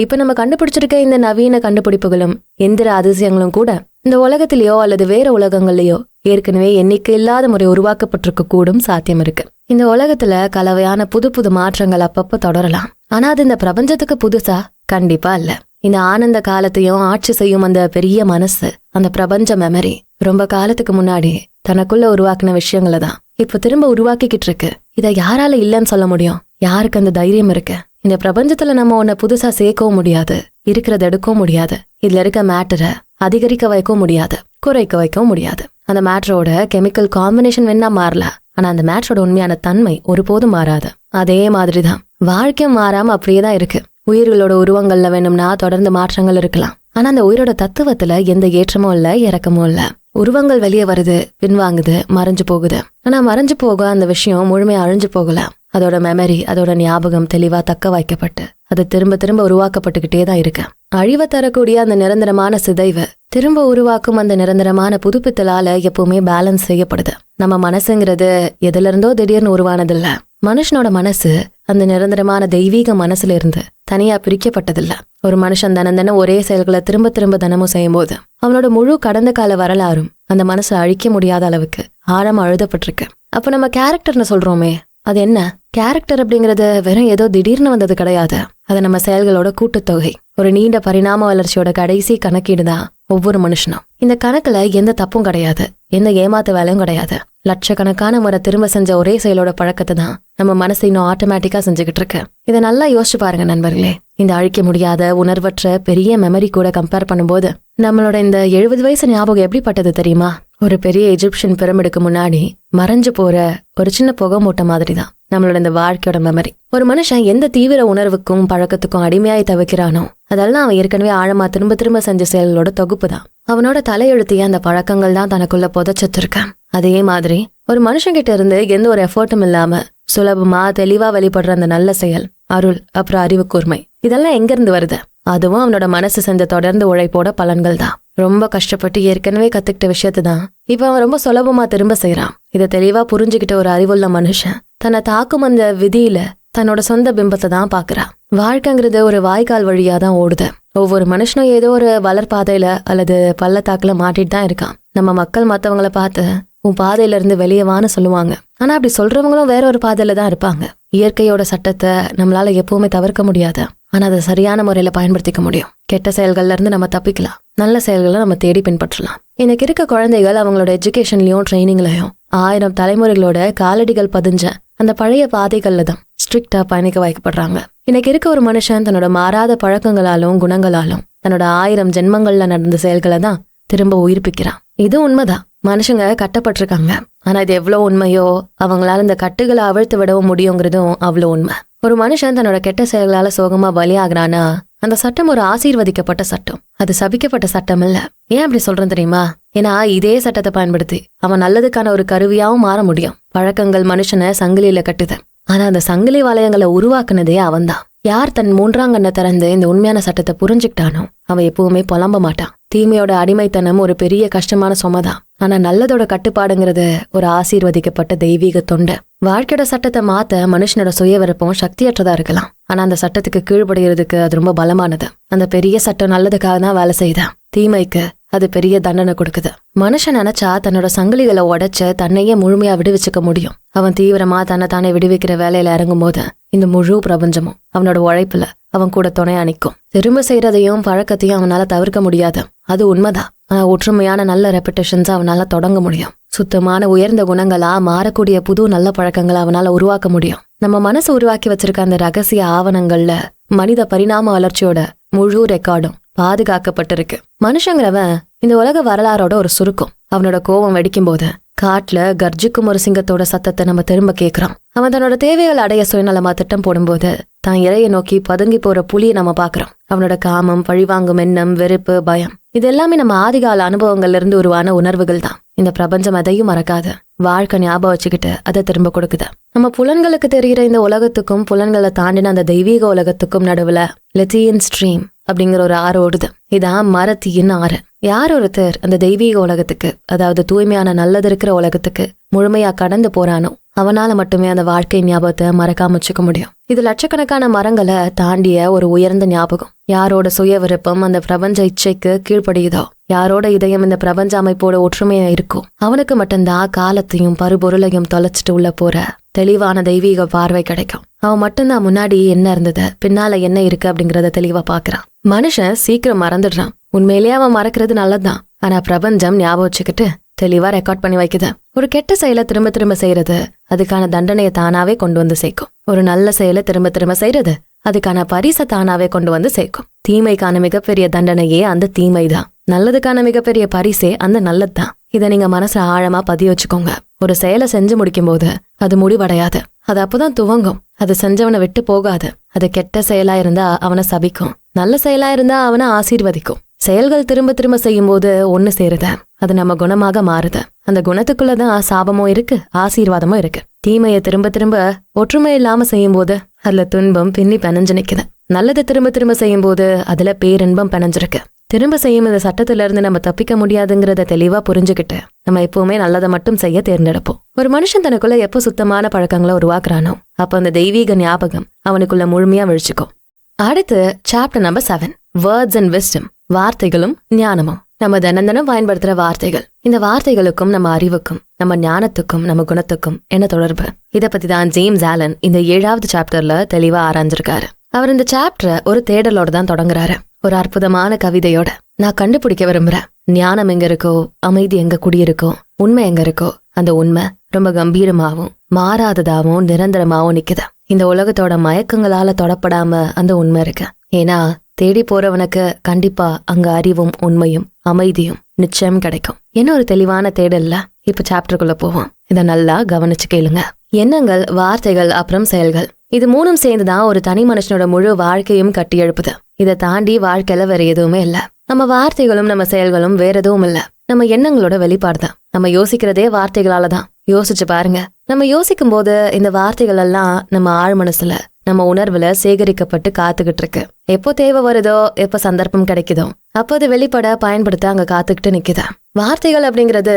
இப்ப நம்ம கண்டுபிடிச்சிருக்க இந்த நவீன கண்டுபிடிப்புகளும் எந்திர அதிசயங்களும் கூட இந்த உலகத்திலேயோ அல்லது வேற உலகங்கள்லயோ ஏற்கனவே எண்ணிக்கை இல்லாத முறை உருவாக்கப்பட்டிருக்க கூடும் சாத்தியம் இருக்கு. இந்த உலகத்துல கலவையான புது புது மாற்றங்கள் அப்பப்ப தொடரலாம். ஆனா அது இந்த பிரபஞ்சத்துக்கு புதுசா கண்டிப்பா இல்ல. இந்த ஆனந்த காலத்தையும் ஆட்சி செய்யும் அந்த பெரிய மனசு, அந்த பிரபஞ்ச மெமரி ரொம்ப காலத்துக்கு முன்னாடி தனக்குள்ள உருவாக்குன விஷயங்களை தான் இப்ப திரும்ப உருவாக்கிக்கிட்டு இருக்கு. இதை யாரால இல்லன்னு சொல்ல முடியும்? யாருக்கு அந்த தைரியம் இருக்கு? இந்த பிரபஞ்சத்துல நம்ம ஒன்ன புதுசா சேர்க்கவும் முடியாது, இருக்கிறத எடுக்கவும் முடியாது. இதுல இருக்க மேட்டரை அதிகரிக்க வைக்கவும் முடியாது, குறைக்க வைக்கவும் முடியாது. அந்த மேட்டரோட கெமிக்கல் காம்பினேஷன் வேணா மாறல, ஆனா அந்த மேட்டரோட உண்மையான தன்மை ஒருபோதும் மாறாது. அதே மாதிரிதான் வாழ்க்கையும் மாறாம அப்படியேதான் இருக்கு. உயிர்களோட உருவங்கள்ல வேணும்னா தொடர்ந்து மாற்றங்கள் இருக்கலாம், ஆனா அந்த உயிரோட தத்துவத்துல எந்த ஏற்றமும் இல்ல, இறக்கமும் இல்ல. உருவங்கள் வெளியே வருது, பின்வாங்குது, மறைஞ்சு போகுது. ஆனா மறைஞ்சு போக அந்த விஷயம் முழுமையா அழிஞ்சு போகல. அதோட மெமரி, அதோட ஞாபகம் தெளிவா தக்க வைக்கப்பட்டு அது திரும்ப திரும்ப உருவாக்கப்பட்டுக்கிட்டே தான் இருக்கு. அழிவை தரக்கூடிய அந்த நிரந்தரமான சிதைவு திரும்ப உருவாக்கும் அந்த நிரந்தரமான புதுப்பித்தலால எப்பவுமே பேலன்ஸ் செய்யப்படுது. நம்ம மனசுங்கிறது எதுல இருந்தோ திடீர்னு உருவானதில்ல. மனுஷனோட மனசு அந்த நிரந்தரமான தெய்வீக மனசுல இருந்து தனியா பிரிக்கப்பட்டதில்ல. ஒரு மனுஷன் தினம் ஒரே செயல்களை திரும்ப திரும்ப தினமும் செய்யும் போது அவனோட முழு கடந்த கால வரலாறும் அந்த மனசுல அழிக்க முடியாத அளவுக்கு ஆழமா எழுதப்பட்டிருக்கு. அப்ப நம்ம கேரக்டர்னு சொல்றோமே, அது என்ன? கேரக்டர் அப்படிங்கறது வெறும் ஏதோ திடீர்னு வந்தது கிடையாது. அது நம்ம செயல்களோட கூட்டுத்தொகை, ஒரு நீண்ட பரிணாம வளர்ச்சியோட கடைசி கணக்கீடுதான் ஒவ்வொரு மனுஷனும். இந்த கணக்குல எந்த தப்பும் கிடையாது, எந்த ஏமாத்த வேலையும் கிடையாது. லட்சக்கணக்கான முறை திரும்ப செஞ்ச ஒரே செயலோட பழக்கத்தை தான் நம்ம மனசு இன்னும் ஆட்டோமேட்டிக்கா செஞ்சுக்கிட்டு இருக்கு. இதை நல்லா யோசிச்சு பாருங்க நண்பர்களே. இந்த அழிக்க முடியாத உணர்வற்ற பெரிய மெமரி கூட கம்பேர் பண்ணும்போது நம்மளோட இந்த 70 வயசு ஞாபகம் எப்படிப்பட்டது தெரியுமா? ஒரு பெரிய எஜிப்சியன் பிரமிடுக்கு முன்னாடி மறைஞ்சு போற ஒரு சின்ன புகை மூட்டை மாதிரி தான் நம்மளோட இந்த வாழ்க்கையோட மெமரி. ஒரு மனுஷன் எந்த தீவிர உணர்வுக்கும் பழக்கத்துக்கும் அடிமையாய் தவிக்கிறானோ அதெல்லாம் அவன் ஏற்கனவே ஆழமா திரும்ப திரும்ப செஞ்ச செயல்களோட தொகுப்பு தான். அவனோட தலையெழுத்திய அந்த பழக்கங்கள் தான் தனக்குள்ள புதைச்சிருக்கான். அதே மாதிரி ஒரு மனுஷன் கிட்ட இருந்து எந்த ஒரு எஃபர்ட்டும் இல்லாம சுலபமா தெளிவா வெளிப்படுற அந்த நல்ல செயல், அருள், அப்புறம் அறிவு கூர்மை, இதெல்லாம் எங்க இருந்து வருது? அதுவும் அவனோட மனசு செஞ்ச தொடர்ந்து உழைப்போட பலன்கள் தான். ரொம்ப கஷ்டப்பட்டு ஏற்கனவே கத்துக்கிட்ட விஷயத்தை தான் இப்ப அவன் ரொம்ப சுலபமா திரும்ப செய்யறான். இதை தெளிவா புரிஞ்சுக்கிட்ட ஒரு அறிவுள்ள மனுஷன் தன்னை தாக்கும் அந்த விதியில தன்னோட சொந்த பிம்பத்தை தான் பாக்குறான். வாழ்க்கைங்கிறது ஒரு வாய்க்கால் வழியா தான் ஓடுது. ஒவ்வொரு மனுஷனும் ஏதோ ஒரு வளர்பாதையில அல்லது பள்ளத்தாக்குல மாட்டிட்டு தான் இருக்கான். நம்ம மக்கள் மத்தவங்கள பார்த்து உன் பாதையில இருந்து வெளியவான்னு சொல்லுவாங்க. ஆனா அப்படி சொல்றவங்களும் வேற ஒரு பாதையில தான் இருப்பாங்க. இயற்கையோட சட்டத்தை நம்மளால எப்பவுமே தவிர்க்க முடியாது, ஆனா அதை சரியான முறையில பயன்படுத்திக்க முடியும். கெட்ட செயல்கள்ல இருந்து நம்ம தப்பிக்கலாம், நல்ல செயல்களை நம்ம தேடி பின்பற்றலாம். இன்னைக்கு இருக்க குழந்தைகள் அவங்களோட எஜுகேஷன்லயும் ட்ரைனிங்லயும் 1000 தலைமுறைகளோட காலடிகள் பதிஞ்ச அந்த பழைய பாதைகள்ல தான் ஸ்ட்ரிக்டா பயணிக்க வைக்கப்படுறாங்க. இன்னைக்கு இருக்க ஒரு மனுஷன் தன்னோட மாறாத பழக்கங்களாலும் குணங்களாலும் தன்னோட 1000 ஜென்மங்கள்ல நடந்த செயல்களை தான் திரும்ப உயிர்ப்பிக்கிறான். இது உண்மைதான், மனுஷங்க கட்டப்பட்டிருக்காங்க. ஆனா இது எவ்வளவு உண்மையோ அவங்களால இந்த கட்டுகளை அவிழ்த்து விடவும் முடியுங்கிறதும் அவ்வளவு உண்மை. ஒரு மனுஷன் தன்னோட கெட்ட செயல்களால சோகமா பலியாகிறானா அந்த சட்டம் ஒரு ஆசீர்வதிக்கப்பட்ட சட்டம், அது சபிக்கப்பட்ட சட்டம் இல்ல. ஏன் அப்படி சொல்றேன் தெரியுமா? ஏன்னா இதே சட்டத்தை பயன்படுத்தி அவன் நல்லதுக்கான ஒரு கருவியாவும் மாற முடியும். பழக்கங்கள் மனுஷனை சங்கிலியில கட்டுது, ஆனா அந்த சங்கிலி வளையங்களை உருவாக்குனதே அவன்தான். யார் தன் 3ஆம் கண்ணை திறந்து இந்த உண்மையான சட்டத்தை புரிஞ்சுக்கிட்டானோ அவன் எப்பவுமே புலம்ப மாட்டான். தீமையோட அடிமைத்தனம் ஒரு பெரிய கஷ்டமான சுமைதான், ஆனா நல்லதோட கட்டுப்பாடுங்கிறது ஒரு ஆசீர்வதிக்கப்பட்ட தெய்வீக தொண்டு. வாழ்க்கையோட சட்டத்தை மாத்த மனுஷனோட சுய விருப்பம் சக்தியற்றதா இருக்கலாம், ஆனா அந்த சட்டத்துக்கு கீழ்படுகிறதுக்கு அது ரொம்ப பலமானது. அந்த பெரிய சட்டம் நல்லதுக்காக தான் வேலை செய்யுது, தீமைக்கு அது பெரிய தண்டனை கொடுக்குது. மனுஷன் நினைச்சா தன்னோட சங்கிலிகளை உடைச்சு தன்னையே முழுமையா விடுவிச்சுக்க முடியும். அவன் தீவிரமா தன்னை தானே விடுவிக்கிற வேலையில இறங்கும் போது இந்த முழு பிரபஞ்சமும் அவனோட உழைப்புல அவன் கூட துணையா நிற்கும். திரும்ப செய்யறதையும் பழக்கத்தையும் அவனால தவிர்க்க முடியாது, அது உண்மைதான். ஆனா ஒற்றுமையான நல்ல ரெப்பிட்டேஷன்ஸ் அவனால தொடங்க முடியும். சுத்தமான உயர்ந்த குணங்களா மாறக்கூடிய புது நல்ல பழக்கங்களை அவனால உருவாக்க முடியும். நம்ம மனசு உருவாக்கி வச்சிருக்க அந்த ரகசிய ஆவணங்கள்ல மனித பரிணாம வளர்ச்சியோட முழு ரெக்கார்டும் பாதுகாக்கப்பட்டிருக்கு. மனுஷங்கிறவன் இந்த உலக வரலாறோட ஒரு சுருக்கம். அவனோட கோபம் வெடிக்கும் போது காட்டுல கர்ஜிக்கும் ஒரு சிங்கத்தோட சத்தத்தை நம்ம திரும்ப கேட்கிறோம். அவன் தன்னோட தேவைகள் அடைய சுயநலமா திட்டம் போடும்போது தான் இறையை நோக்கி பதுங்கி போற புலியை நம்ம பாக்குறோம். அவனோட காமம், பழிவாங்கும் எண்ணம், வெறுப்பு, பயம், இது எல்லாமே நம்ம ஆதிகால அனுபவங்கள்ல இருந்து உருவான உணர்வுகள் தான். இந்த பிரபஞ்சம் அதையும் மறக்காது, வாழ்க்கை ஞாபகம் வச்சுக்கிட்டு அதை திரும்ப கொடுக்குது. நம்ம புலன்களுக்கு தெரிகிற இந்த உலகத்துக்கும் புலன்களை தாண்டின அந்த தெய்வீக உலகத்துக்கும் நடுவுல லெத்தியன் ஸ்ட்ரீம் அப்படிங்கிற ஒரு ஆறு ஓடுது. இதான் மரத்தியின் ஆறு. யார் ஒருத்தர் அந்த தெய்வீக உலகத்துக்கு, அதாவது தூய்மையான நல்லது இருக்கிற உலகத்துக்கு முழுமையா கடந்து போறானோ அவனால மட்டுமே அந்த வாழ்க்கை ஞாபகத்தை மறக்காம வச்சுக்க முடியும். இது லட்சக்கணக்கான மரங்களை தாண்டிய ஒரு உயர்ந்த ஞாபகம். யாரோட சுய விருப்பம் அந்த பிரபஞ்ச இச்சைக்கு கீழ்படுகிறதோ, யாரோட இதயம் இந்த பிரபஞ்ச அமைப்போட ஒற்றுமையா இருக்கும், அவனுக்கு மட்டும்தான் காலத்தையும் பருபொருளையும் தொலைச்சிட்டு உள்ள போற தெளிவான தெய்வீக பார்வை கிடைக்கும். அவன் மட்டும்தான் முன்னாடி என்ன இருந்தது, பின்னால என்ன இருக்கு அப்படிங்கறத தெளிவா பாக்குறான். மனுஷன் சீக்கிரம் மறந்துடுறான். உண்மையிலேயே அவன் மறக்கிறது நல்லதுதான், ஆனா பிரபஞ்சம் ஞாபகம் வச்சுக்கிட்டு தெளிவா ரெக்கார்ட் பண்ணி வைக்குது. ஒரு கெட்ட செயலை திரும்ப திரும்ப செய்யறது அதுக்கான தண்டனையை தானாவே கொண்டு வந்து சேர்க்கும். ஒரு நல்ல செயலை திரும்ப திரும்ப செய்யறது அதுக்கான பரிசை தானாவே கொண்டு வந்து சேர்க்கும். தீமைக்கான மிகப்பெரிய தண்டனையே அந்த தீமைதான். நல்லதுக்கான மிகப்பெரிய பரிசே அந்த நல்லதுதான். இதை நீங்க மனசுல ஆழமா பதிய வச்சுக்கோங்க. ஒரு செயலை செஞ்சு முடிக்கும் போது அது முடிவடையாது, அது அப்பதான் துவங்கும். அது செஞ்சவனை விட்டு போகாது. அது கெட்ட செயலா இருந்தா அவனை சபிக்கும், நல்ல செயலா இருந்தா அவனை ஆசீர்வதிக்கும். செயல்கள் திரும்ப திரும்ப செய்யும் போது ஒண்ணு சேருத, அது நம்ம குணமாக மாறுது. அந்த குணத்துக்குள்ளதான் சாபமும் இருக்கு, ஆசீர்வாதமும் இருக்கு. தீமையை திரும்ப திரும்ப ஒற்றுமை இல்லாம செய்யும் போது அதுல துன்பம் பின்னி பிணைஞ்சு நிக்குது. நல்லது திரும்ப திரும்ப செய்யும் போது அதுல பேரின்பம் பிணைஞ்சிருக்கு. திரும்ப செய்யும் இந்த சட்டத்துல இருந்து நம்ம தப்பிக்க முடியாதுங்கிறத தெளிவா புரிஞ்சுக்கிட்டு நம்ம எப்பவுமே நல்லதை மட்டும் செய்ய தேர்ந்தெடுப்போம். ஒரு மனுஷன் தனக்குள்ள எப்போ சுத்தமான பழக்கங்களை உருவாக்குறானோ அப்ப அந்த தெய்வீக ஞாபகம் அவனுக்குள்ள முழுமையா விழிச்சுக்கும். அடுத்து chapter number 7, words and wisdom. வார்த்தைகளும் ஞானமும். நம்ம தினம் பயன்படுத்துற வார்த்தைகள், இந்த வார்த்தைகளுக்கும் நம்ம அறிவுக்கும் நம்ம ஞானத்துக்கும் நம்ம குணத்துக்கும் என்ன தொடர்பு? இத பத்தி தான் ஜேம்ஸ் ஆலன் இந்த 7வது சாப்டர்ல தெளிவா ஆராய்ஞ்சிருக்காரு. அவர் இந்த சாப்டரை ஒரு தேடலோட தான் தொடங்குறாரு, ஒரு அற்புதமான கவிதையோட. நான் கண்டுபிடிக்க விரும்புறேன், ஞானம் எங்க இருக்கோ அமைதி எங்க குடியிருக்கோ, உண்மை எங்க இருக்கோ அந்த உண்மை ரொம்ப கம்பீரமாவும் மாறாததாவும் நிரந்தரமாவும் நிக்குது. இந்த உலகத்தோட மயக்கங்களால தொடப்படாம அந்த உண்மை இருக்கு. ஏன்னா தேடி போறவனுக்கு கண்டிப்பா அங்க அறிவும் உண்மையும் அமைதியும் நிச்சயம் கிடைக்கும். என்ன ஒரு தெளிவான தேடல்ல இப்ப சாப்டருக்குள்ள போவோம். இத நல்லா கவனிச்சு கேளுங்க. எண்ணங்கள், வார்த்தைகள், அப்புறம் செயல்கள், இது மூணும் சேர்ந்துதான் ஒரு தனி மனுஷனோட முழு வாழ்க்கையும் கட்டி எழுப்புது. இதை தாண்டி வாழ்க்கையில வேற எதுவுமே இல்ல. நம்ம வார்த்தைகளும் நம்ம செயல்களும் வேற எதுவும் இல்ல, நம்ம எண்ணங்களோட வெளிப்பாடுதான். நம்ம யோசிக்கிறதே வார்த்தைகளாலதான். யோசிச்சு பாருங்க, நம்ம யோசிக்கும் போது இந்த வார்த்தைகள் எல்லாம் நம்ம ஆழ் மனசுல நம்ம உணர்வுல சேகரிக்கப்பட்டு காத்துக்கிட்டு இருக்கு. எப்போ தேவை வருதோ, எப்ப சந்தர்ப்பம் கிடைக்குதோ அப்போ அது வெளிப்பட பயன்படுத்த அங்க காத்துக்கிட்டு நிக்குதா. வார்த்தைகள் அப்படிங்கிறது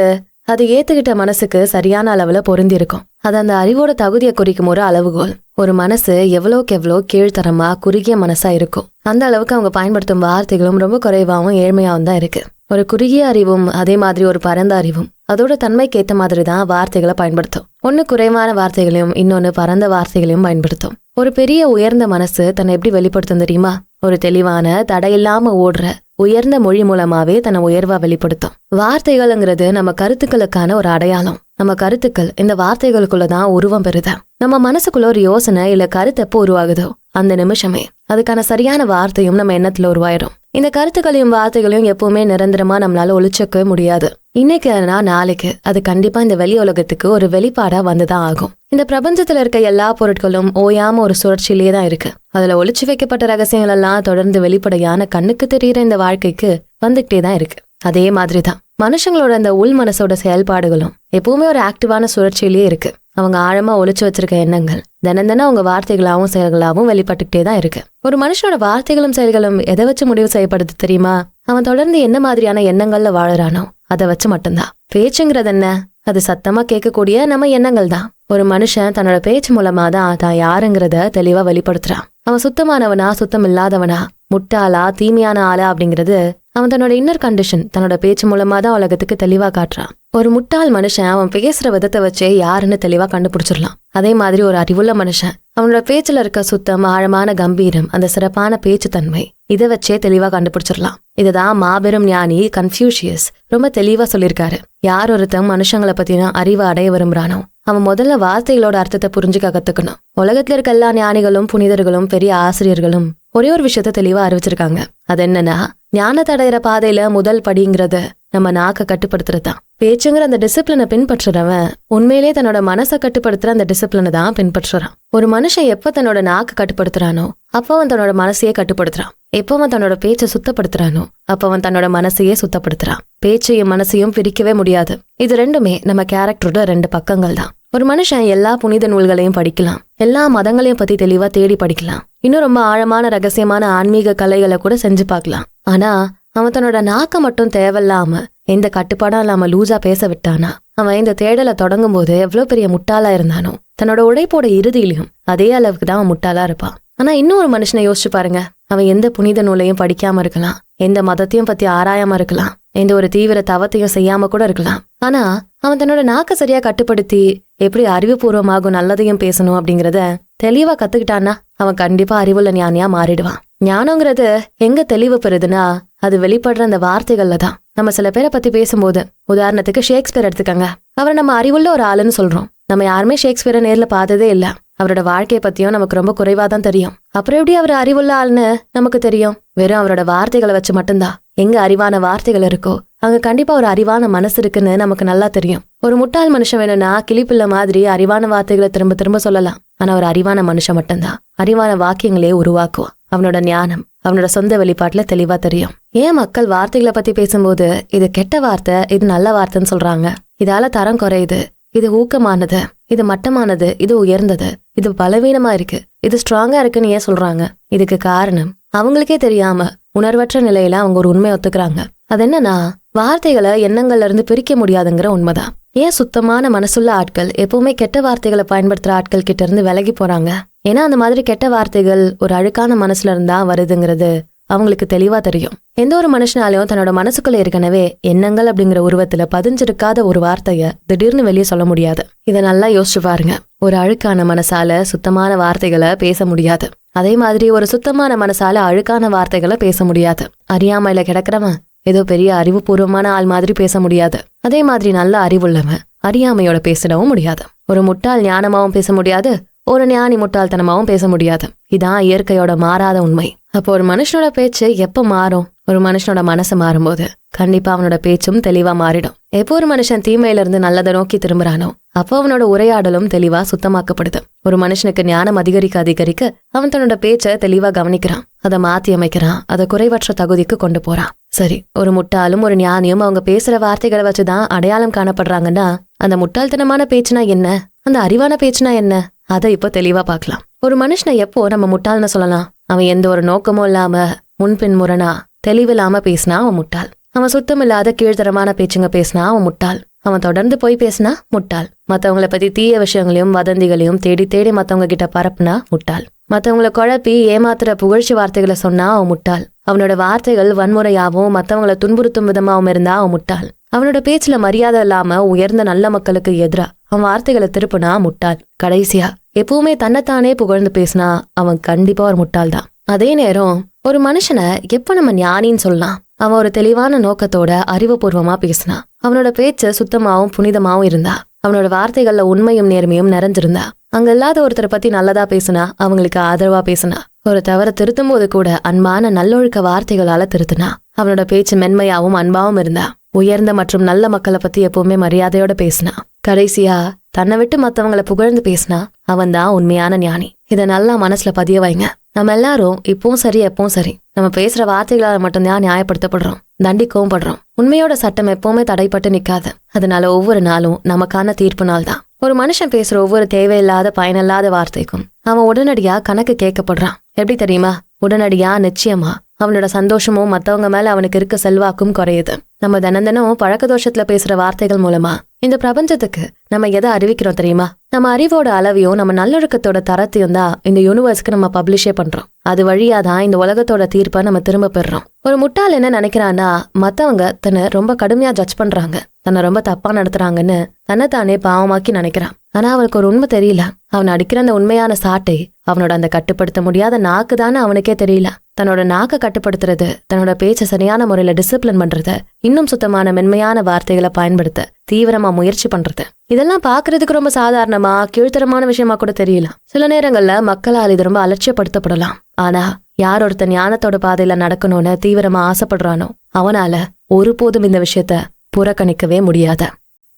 அது ஏத்துக்கிட்ட மனசுக்கு சரியான அளவுல பொருந்தி இருக்கும். அது அந்த அறிவோட தகுதியை குறிக்கும் ஒரு அளவுகோல். ஒரு மனசு எவ்வளோக்கு எவ்வளோ கீழ்த்தரமா குறுகிய மனசா இருக்கும் அந்த அளவுக்கு அவங்க பயன்படுத்தும் வார்த்தைகளும் ரொம்ப குறைவாகவும் ஏழ்மையாவும் தான் இருக்கு. ஒரு குறுகிய அறிவும் அதே மாதிரி ஒரு பரந்த அறிவும் அதோட தன்மைக்கு ஏத்த மாதிரி தான் வார்த்தைகளை பயன்படுத்தும். ஒன்னு குறைவான வார்த்தைகளையும் இன்னொன்னு பரந்த வார்த்தைகளையும் பயன்படுத்தும். ஒரு பெரிய உயர்ந்த மனசு தன்னை எப்படி வெளிப்படுத்தும் தெரியுமா? ஒரு தெளிவான தடையில்லாம ஓடுற உயர்ந்த மொழி மூலமாவே தன்னை உயர்வா வெளிப்படுத்தும். வார்த்தைகள்ங்கிறது நம்ம கருத்துக்களுக்கான ஒரு அடையாளம். நம்ம கருத்துக்கள் இந்த வார்த்தைகளுக்குள்ளதான் உருவம் பெறுத. நம்ம மனசுக்குள்ள ஒரு யோசனை இல்ல கருத்து எப்போ உருவாகுதோ அந்த நிமிஷமே அதுக்கான சரியான வார்த்தையும் நம்ம எண்ணத்துல உருவாயிடும். இந்த கருத்துக்களையும் வார்த்தைகளையும் எப்பவுமே நிரந்தரமா நம்மளால ஒளிச்சக்கவே முடியாது. இன்னைக்கு நாளைக்கு அது கண்டிப்பா இந்த வெளி உலகத்துக்கு ஒரு வெளிப்பாடா வந்துதான் ஆகும். இந்த பிரபஞ்சத்துல இருக்க எல்லா பொருட்களும் ஓயாம ஒரு சுழற்சியிலேயே தான் இருக்கு. அதுல ஒளிச்சு வைக்கப்பட்ட ரகசியங்கள் எல்லாம் தொடர்ந்து வெளிப்படையான கண்ணுக்கு தெரியுற இந்த வாழ்க்கைக்கு வந்துகிட்டே தான் இருக்கு. அதே மாதிரிதான் மனுஷங்களோட அந்த உள் மனசோட செயல்பாடுகளும் எப்பவுமே ஒரு ஆக்டிவான சுழற்சியிலேயே இருக்கு. அவங்க ஆழமா ஒளிச்சு வச்சிருக்க எண்ணங்கள் தினம் அவங்க வார்த்தைகளாவும் செயல்களாவும் வெளிப்பட்டுக்கிட்டே தான் இருக்கு. ஒரு மனுஷனோட வார்த்தைகளும் செயல்களும் எதை வச்சு முடிவு செய்யப்படுது தெரியுமா? அவன் தொடர்ந்து என்ன மாதிரியான எண்ணங்கள்ல வாழறானோ அதை வச்சு மட்டும்தான். பேச்சுங்கிறது என்ன? அது சத்தமா கேட்கக்கூடிய நம்ம எண்ணங்கள் தான். ஒரு மனுஷன் தன்னோட பேச்சு மூலமா தான் யாருங்கிறத தெளிவா வெளிப்படுத்துறான். அவன் சுத்தமானவனா சுத்தம் இல்லாதவனா, முட்டாளா தீமையான ஆளா அப்படிங்கிறது அவன் தன்னோட இன்னர் கண்டிஷன் தன்னோட பேச்சு மூலமா தான் உலகத்துக்கு தெளிவா காட்டுறான். ஒரு முட்டாள் மனுஷன் அவன் பேசுற விதத்தை வச்சே யாருன்னு தெளிவா கண்டுபிடிச்சிடலாம். அதே மாதிரி ஒரு அறிவுள்ள மனுஷன் அவனோட பேச்சுல இருக்க சுத்தம், ஆழமான கம்பீரம், அந்த சிறப்பான பேச்சு தன்மை இதை வச்சே தெளிவா கண்டுபிடிச்சிடலாம். இதுதான் மாபெரும் ஞானி கன்ஃபியூஷியஸ் ரொம்ப தெளிவா சொல்லியிருக்காரு. யார் ஒருத்தன் மனுஷங்களை பத்தின அறிவை அடைய விரும்புறானோ அவன் முதல்ல வார்த்தைகளோட அர்த்தத்தை புரிஞ்சுக்க கத்துக்கணும். உலகத்துல இருக்க எல்லா ஞானிகளும் புனிதர்களும் பெரிய ஆசிரியர்களும் ஒரே ஒரு விஷயத்த தெளிவா அறிவிச்சிருக்காங்க. அது என்னன்னா, ஞானத்தை அடையிற பாதையில முதல் படிங்கிறது நம்ம நாக்க கட்டுப்படுத்துறதுதான். பேச்சுங்கிற அந்த டிசிப்ளினை பின்பற்றுறவன் உண்மையிலே தன்னோட மனசை கட்டுப்படுத்துற அந்த டிசிப்ளினை தான் பின்பற்றுறான். ஒரு மனுஷன் எப்ப தன்னோட நாக்கு கட்டுப்படுத்துறானோ அப்ப அவன் தன்னோட மனசையே கட்டுப்படுத்துறான். எப்ப அவன் தன்னோட பேச்சை சுத்தப்படுத்துறானோ அப்ப அவன் தன்னோட மனசையே சுத்தப்படுத்துறான். பேச்சையும் மனசையும் பிரிக்கவே முடியாது. இது ரெண்டுமே நம்ம கேரக்டரோட 2 பக்கங்கள் தான். ஒரு மனுஷன் எல்லா புனித நூல்களையும் படிக்கலாம், எல்லா மதங்களையும் பத்தி தெளிவா தேடி படிக்கலாம், இன்னும் ரொம்ப ஆழமான ரகசியமான ஆன்மீக கலைகளை கூட செஞ்சு பார்க்கலாம். ஆனா அவன் தன்னோட நாக்க மட்டும் தேவையில்லாம எந்த கட்டுப்பாடும் இல்லாம லூசா பேச விட்டானா அவன் இந்த தேடலை தொடங்கும் போது எவ்வளவு பெரிய முட்டாளா இருந்தானோ தன்னோட உழைப்போட இறுதியிலையும் அதே அளவுக்கு தான் அவன் முட்டாளா இருப்பான். ஆனா இன்னும் ஒரு மனுஷனை யோசிச்சு பாருங்க. அவன் எந்த புனித நூலையும் படிக்காம இருக்கலாம், எந்த மதத்தையும் பத்தி ஆராயாம இருக்கலாம், எந்த ஒரு தீவிர தவத்தையும் செய்யாம கூட இருக்கலாம். ஆனா அவன் தன்னோட நாக்க சரியா கட்டுப்படுத்தி எப்படி அறிவுபூர்வமாகும் நல்லதையும் பேசணும் அப்படிங்கறத தெளிவா கத்துக்கிட்டான்னா அவன் கண்டிப்பா அறிவுள்ள ஞானியா மாறிடுவான். ஞானங்கிறது எங்க தெளிவு பெறுதுன்னா அது வெளிப்படுற அந்த வார்த்தைகள்ல தான். நம்ம சில பேரை பத்தி பேசும்போது, உதாரணத்துக்கு ஷேக்ஸ்பியர் எடுத்துக்கங்க. அவரை நம்ம அறிவுள்ள ஒரு ஆளுன்னு சொல்றோம். நம்ம யாருமே ஷேக்ஸ்பியரை நேர்ல பார்த்ததே இல்ல. அவரோட வாழ்க்கையை பத்தியும் நமக்கு ரொம்ப குறைவா தான் தெரியும். அப்புறம் எப்படி அவர் அறிவுள்ள ஆள்னு நமக்கு தெரியும்? வெறும் அவரோட வார்த்தைகளை வச்சு மட்டும்தான். எங்க அறிவான வார்த்தைகள் இருக்கோ அங்க கண்டிப்பா ஒரு அறிவான மனசு இருக்குன்னு நமக்கு நல்லா தெரியும். ஒரு முட்டாள் மனுஷன் வேணும்னா கிளிப்பிள்ள மாதிரி அறிவான வார்த்தைகளை திரும்ப திரும்ப சொல்லலாம். ஆனா ஒரு அறிவான மனுஷன் மட்டும்தான் அறிவான வாக்கியங்களே உருவாக்குவான். அவனோட ஞானம் அவனோட சொந்த வெளிப்பாட்டுல தெளிவா தெரியும். ஏன் மக்கள் வார்த்தைகளை பத்தி பேசும்போது இது கெட்ட வார்த்தை, இது நல்ல வார்த்தைன்னு சொல்றாங்க? இதால தரம் குறையுது, இது ஊக்கமானது, இது மட்டமானது, இது உயர்ந்தது, இது பலவீனமா இருக்கு, இது ஸ்ட்ராங்கா இருக்குன்னு ஏன் சொல்றாங்க? இதுக்கு காரணம் அவங்களுக்கே தெரியாம உணர்வற்ற நிலையில அவங்க ஒரு உண்மையை ஒத்துக்கிறாங்க. அது என்னன்னா, வார்த்தைகளை எண்ணங்கள்ல இருந்து பிரிக்க முடியாதுங்கிற உண்மைதான். ஏன் சுத்தமான மனசுள்ள ஆட்கள் எப்பவுமே கெட்ட வார்த்தைகளை பயன்படுத்துற ஆட்கள் கிட்ட இருந்து விலகி போறாங்க? ஏன்னா அந்த மாதிரி கெட்ட வார்த்தைகள் ஒரு அழுக்கான மனசுல இருந்தா வருதுங்கிறது அவங்களுக்கு தெளிவா தெரியும். எந்த ஒரு மனுஷனாலையும் தன்னோட மனசுக்குள்ள ஏற்கனவே எண்ணங்கள் அப்படிங்கிற உருவத்துல பதிஞ்சிருக்காத ஒரு வார்த்தைய திடீர்னு வெளியே சொல்ல முடியாது. இதை நல்லா யோசிச்சு பாருங்க. ஒரு அழுக்கான மனசால சுத்தமான வார்த்தைகளை பேச முடியாது. அதே மாதிரி ஒரு சுத்தமான மனசால அழுக்கான வார்த்தைகளை பேச முடியாது. அறியாமையில கிடக்கிறவன் ஏதோ பெரிய அறிவுபூர்வமான ஆள் மாதிரி பேச முடியாது. அதே மாதிரி நல்ல அறிவுள்ளவன் அறியாமையோட பேசிடவும் முடியாது. ஒரு முட்டாள் ஞானமாவும் பேச முடியாது, ஒரு ஞானி முட்டாள்தனமாவும் பேச முடியாது. இதான் இயற்கையோட மாறாத உண்மை. அப்போ ஒரு மனுஷனோட பேச்சு எப்ப மாறும்? ஒரு மனுஷனோட மனசு மாறும்போது கண்டிப்பா அவனோட பேச்சும் தெளிவா மாறிடும். எப்போ ஒரு மனுஷன் தீமையில இருந்து நல்லதை நோக்கி திரும்புறானோ அப்போ அவனோட உரையாடலும் தெளிவா சுத்தமாக்கப்படுது. ஒரு மனுஷனுக்கு ஞானம் அதிகரிக்க அதிகரிக்க அவன் தன்னோட பேச்ச தெளிவா கவனிக்கிறான், அதை மாத்தி அமைக்கிறான், அதை குறைவற்ற தகுதிக்கு கொண்டு போறான். சரி, ஒரு முட்டாளும் ஒரு ஞானியும் அவங்க பேசுற வார்த்தைகளை வச்சுதான் அடையாளம் காணப்படுறாங்கன்னா, அந்த முட்டாள்தனமான பேச்சுனா என்ன, அந்த அறிவான பேச்சுனா என்ன, அதை இப்போ தெளிவா பார்க்கலாம். ஒரு மனுஷனை எப்போ நம்ம முட்டாள்னு சொல்லலாம்? அவன் எந்த ஒரு நோக்கமும் இல்லாம முன்பின் முரணா தெளிவில்லாம பேசினா அவன் முட்டாள். அவன் சுத்தமில்லாத கீழ்த்தரமான பேச்சுங்க பேசினா அவன் முட்டாள். அவன் தொடர்ந்து போய் பேசினா முட்டாள். மத்தவங்களை பத்தி தீய விஷயங்களையும் வதந்திகளையும் தேடி தேடி மத்தவங்க கிட்ட பரப்புனா முட்டாள். மத்தவங்களை குழப்பி ஏமாத்துற புகழ்ச்சி வார்த்தைகளை சொன்னா அவன் முட்டாள். அவனோட வார்த்தைகள் வன்முறையாவும் மத்தவங்களை துன்புறுத்தும் விதமாவும் இருந்தா அவன் முட்டாள். அவனோட பேச்சுல மரியாதை இல்லாம உயர்ந்த நல்ல மக்களுக்கு எதிரா அவன் வார்த்தைகளை திருப்புனா முட்டாள். கடைசியா எப்பவுமே தன்னைத்தானே புகழ்ந்து பேசினா அவன் கண்டிப்பா ஒரு முட்டாள் தான். அதே நேரம் ஒரு மனுஷனை எப்ப நம்ம ஞானின்னு சொல்லலாம்? அவன் ஒரு தெளிவான நோக்கத்தோட அறிவுபூர்வமா பேசினா, அவனோட பேச்சு சுத்தமாவும் புனிதமாவும் இருந்தா, அவனோட வார்த்தைகள்ல உண்மையும் நேர்மையும் நிறைஞ்சிருந்தா, அங்க இல்லாத ஒருத்தரை பத்தி நல்லதா பேசுனா, அவங்களுக்கு ஆதரவா பேசுனா, ஒரு தவற திருத்தும் போது கூட அன்பான நல்லொழுக்க வார்த்தைகளால திருத்தினா, அவனோட பேச்சு மென்மையாவும் அன்பாவும் இருந்தா, உயர்ந்த மற்றும் நல்ல மக்களை பத்தி எப்பவுமே மரியாதையோட பேசினா, கடைசியா தன்னை விட்டு மத்தவங்களை புகழ்ந்து பேசினா அவன் தான் உண்மையான ஞானி. இதை நல்லா மனசுல பதிய வைங்க. நம்ம எல்லாரும் இப்பவும் சரி எப்பவும் சரி நம்ம பேசுற வார்த்தைகளால மட்டும்தான் நியாயப்படுத்தப்படுறோம், தண்டிக்கவும் படுறோம். உண்மையோட சட்டம் எப்பவுமே தடைப்பட்டு நிக்காது. அதனால ஒவ்வொரு நாளும் நமக்கான தீர்ப்பு நாள் தான். ஒரு மனுஷன் பேசுற ஒவ்வொரு தேவையில்லாத பயனில்லாத வார்த்தைக்கும் அவன் உடனடியா கணக்கு கேட்கப்படுறான். எப்படி தெரியுமா? உடனடியா நிச்சயமா அவனோட சந்தோஷமும் மத்தவங்க மேல அவனுக்கு இருக்க செல்வாக்கும் குறையுது. நம்ம தினம் பழக்க தோஷத்துல பேசுற வார்த்தைகள் மூலமா இந்த பிரபஞ்சத்துக்கு நம்ம எதை அறிவிக்கிறோம் தெரியுமா? நம்ம அறிவோட அளவையும் நம்ம நல்லொழுக்கத்தோட தரத்தையும் தான் இந்த யூனிவர்ஸ்க்கு நம்ம பப்ளிஷே பண்றோம். அது வழியா தான் இந்த உலகத்தோட தீர்ப்பை நம்ம திரும்ப பெறுறோம். ஒரு முட்டாள் என்ன நினைக்கிறான்னா, மத்தவங்க தன்னை ரொம்ப கடுமையா ஜட்ஜ் பண்றாங்க, தன்னை ரொம்ப தப்பா நடத்துறாங்கன்னு தன்னைத்தானே பாவமாக்கி நினைக்கிறான். ஆனா அவனுக்கு ஒரு உண்மை தெரியல. அவன் அடிக்கிற அந்த உண்மையான சாட்டை அவனோட அந்த கட்டுப்படுத்த முடியாத நாக்கு தானே அவனுக்கே தெரியல. தன்னோட நாக்கை கட்டுப்படுத்துறது, தன்னோட பேச்ச சரியான முறையில டிசிப்ளின் பண்றது, இன்னும் சுத்தமான மென்மையான வார்த்தைகளை பயன்படுத்த தீவிரமா முயற்சி பண்றது, இதெல்லாம் பாக்குறதுக்கு ரொம்ப சாதாரணமா கீழ்த்தரமான விஷயமா கூட தெரியலாம். சில நேரங்கள்ல மக்களால் இது ரொம்ப அலட்சியப்படுத்தப்படலாம். ஆனா யார் ஒருத்தன் ஞானத்தோட பாதையில நடக்கணும்னு தீவிரமா ஆசைப்படுறானோ அவனால ஒருபோதும் இந்த விஷயத்த புறக்கணிக்கவே முடியாத.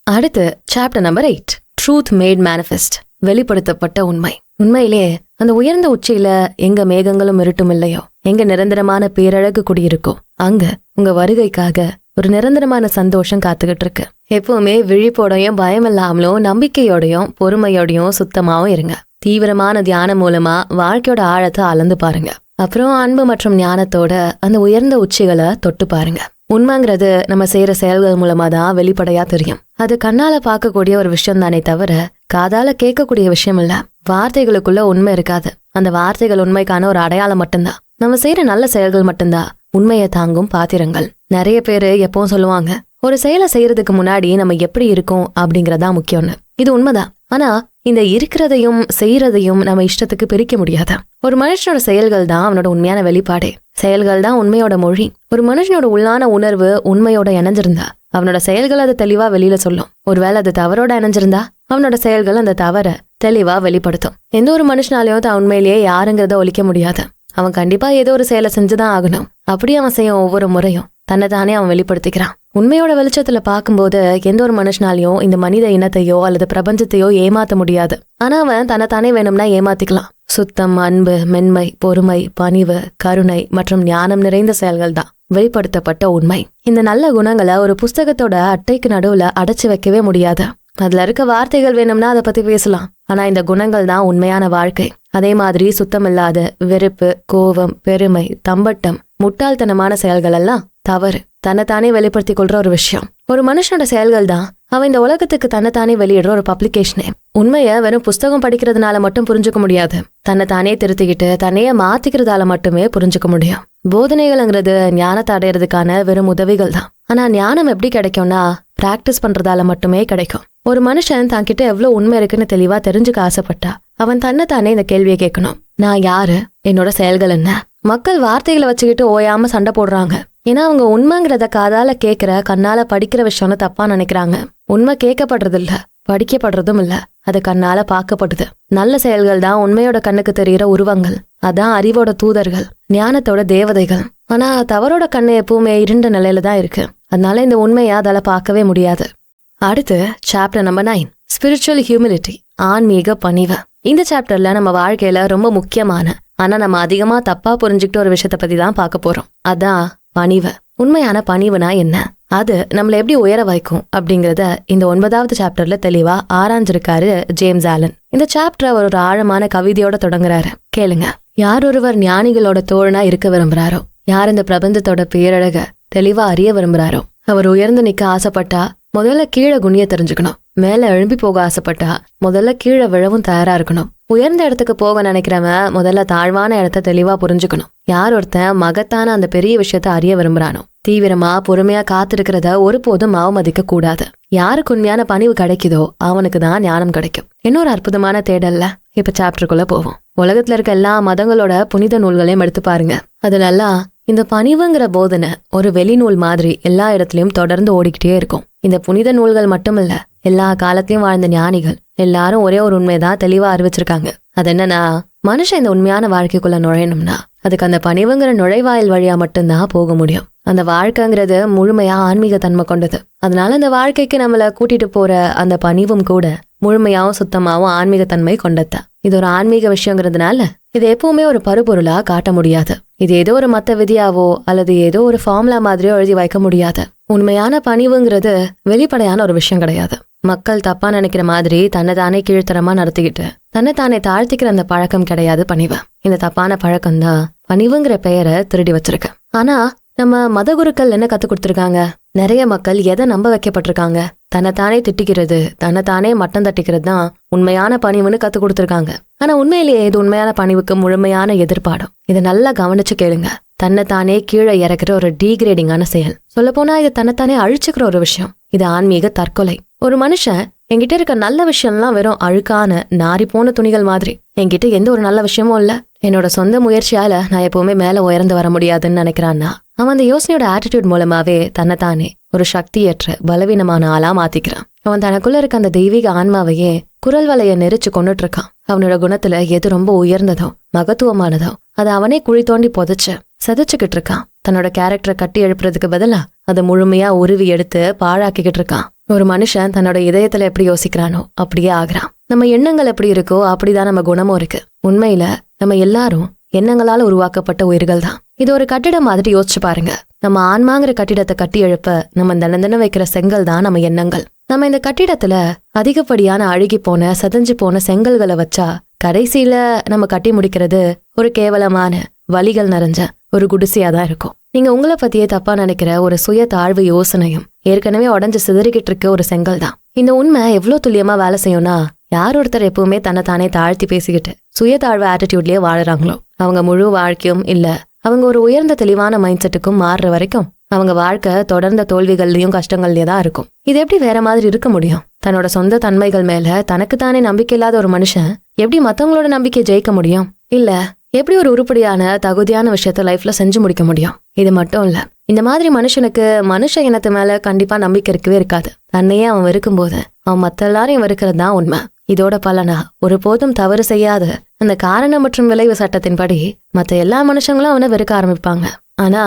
அடுத்து chapter number 8, truth made manifest, வெளிப்படுத்தப்பட்ட உண்மை. உண்மையிலே அந்த உயர்ந்த உச்சியில எங்க மேகங்களும் இருட்டும் இல்லையோ, எங்க நிரந்தரமான பேரழகு குடியிருக்கோ, அங்க உங்க வருகைக்காக ஒரு நிரந்தரமான சந்தோஷம் காத்துக்கிட்டு இருக்கு. எப்பவுமே விழிப்போடையும் பயம் இல்லாமலும் நம்பிக்கையோடையும் பொறுமையோடையும் சுத்தமாவும் இருங்க. தீவிரமான தியானம் மூலமா வாழ்க்கையோட ஆழத்தை அளந்து பாருங்க. அப்புறம் அன்பு மற்றும் ஞானத்தோட அந்த உயர்ந்த உச்சிகளை தொட்டு பாருங்க. உண்மைங்கிறது நம்ம செய்யற செயல்கள் மூலமா தான் வெளிப்படையா தெரியும். அது கண்ணால பார்க்கக்கூடிய ஒரு விஷயம் தானே தவிர காதால கேட்கக்கூடிய விஷயம் இல்ல. வார்த்தைகளுக்குள்ள உண்மை இருக்காது. அந்த வார்த்தைகள் உண்மைக்கான ஒரு அடையாளம் மட்டும்தான். நம்ம செய்யற நல்ல செயல்கள் மட்டும்தான் உண்மையை தாங்கும் பாத்திரங்கள். நிறைய பேரு எப்பவும் சொல்லுவாங்க, ஒரு செயலை செய்யறதுக்கு முன்னாடி நம்ம எப்படி இருக்கோம் அப்படிங்கறதா முக்கியம்னு. இது உண்மைதான். ஆனா இந்த இருக்கிறதையும் செய்யறதையும் நம்ம இஷ்டத்துக்கு பிரிக்க முடியாது. ஒரு மனுஷனோட செயல்கள் தான் அவனோட உண்மையான வெளிப்பாடே. செயல்கள் தான் உண்மையோட மொழி. ஒரு மனுஷனோட உள்ளான உணர்வு உண்மையோட இணைஞ்சிருந்தா அவனோட செயல்கள் அதை தெளிவா வெளியில சொல்லும். ஒருவேளை அது தவறோட இணைஞ்சிருந்தா அவனோட செயல்கள் அந்த தவற தெளிவா வெளிப்படுத்தும். எந்த ஒரு மனுஷனாலையும் தான் உண்மையிலேயே யாருங்கிறத ஒழிக்க முடியாது. அவன் கண்டிப்பா ஏதோ ஒரு செயலை செஞ்சுதான் ஆகணும். அப்படி அவன் செய்யும் ஒவ்வொரு முறையும் தன்னை தானே அவன் வெளிப்படுத்திக்கிறான். உண்மையோட வெளிச்சத்துல பார்க்கும்போது எந்த ஒரு மனுஷனாலையும் இந்த மனித இனத்தையோ அல்லது பிரபஞ்சத்தையோ ஏமாத்த முடியாது. ஆனா அவன் தன்னைத்தானே வேணும்னா ஏமாத்திக்கலாம். சுத்தம், அன்பு, மென்மை, பொறுமை, பணிவு, கருணை மற்றும் ஞானம் நிறைந்த செயல்கள் தான் வெளிப்படுத்தப்பட்ட உண்மை. இந்த நல்ல குணங்களை ஒரு புஸ்தகத்தோட அட்டைக்கு நடுவுல அடைச்சு வைக்கவே முடியாது. அதுல இருக்க வார்த்தைகள் வேணும்னா அதை பத்தி பேசலாம். ஆனா இந்த குணங்கள் தான் உண்மையான வாழ்க்கை. அதே மாதிரி சுத்தமில்லாத வெறுப்பு, கோபம், பெருமை, தம்பட்டம், முட்டாள்தனமான செயல்கள் எல்லாம் தவறு. தன்னைத்தானே வெளிப்படுத்தி கொள்ற ஒரு விஷயம். ஒரு மனுஷனோட செயல்கள் தான் அவன் இந்த உலகத்துக்கு தன்னைத்தானே வெளியிடுற ஒரு பப்ளிகேஷனே. உண்மைய வெறும் புஸ்தகம் படிக்கிறதுனால மட்டும் புரிஞ்சுக்க முடியாது. தன்னைத்தானே திருத்திக்கிட்டு தன்னையே மாத்திக்கிறதால மட்டுமே புரிஞ்சுக்க முடியும். போதனைகள்ங்கிறது ஞானத்தை அடையிறதுக்கான வெறும் உதவிகள் தான். ஆனா ஞானம் எப்படி கிடைக்கும்னா பிராக்டிஸ் பண்றதால மட்டுமே கிடைக்கும். ஒரு மனுஷன் தன்கிட்ட எவ்வளவு உண்மை இருக்குன்னு தெளிவா தெரிஞ்சுக்க ஆசைப்பட்டா அவன் தன்னைத்தானே இந்த கேள்வியை கேட்கணும். நான் யாரு? என்னோட செயல்கள் என்ன? மக்கள் வார்த்தைகளை வச்சுக்கிட்டு ஓயாம சண்டை போடுறாங்க. ஏன்னா அவங்க உண்மைங்கிறத காதால கேட்கிற, கண்ணால படிக்கிற விஷயம்னு தப்பா நினைக்கிறாங்க. உண்மை கேட்கப்படுறது இல்ல, படிக்கப்படுறதும் இல்ல, அது கண்ணால பார்க்கப்படுது. நல்ல செயல்கள் தான் உண்மையோட கண்ணுக்கு தெரிகிற உருவங்கள். அதான் அறிவோட தூதர்கள், ஞானத்தோட தேவதைகள். ஆனா தவறோட கண்ணு எப்பவுமே இருண்ட நிலையில தான் இருக்கு. அதனால இந்த உண்மையை அதால பார்க்கவே முடியாது. அடுத்து சாப்டர் நம்பர் 9, ஸ்பிரிச்சுவல் ஹியூமிலிட்டி, ஆன்மீக பணிவு. இந்த சாப்டர்ல நம்ம வாழ்க்கையில ரொம்ப முக்கியமான ஆனா நம்ம அதிகமா தப்பா புரிஞ்சுக்கிட்ட ஒரு விஷயத்த பத்தி தான் பார்க்க போறோம். அதான் பணிவு. உண்மையான பணிவுனா என்ன? அது நம்மள எப்படி உயர வைக்கும் அப்படிங்கறத இந்த 9வது சாப்டர்ல தெளிவா ஆராய்ஞ்சிருக்காரு ஜேம்ஸ் ஆலன். இந்த சாப்டர் அவர் ஒரு ஆழமான கவிதையோட தொடங்குறாரு. கேளுங்க. யார் ஒருவர் ஞானிகளோட தோழனா இருக்க விரும்புறாரோ, யார் இந்த பிரபஞ்சத்தோட பேரழக தெளிவா அறிய விரும்புறாரோ, அவர் உயர்ந்து நிக்க ஆசைப்பட்டா முதல்ல கீழே குனிய தெரிஞ்சுக்கணும். மேல எழும்பி போக ஆசைப்பட்டா முதல்ல கீழே விழவும் தயாரா இருக்கணும். உயர்ந்த இடத்துக்கு போக நினைக்கிறவன் முதல்ல தாழ்வான இடத்த தெளிவா புரிஞ்சுக்கணும். யார் ஒருத்தன் மகத்தான அந்த பெரிய விஷயத்த அறிய விரும்புறானோ, தீவிரமா பொறுமையா காத்திருக்கிறத ஒருபோதும் அவமதிக்க கூடாது. யாருக்கு உண்மையான பணிவு கிடைக்குதோ அவனுக்கு தான் ஞானம் கிடைக்கும். இன்னொரு அற்புதமான தேடல்ல இப்ப சாப்டருக்குள்ள போவோம். உலகத்துல இருக்க எல்லா மதங்களோட புனித நூல்களையும் எடுத்து பாருங்க. அதுலெல்லாம் இந்த பணிவுங்கிற போதனை ஒரு வெளிநூல் மாதிரி எல்லா இடத்துலயும் தொடர்ந்து ஓடிக்கிட்டே இருக்கும். இந்த புனித நூல்கள் மட்டுமில்ல, எல்லா காலத்தையும் வாழ்ந்த ஞானிகள் எல்லாரும் ஒரே ஒரு உண்மைதான் தெளிவா அறிவிச்சிருக்காங்க. அது என்னன்னா, மனுஷன் இந்த உண்மையான வாழ்க்கைக்குள்ள நுழையணும்னா அதுக்கு அந்த பணிவுங்கிற நுழைவாயில் வழியா மட்டும்தான் போக முடியும். அந்த வாழ்க்கைங்கிறது முழுமையா ஆன்மீக தன்மை கொண்டது. அதனால அந்த வாழ்க்கைக்கு நம்மள கூட்டிட்டு போற அந்த பணிவும் கூட முழுமையாவும் சுத்தமாவும் ஆன்மீக தன்மை கொண்டதா. இது ஒரு ஆன்மீக விஷயங்கிறதுனால இது எப்பவுமே ஒரு பருப்பொருளா காட்ட முடியாது. இது ஏதோ ஒரு மத்த விதியாவோ அல்லது ஏதோ ஒரு ஃபார்முலா மாதிரியோ எழுதி வைக்க முடியாது. உண்மையான பணிவுங்கிறது வெளிப்படையான ஒரு விஷயம் கிடையாது. மக்கள் தப்பா நினைக்கிற மாதிரி தன்னைத்தானே கீழ்த்தரமா நடத்திக்கிட்டு தன்னைத்தானே தாழ்த்திக்கிற அந்த பழக்கம் கிடையாது பணிவு. இந்த தப்பான பழக்கம் தான் பணிவுங்கிற பெயரை திருடி வச்சிருக்கு. ஆனா நம்ம மத குருக்கள் என்ன கத்து கொடுத்திருக்காங்க? நிறைய மக்கள் எதை நம்ப வைக்கப்பட்டிருக்காங்க? தன்னைத்தானே திட்டிக்கிறது, தன்னைத்தானே மட்டம் தட்டிக்கிறது தான் உண்மையான பணிவுன்னு கத்து கொடுத்திருக்காங்க. ஆனா உண்மையிலேயே இது உண்மையான பணிவுக்கு முழுமையான எதிர்பாடும். இதை நல்லா கவனிச்சு கேளுங்க. தன்னைத்தானே கீழே இறக்குற ஒரு டீக்ரேடிங்கான செயல். சொல்ல போனா இது தன்னைத்தானே அழிச்சுக்கிற ஒரு விஷயம். இது ஆன்மீக தற்கொலை. ஒரு மனுஷன் என்கிட்ட இருக்க நல்ல விஷயம்லாம் வெறும் அழுக்கான நாரி போன துணிகள் மாதிரி. என்கிட்ட எந்த ஒரு நல்ல விஷயமும் இல்ல, என்னோட சொந்த முயற்சியால நான் எப்பவுமே மேல உயர்ந்து வர முடியாதுன்னு நினைக்கிறான்னா அவன் அந்த யோசனையோட ஆட்டிடியூட் மூலமாவே தன்னைத்தானே ஒரு சக்தியற்ற பலவீனமான ஆளா மாத்திக்கிறான். அவன் தனக்குள்ள இருக்க அந்த தெய்வீக ஆன்மாவையே குரல் வலைய நெரிச்சு கொண்டுட்டு இருக்கான். அவனோட குணத்துல எது ரொம்ப உயர்ந்ததோ மகத்துவமானதோ அதை அவனே குழி தோண்டி புதைச்சு செதைச்சுக்கிட்டு இருக்கான். தன்னோட கேரக்டரை கட்டி எழுப்புறதுக்கு பதிலா அதை முழுமையா உருவி எடுத்து பாழாக்கிக்கிட்டு இருக்கான். ஒரு மனுஷன் தன்னோட இதயத்துல எப்படி யோசிக்கிறானோ அப்படியே ஆகுறான். நம்ம எண்ணங்கள் எப்படி இருக்கோ அப்படிதான் நம்ம குணமும் இருக்கு. உண்மையில நம்ம எல்லாரும் எண்ணங்களால உருவாக்கப்பட்ட உயிர்கள் தான். இது ஒரு கட்டிடம் மாதிரி யோசிச்சு பாருங்க. நம்ம ஆன்மாங்கிற கட்டிடத்தை கட்டி எழுப்ப நம்ம தினம் வைக்கிற செங்கல் தான் நம்ம எண்ணங்கள். நம்ம இந்த கட்டிடத்துல அதிகப்படியான அழுகி போன செதஞ்சு போன செங்கல்களை வச்சா கடைசியில நம்ம கட்டி முடிக்கிறது ஒரு கேவலமான வலிகள் நிறைஞ்ச ஒரு குடிசையா தான் இருக்கும். நீங்க உங்களை பத்தியே தப்பா நினைக்கிற ஒரு சுய தாழ்வு யோசனையும் ஏற்கனவே உடஞ்சு சிதறிக்கிட்டு இருக்க ஒரு செங்கல் தான். இந்த உண்மை எவ்வளவு துல்லியமா வேலை செய்யும்னா, யார் ஒருத்தர் எப்பவுமே தன்னைத்தானே தாழ்த்தி பேசிக்கிட்டு சுய தாழ்வு ஆட்டிடியூட்லயே வாழறாங்களோ அவங்க முழு வாழ்க்கையும் இல்ல அவங்க ஒரு உயர்ந்த தெளிவான மைண்ட் செட்டுக்கும் மாறுற வரைக்கும் அவங்க வாழ்க்கை தொடர்ந்த தோல்விகள்லயும் கஷ்டங்கள்லயே தான் இருக்கும். இது எப்படி வேற மாதிரி இருக்க முடியும்? தன்னோட சொந்த தன்மைகள் மேல தனக்குத்தானே நம்பிக்கை இல்லாத ஒரு மனுஷன் எப்படி மத்தவங்களோட நம்பிக்கை ஜெயிக்க முடியும்? இல்ல எப்படி ஒரு உருப்படியான தகுதியான விஷயத்த லைஃப்ல செஞ்சு முடிக்க முடியும்? இது மட்டும் இல்ல, இந்த மாதிரி மனுஷனுக்கு மனுஷ இனத்து மேல கண்டிப்பா நம்பிக்கை இருக்கவே இருக்காது. தன்னையே அவன் வெறுக்கும்போது அவன் மத்த எல்லாரையும் வெறுக்கிறது தான் உண்மை. இதோட பலனா ஒருபோதும் தவறு செய்யாத அந்த காரணம் மற்றும் விளைவு சட்டத்தின்படி மத்த எல்லா மனுஷங்களும் அவனை வெறுக்க ஆரம்பிப்பாங்க. ஆனா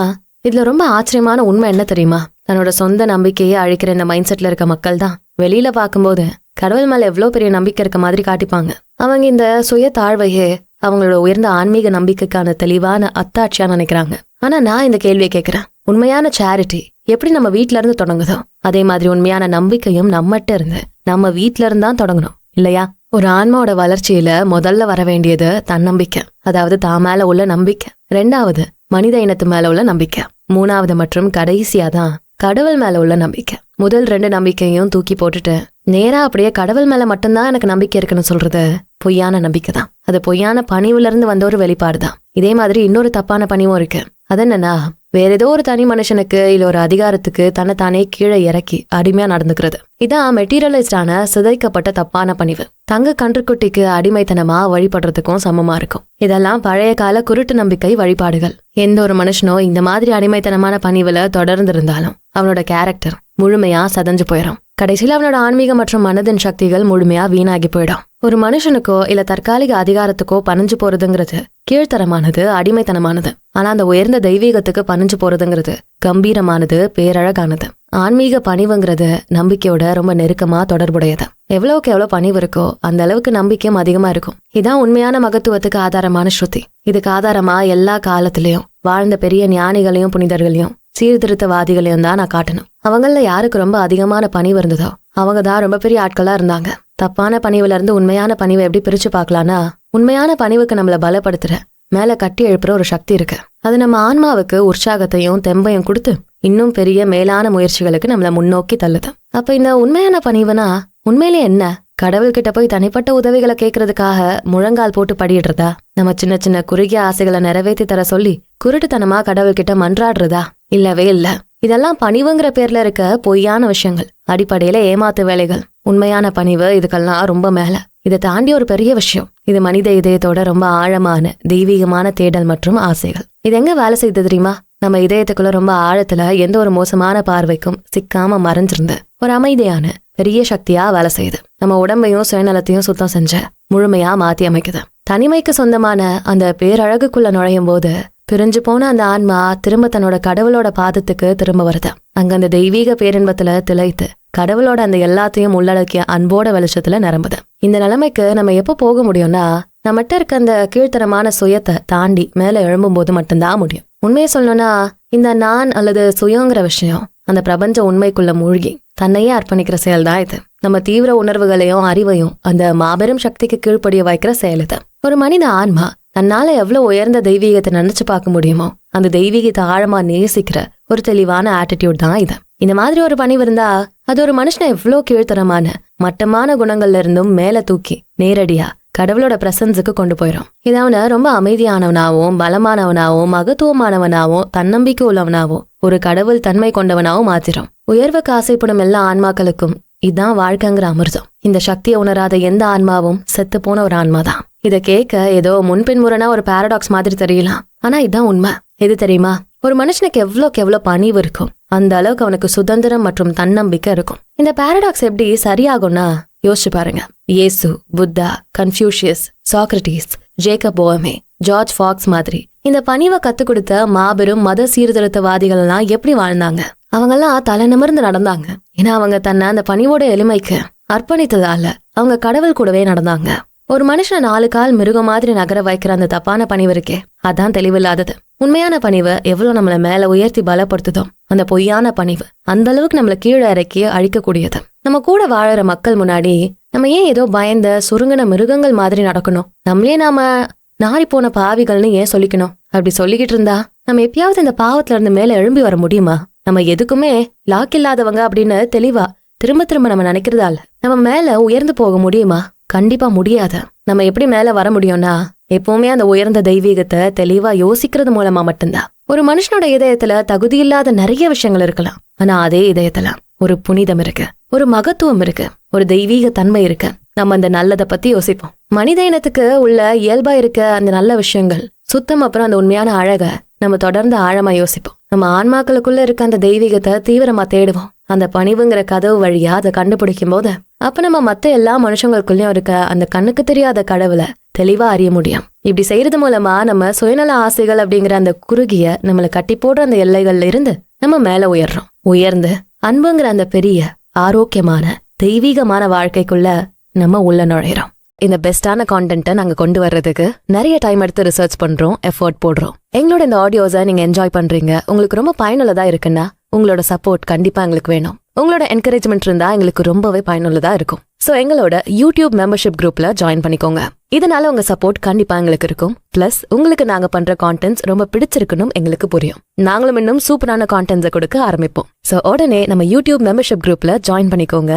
இதுல ரொம்ப ஆச்சரியமான உண்மை என்ன தெரியுமா? தன்னோட சொந்த நம்பிக்கையை அழிக்கிற இந்த மைண்ட் செட்ல இருக்க மக்கள் தான் வெளியில பார்க்கும்போது கடவுள் மேல எவ்வளவு பெரிய நம்பிக்கை இருக்க மாதிரி காட்டிப்பாங்க. அவங்க இந்த சுய தாழ்வையே அவங்களோட உயர்ந்த ஆன்மீக நம்பிக்கைக்கான தெளிவான அத்தாட்சியா நினைக்கிறாங்க. ஆனா நான் இந்த கேள்வியை கேட்கிறேன், உண்மையான சேரிட்டி எப்படி நம்ம வீட்ல இருந்து தொடங்குதோ அதே மாதிரி உண்மையான நம்பிக்கையும் நம்மகிட்ட இருந்து நம்ம வீட்ல இருந்தான் தொடங்கணும் இல்லையா? ஒரு ஆன்மாவோட வளர்ச்சியில முதல்ல வர வேண்டியது தன்னம்பிக்கை, அதாவது தான் மேல உள்ள நம்பிக்கை. 2வது மனித இனத்து மேல உள்ள நம்பிக்கை. 3வது மற்றும் கடைசியா தான் கடவுள் மேல உள்ள நம்பிக்கை. முதல் 2 நம்பிக்கையும் தூக்கி போட்டுட்டு நேரா அப்படியே கடவுள் மேல மட்டும்தான் எனக்கு நம்பிக்கை இருக்குன்னு சொல்றது பொய்யான நம்பிக்கை தான். அது பொய்யான பணிவுல இருந்து வந்த ஒரு வெளிப்பாடுதான். இதே மாதிரி இன்னொரு தப்பான பணிவும் இருக்கு. அது என்னன்னா, வேற ஏதோ ஒரு தனி மனுஷனுக்கு இல்ல ஒரு அதிகாரத்துக்கு தன்னைத்தானே கீழே இறக்கி அடிமையா நடந்துக்கிறது. இதான் மெட்டீரியலைஸ்டான சிதைக்கப்பட்ட தப்பான பணிவு. தங்க கன்றுக்குட்டிக்கு அடிமைத்தனமா வழிபடுறதுக்கும் சமமா இருக்கும். இதெல்லாம் பழைய கால குருட்டு நம்பிக்கை வழிபாடுகள். எந்த ஒரு மனுஷனோ இந்த மாதிரி அடிமைத்தனமான பணிவுல தொடர்ந்து இருந்தாலும் அவனோட கேரக்டர் முழுமையா சதஞ்சு போயிடும். கடைசியில அவனோட ஆன்மீக மற்றும் மனதின் சக்திகள் முழுமையா வீணாகி போயிடும். ஒரு மனுஷனுக்கோ இல்ல தற்காலிக அதிகாரத்துக்கோ பணிஞ்சு போறதுங்கிறது கீழ்த்தரமானது, அடிமைத்தனமானது. ஆனா அந்த உயர்ந்த தெய்வீகத்துக்கு பணிஞ்சு போறதுங்கிறது கம்பீரமானது, பேரழகானது. ஆன்மீக பணிவுங்கிறது நம்பிக்கையோட ரொம்ப நெருக்கமா தொடர்புடையது. எவ்வளவுக்கு எவ்வளவு பணிவு இருக்கோ அந்த அளவுக்கு நம்பிக்கையும் அதிகமா இருக்கும். இதான் உண்மையான மகத்துவத்துக்கு ஆதாரமான ஸ்ருதி. இதுக்கு ஆதாரமா எல்லா காலத்திலயும் வாழ்ந்த பெரிய ஞானிகளையும் புனிதர்களையும் சீர்திருத்தவாதிகளையும் தான் நான் காட்டணும். அவங்கள யாருக்கு ரொம்ப அதிகமான பணிவு இருந்ததோ அவங்க தான் ரொம்ப பெரிய ஆட்களா இருந்தாங்க. தப்பான பணிவுல இருந்து உண்மையான பணிவை எப்படி பிரிச்சு பார்க்கலாம்னா, உண்மையான பணிவுக்கு நம்மள பலப்படுத்துற மேல கட்டி எழுப்புற ஒரு சக்தி இருக்கு. அது நம்ம ஆன்மாவுக்கு உற்சாகத்தையும் தெம்பையும் கொடுத்து இன்னும் பெரிய மேலான முயற்சிகளுக்கு நம்மள முன்னோக்கி தள்ளுது. அப்ப இந்த உண்மையான பணிவுனா உண்மையிலே என்ன? கடவுள்கிட்ட போய் தனிப்பட்ட உதவிகளை கேட்கறதுக்காக முழங்கால் போட்டு படிடுறதா? நம்ம சின்ன சின்ன குறுகிய ஆசைகளை நிறைவேற்றி தர சொல்லி குருட்டுத்தனமா கடவுள்கிட்ட மன்றாடுறதா? இல்லவே இல்ல. இதெல்லாம் பணிவுங்கிற பேர்ல இருக்க பொய்யான விஷயங்கள், அடிப்படையில ஏமாத்து வேலைகள். உண்மையான பணிவு இதுக்கெல்லாம் ரொம்ப மேல. இதை தாண்டி ஒரு பெரிய விஷயம். இது மனித இதயத்தோட ரொம்ப ஆழமான தெய்வீகமான தேடல் மற்றும் ஆசைகள். இது எங்க வேலை செய்யுது தெரியுமா? நம்ம இதயத்துக்குள்ள ரொம்ப ஆழத்துல எந்த ஒரு மோசமான பார்வைக்கும் சிக்காம மறைஞ்சிருந்து ஒரு அமைதியான பெரிய சக்தியா வேலை செய்யுது. நம்ம உடம்பையும் சுயநலத்தையும் சுத்தம் செஞ்ச முழுமையா மாத்தி அமைக்குது. தனிமைக்கு சொந்தமான அந்த பேரழகுக்குள்ள நுழையும் போது பிரிஞ்சு போன அந்த ஆன்மா திரும்ப தன்னோட கடவுளோட பாதத்துக்கு திரும்ப வருது. அங்க அந்த தெய்வீக பேரின்பத்துல திளைத்து கடவுளோட அந்த எல்லாத்தையும் உள்ளடக்கிய அன்போட வெளிச்சத்துல நிரம்புது. இந்த நிலைமைக்கு நம்ம எப்போ போக முடியும்னா, நம்மகிட்ட இருக்க அந்த கீழ்த்தரமான சுயத்தை தாண்டி மேல எழும்பும் போது மட்டும்தான் முடியும். உண்மையை சொல்லணும்னா, இந்த நான் அல்லது சுயங்கிற விஷயம் அந்த பிரபஞ்ச உண்மைக்குள்ள மூழ்கி தன்னையே அர்ப்பணிக்கிற செயல் தான் இது. நம்ம தீவிர உணர்வுகளையும் அறிவையும் அந்த மாபெரும் சக்திக்கு கீழ்ப்படிய வைக்கிற செயல் இது. ஒரு மனித ஆன்மா தன்னால எவ்வளவு உயர்ந்த தெய்வீகத்தை நினைச்சு பார்க்க முடியுமோ அந்த தெய்வீகத்தை ஆழமா நேசிக்கிற ஒரு தெளிவான ஆட்டிடியூட் தான் இது. இந்த மாதிரி ஒரு பணிவு இருந்தா அது ஒரு மனுஷனை எவ்வளவு கீழ்த்தரமான மட்டமான குணங்கள்ல இருந்தும் மேல தூக்கி நேரடியா கடவுளோட பிரசன்ஸுக்கு கொண்டு போயிடும். இது அவனை ரொம்ப அமைதியானவனாவும் பலமானவனாவும் மகத்துவமானவனாவும் தன்னம்பிக்கை உள்ளவனாவும் ஒரு கடவுள் தன்மை கொண்டவனாவும் மாத்திரும். உயர்வுக்கு ஆசைப்படும் எல்லா ஆன்மாக்களுக்கும் இதான் வாழ்க்கைங்கிற அமிர்தம். இந்த சக்தியை உணராத எந்த ஆன்மாவும் செத்து போன ஒரு ஆன்மாதான். இத கேட்க ஏதோ முன்பின்முறனா ஒரு பாரடாக்ஸ் மாதிரி தெரியலாம். ஆனா இதான் உண்மை. எது தெரியுமா? ஒரு மனுஷனுக்கு எவ்வளவு பணிவு இருக்கும் அந்த அளவுக்கு அவனுக்கு சுதந்திரம் மற்றும் தன்னம்பிக்கை இருக்கும். இந்த பாரடாக்ஸ் எப்படி சரியாகும்னா யோசிச்சு பாருங்க. இயேசு, Buddha, Confucius, Socrates, Jacob Boehme, George Fox மாதிரி இந்த பணிவை கத்து கொடுத்த மாபெரும் மத சீர்திருத்தவாதிகள் எல்லாம் எப்படி வாழ்ந்தாங்க? அவங்கெல்லாம் தலை நிமிர்ந்து நடந்தாங்க. ஏன்னா அவங்க தன்னை அந்த பணிவோட எளிமைக்கு அர்ப்பணித்ததால அவங்க கடவுள் கூடவே நடந்தாங்க. ஒரு மனுஷனை 4 கால் மிருகம் மாதிரி நகர வைக்கிற அந்த தப்பான பணிவு இருக்கே, அதான் தெளிவில்லாதது. உண்மையான பணிவு எவ்வளவு நம்மள மேல உயர்த்தி பலப்படுத்துதோ அந்த பொய்யான பணிவு அந்த அளவுக்கு நம்மள கீழே இறக்கி அழிக்கக்கூடியது. நம்ம கூட வாழற மக்கள் முன்னாடி நம்ம ஏன் ஏதோ பயந்த சுருங்கின மிருகங்கள் மாதிரி நடக்கணும்? நம்மளே நாம நாரி போன பாவிகள்னு ஏன் சொல்லிக்கணும்? அப்படி சொல்லிக்கிட்டு இருந்தா நம்ம எப்பயாவது இந்த பாவத்துல இருந்து மேல எழும்பி வர முடியுமா? நம்ம எதுக்குமே லாக் இல்லாதவங்க அப்படின்னு தெளிவா திரும்ப திரும்ப நம்ம நினைக்கிறதால நம்ம மேல உயர்ந்து போக முடியுமா? கண்டிப்பா முடியாது. நம்ம எப்படி மேல வர முடியும்னா எப்பவுமே அந்த உயர்ந்த தெய்வீகத்தை தெளிவா யோசிக்கிறது மூலமா மட்டும்தான். ஒரு மனுஷனோட இதயத்துல தகுதி இல்லாத நிறைய விஷயங்கள் இருக்கலாம். ஆனா அதே இதயத்துல ஒரு புனிதம் இருக்கு, ஒரு மகத்துவம் இருக்கு, ஒரு தெய்வீக தன்மை இருக்கு. நம்ம அந்த நல்லதை பத்தி யோசிப்போம். மனித இனத்துக்கு உள்ள இயல்பா இருக்க அந்த நல்ல விஷயங்கள், சுத்தம், அப்புறம் அந்த உண்மையான அழக நம்ம தொடர்ந்து ஆழமா யோசிப்போம். நம்ம ஆன்மாக்களுக்குள்ள இருக்க அந்த தெய்வீகத்தை தீவிரமா தேடுவோம். அந்த பணிவுங்கிற கதவு வழியா அதை கண்டுபிடிக்கும் போது அப்ப நம்ம மத்த எல்லா மனுஷங்களுக்குள்ளயும் இருக்க அந்த கண்ணுக்கு தெரியாத கடவுளை தெளிவா அறிய முடியும். இப்படி செய்யறது மூலமா நம்ம சுயநல ஆசைகள் அப்படிங்கிற அந்த குறுகிய நம்மளை கட்டி போடுற அந்த எல்லைகள்ல இருந்து நம்ம மேல உயர்றோம். உயர்ந்து அன்புங்கிற அந்த பெரிய ஆரோக்கியமான தெய்வீகமான வாழ்க்கைக்குள்ள நம்ம உள்ள நுழையிறோம். இந்த பெஸ்டான கான்டென்ட்டை நாங்க கொண்டு வர்றதுக்கு நிறைய டைம் எடுத்து ரிசர்ச் பண்றோம், எஃபோர்ட் போடுறோம். எங்களோட இந்த ஆடியோஸை நீங்க என்ஜாய் பண்றீங்க, உங்களுக்கு ரொம்ப பயனுள்ளதா இருக்குன்னா உங்களோட சப்போர்ட் கண்டிப்பா எங்களுக்கு வேணும். உங்களோட என்கரேஜ்மெண்ட் இருந்தா எங்களுக்கு ரொம்பவே பயனுள்ளதா இருக்கும். சோ எங்களோட யூடியூப் மெம்பர்ஷிப் குரூப்ல ஜாயின் பண்ணிக்கோங்க. இதனால உங்க சப்போர்ட் கண்டிப்பா எங்களுக்கு இருக்கும். பிளஸ் உங்களுக்கு நாங்க பண்ற கான்டென்ட்ஸ் ரொம்ப பிடிச்சிருக்கணும் எங்களுக்கு புரியும். நாங்களும் இன்னும் சூப்பரான கான்டென்ட்ஸை கொடுக்க ஆரம்பிப்போம். சோ உடனே நம்ம யூடியூப் மெம்பர்ஷிப் குரூப்ல ஜாயின் பண்ணிக்கோங்க.